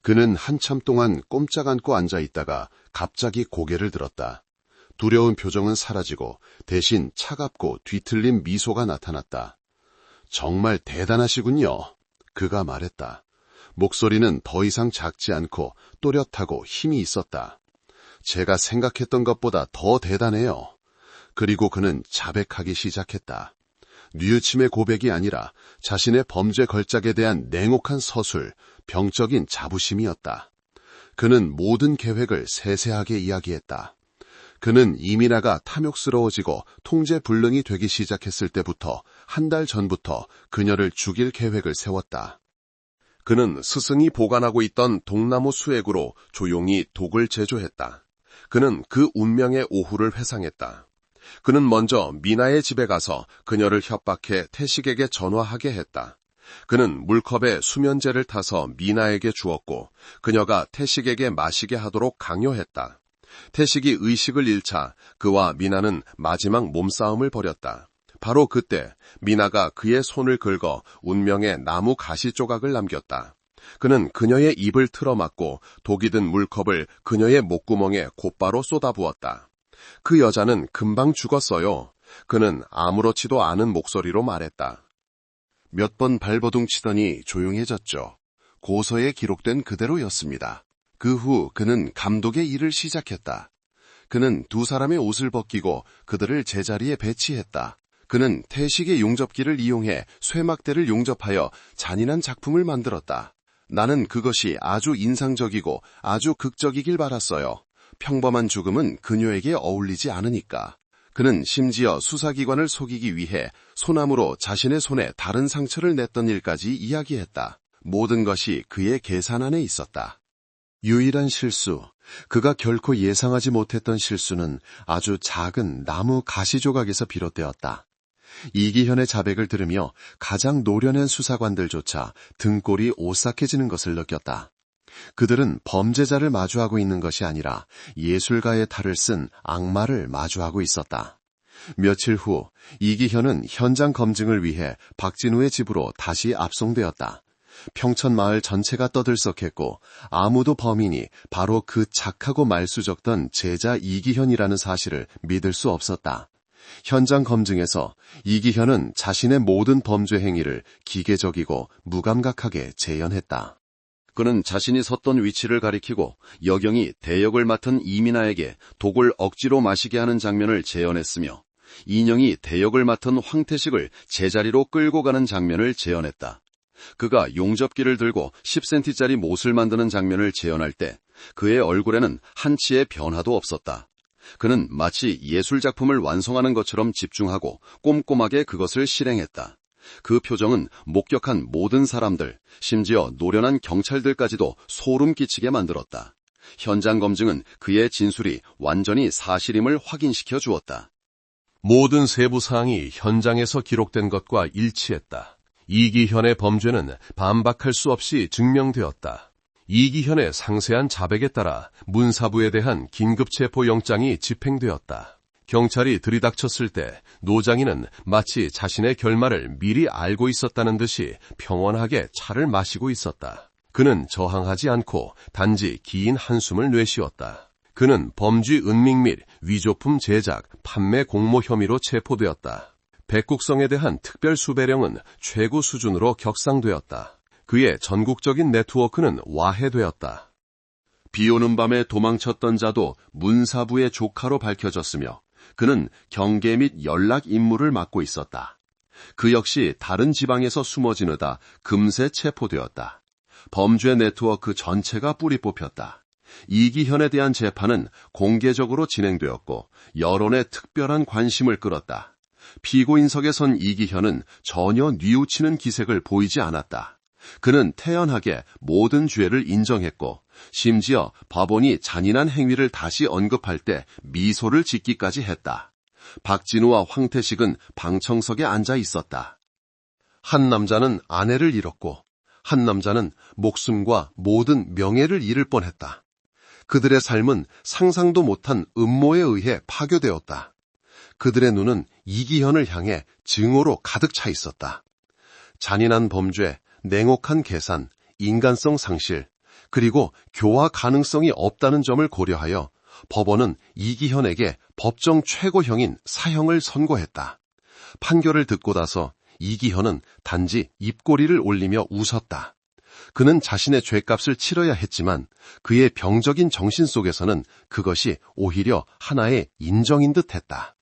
그는 한참 동안 꼼짝 않고 앉아 있다가 갑자기 고개를 들었다. 두려운 표정은 사라지고 대신 차갑고 뒤틀린 미소가 나타났다. 정말 대단하시군요. 그가 말했다. 목소리는 더 이상 작지 않고 또렷하고 힘이 있었다. 제가 생각했던 것보다 더 대단해요. 그리고 그는 자백하기 시작했다. 뉘우침의 고백이 아니라 자신의 범죄 걸작에 대한 냉혹한 서술, 병적인 자부심이었다. 그는 모든 계획을 세세하게 이야기했다. 그는 이민아가 탐욕스러워지고 통제불능이 되기 시작했을 때부터 한 달 전부터 그녀를 죽일 계획을 세웠다. 그는 스승이 보관하고 있던 동나무 수액으로 조용히 독을 제조했다. 그는 그 운명의 오후를 회상했다. 그는 먼저 미나의 집에 가서 그녀를 협박해 태식에게 전화하게 했다. 그는 물컵에 수면제를 타서 미나에게 주었고 그녀가 태식에게 마시게 하도록 강요했다. 태식이 의식을 잃자 그와 미나는 마지막 몸싸움을 벌였다. 바로 그때 미나가 그의 손을 긁어 운명의 나무 가시 조각을 남겼다. 그는 그녀의 입을 틀어막고 독이 든 물컵을 그녀의 목구멍에 곧바로 쏟아부었다. 그 여자는 금방 죽었어요. 그는 아무렇지도 않은 목소리로 말했다. 몇 번 발버둥 치더니 조용해졌죠. 고서에 기록된 그대로였습니다. 그 후 그는 감독의 일을 시작했다. 그는 두 사람의 옷을 벗기고 그들을 제자리에 배치했다. 그는 태식의 용접기를 이용해 쇠막대를 용접하여 잔인한 작품을 만들었다. 나는 그것이 아주 인상적이고 아주 극적이길 바랐어요. 평범한 죽음은 그녀에게 어울리지 않으니까. 그는 심지어 수사기관을 속이기 위해 소나무로 자신의 손에 다른 상처를 냈던 일까지 이야기했다. 모든 것이 그의 계산 안에 있었다. 유일한 실수, 그가 결코 예상하지 못했던 실수는 아주 작은 나무 가시 조각에서 비롯되었다. 이기현의 자백을 들으며 가장 노련한 수사관들조차 등골이 오싹해지는 것을 느꼈다. 그들은 범죄자를 마주하고 있는 것이 아니라 예술가의 탈을 쓴 악마를 마주하고 있었다. 며칠 후 이기현은 현장 검증을 위해 박진우의 집으로 다시 압송되었다. 평천 마을 전체가 떠들썩했고 아무도 범인이 바로 그 착하고 말수적던 제자 이기현이라는 사실을 믿을 수 없었다. 현장 검증에서 이기현은 자신의 모든 범죄 행위를 기계적이고 무감각하게 재현했다. 그는 자신이 섰던 위치를 가리키고 여경이 대역을 맡은 이민아에게 독을 억지로 마시게 하는 장면을 재현했으며 인영이 대역을 맡은 황태식을 제자리로 끌고 가는 장면을 재현했다. 그가 용접기를 들고 10cm짜리 못을 만드는 장면을 재현할 때 그의 얼굴에는 한치의 변화도 없었다. 그는 마치 예술작품을 완성하는 것처럼 집중하고 꼼꼼하게 그것을 실행했다. 그 표정은 목격한 모든 사람들, 심지어 노련한 경찰들까지도 소름 끼치게 만들었다. 현장 검증은 그의 진술이 완전히 사실임을 확인시켜 주었다. 모든 세부 사항이 현장에서 기록된 것과 일치했다. 이기현의 범죄는 반박할 수 없이 증명되었다. 이기현의 상세한 자백에 따라 문사부에 대한 긴급체포 영장이 집행되었다. 경찰이 들이닥쳤을 때 노장이는 마치 자신의 결말을 미리 알고 있었다는 듯이 평온하게 차를 마시고 있었다. 그는 저항하지 않고 단지 긴 한숨을 내쉬었다. 그는 범죄 은닉 및 위조품 제작, 판매 공모 혐의로 체포되었다. 백국성에 대한 특별 수배령은 최고 수준으로 격상되었다. 그의 전국적인 네트워크는 와해되었다. 비오는 밤에 도망쳤던 자도 문사부의 조카로 밝혀졌으며 그는 경계 및 연락 임무를 맡고 있었다. 그 역시 다른 지방에서 숨어 지내다 금세 체포되었다. 범죄 네트워크 전체가 뿌리 뽑혔다. 이기현에 대한 재판은 공개적으로 진행되었고 여론의 특별한 관심을 끌었다. 피고인석에 선 이기현은 전혀 뉘우치는 기색을 보이지 않았다. 그는 태연하게 모든 죄를 인정했고 심지어 법원이 잔인한 행위를 다시 언급할 때 미소를 짓기까지 했다. 박진우와 황태식은 방청석에 앉아 있었다. 한 남자는 아내를 잃었고 한 남자는 목숨과 모든 명예를 잃을 뻔했다. 그들의 삶은 상상도 못한 음모에 의해 파괴되었다. 그들의 눈은 이기현을 향해 증오로 가득 차 있었다. 잔인한 범죄, 냉혹한 계산, 인간성 상실, 그리고 교화 가능성이 없다는 점을 고려하여 법원은 이기현에게 법정 최고형인 사형을 선고했다. 판결을 듣고 나서 이기현은 단지 입꼬리를 올리며 웃었다. 그는 자신의 죄값을 치러야 했지만 그의 병적인 정신 속에서는 그것이 오히려 하나의 인정인 듯했다.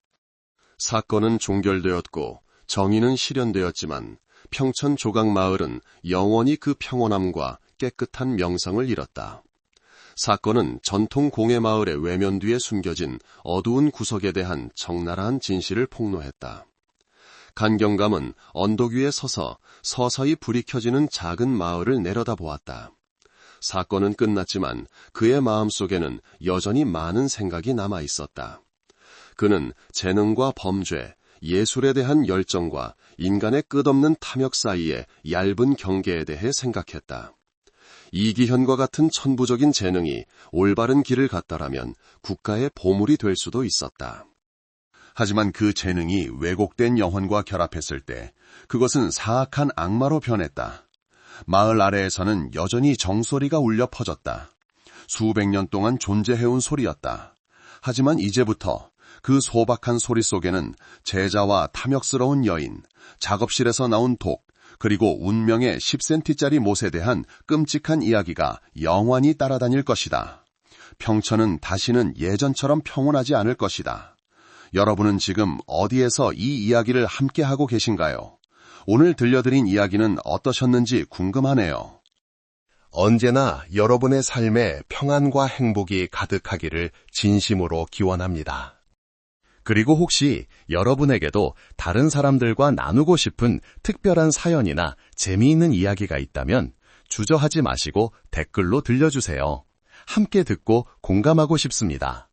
사건은 종결되었고 정의는 실현되었지만 평천 조각마을은 영원히 그 평온함과 깨끗한 명상을 잃었다. 사건은 전통 공예마을의 외면 뒤에 숨겨진 어두운 구석에 대한 적나라한 진실을 폭로했다. 간경감은 언덕 위에 서서 서서히 불이 켜지는 작은 마을을 내려다보았다. 사건은 끝났지만 그의 마음속에는 여전히 많은 생각이 남아 있었다. 그는 재능과 범죄, 예술에 대한 열정과 인간의 끝없는 탐욕 사이의 얇은 경계에 대해 생각했다. 이기현과 같은 천부적인 재능이 올바른 길을 갔다라면 국가의 보물이 될 수도 있었다. 하지만 그 재능이 왜곡된 영혼과 결합했을 때 그것은 사악한 악마로 변했다. 마을 아래에서는 여전히 정소리가 울려 퍼졌다. 수백 년 동안 존재해온 소리였다. 하지만 이제부터 그 소박한 소리 속에는 제자와 탐욕스러운 여인, 작업실에서 나온 독, 그리고 운명의 10cm짜리 못에 대한 끔찍한 이야기가 영원히 따라다닐 것이다. 평천은 다시는 예전처럼 평온하지 않을 것이다. 여러분은 지금 어디에서 이 이야기를 함께하고 계신가요? 오늘 들려드린 이야기는 어떠셨는지 궁금하네요. 언제나 여러분의 삶에 평안과 행복이 가득하기를 진심으로 기원합니다. 그리고 혹시 여러분에게도 다른 사람들과 나누고 싶은 특별한 사연이나 재미있는 이야기가 있다면 주저하지 마시고 댓글로 들려주세요. 함께 듣고 공감하고 싶습니다.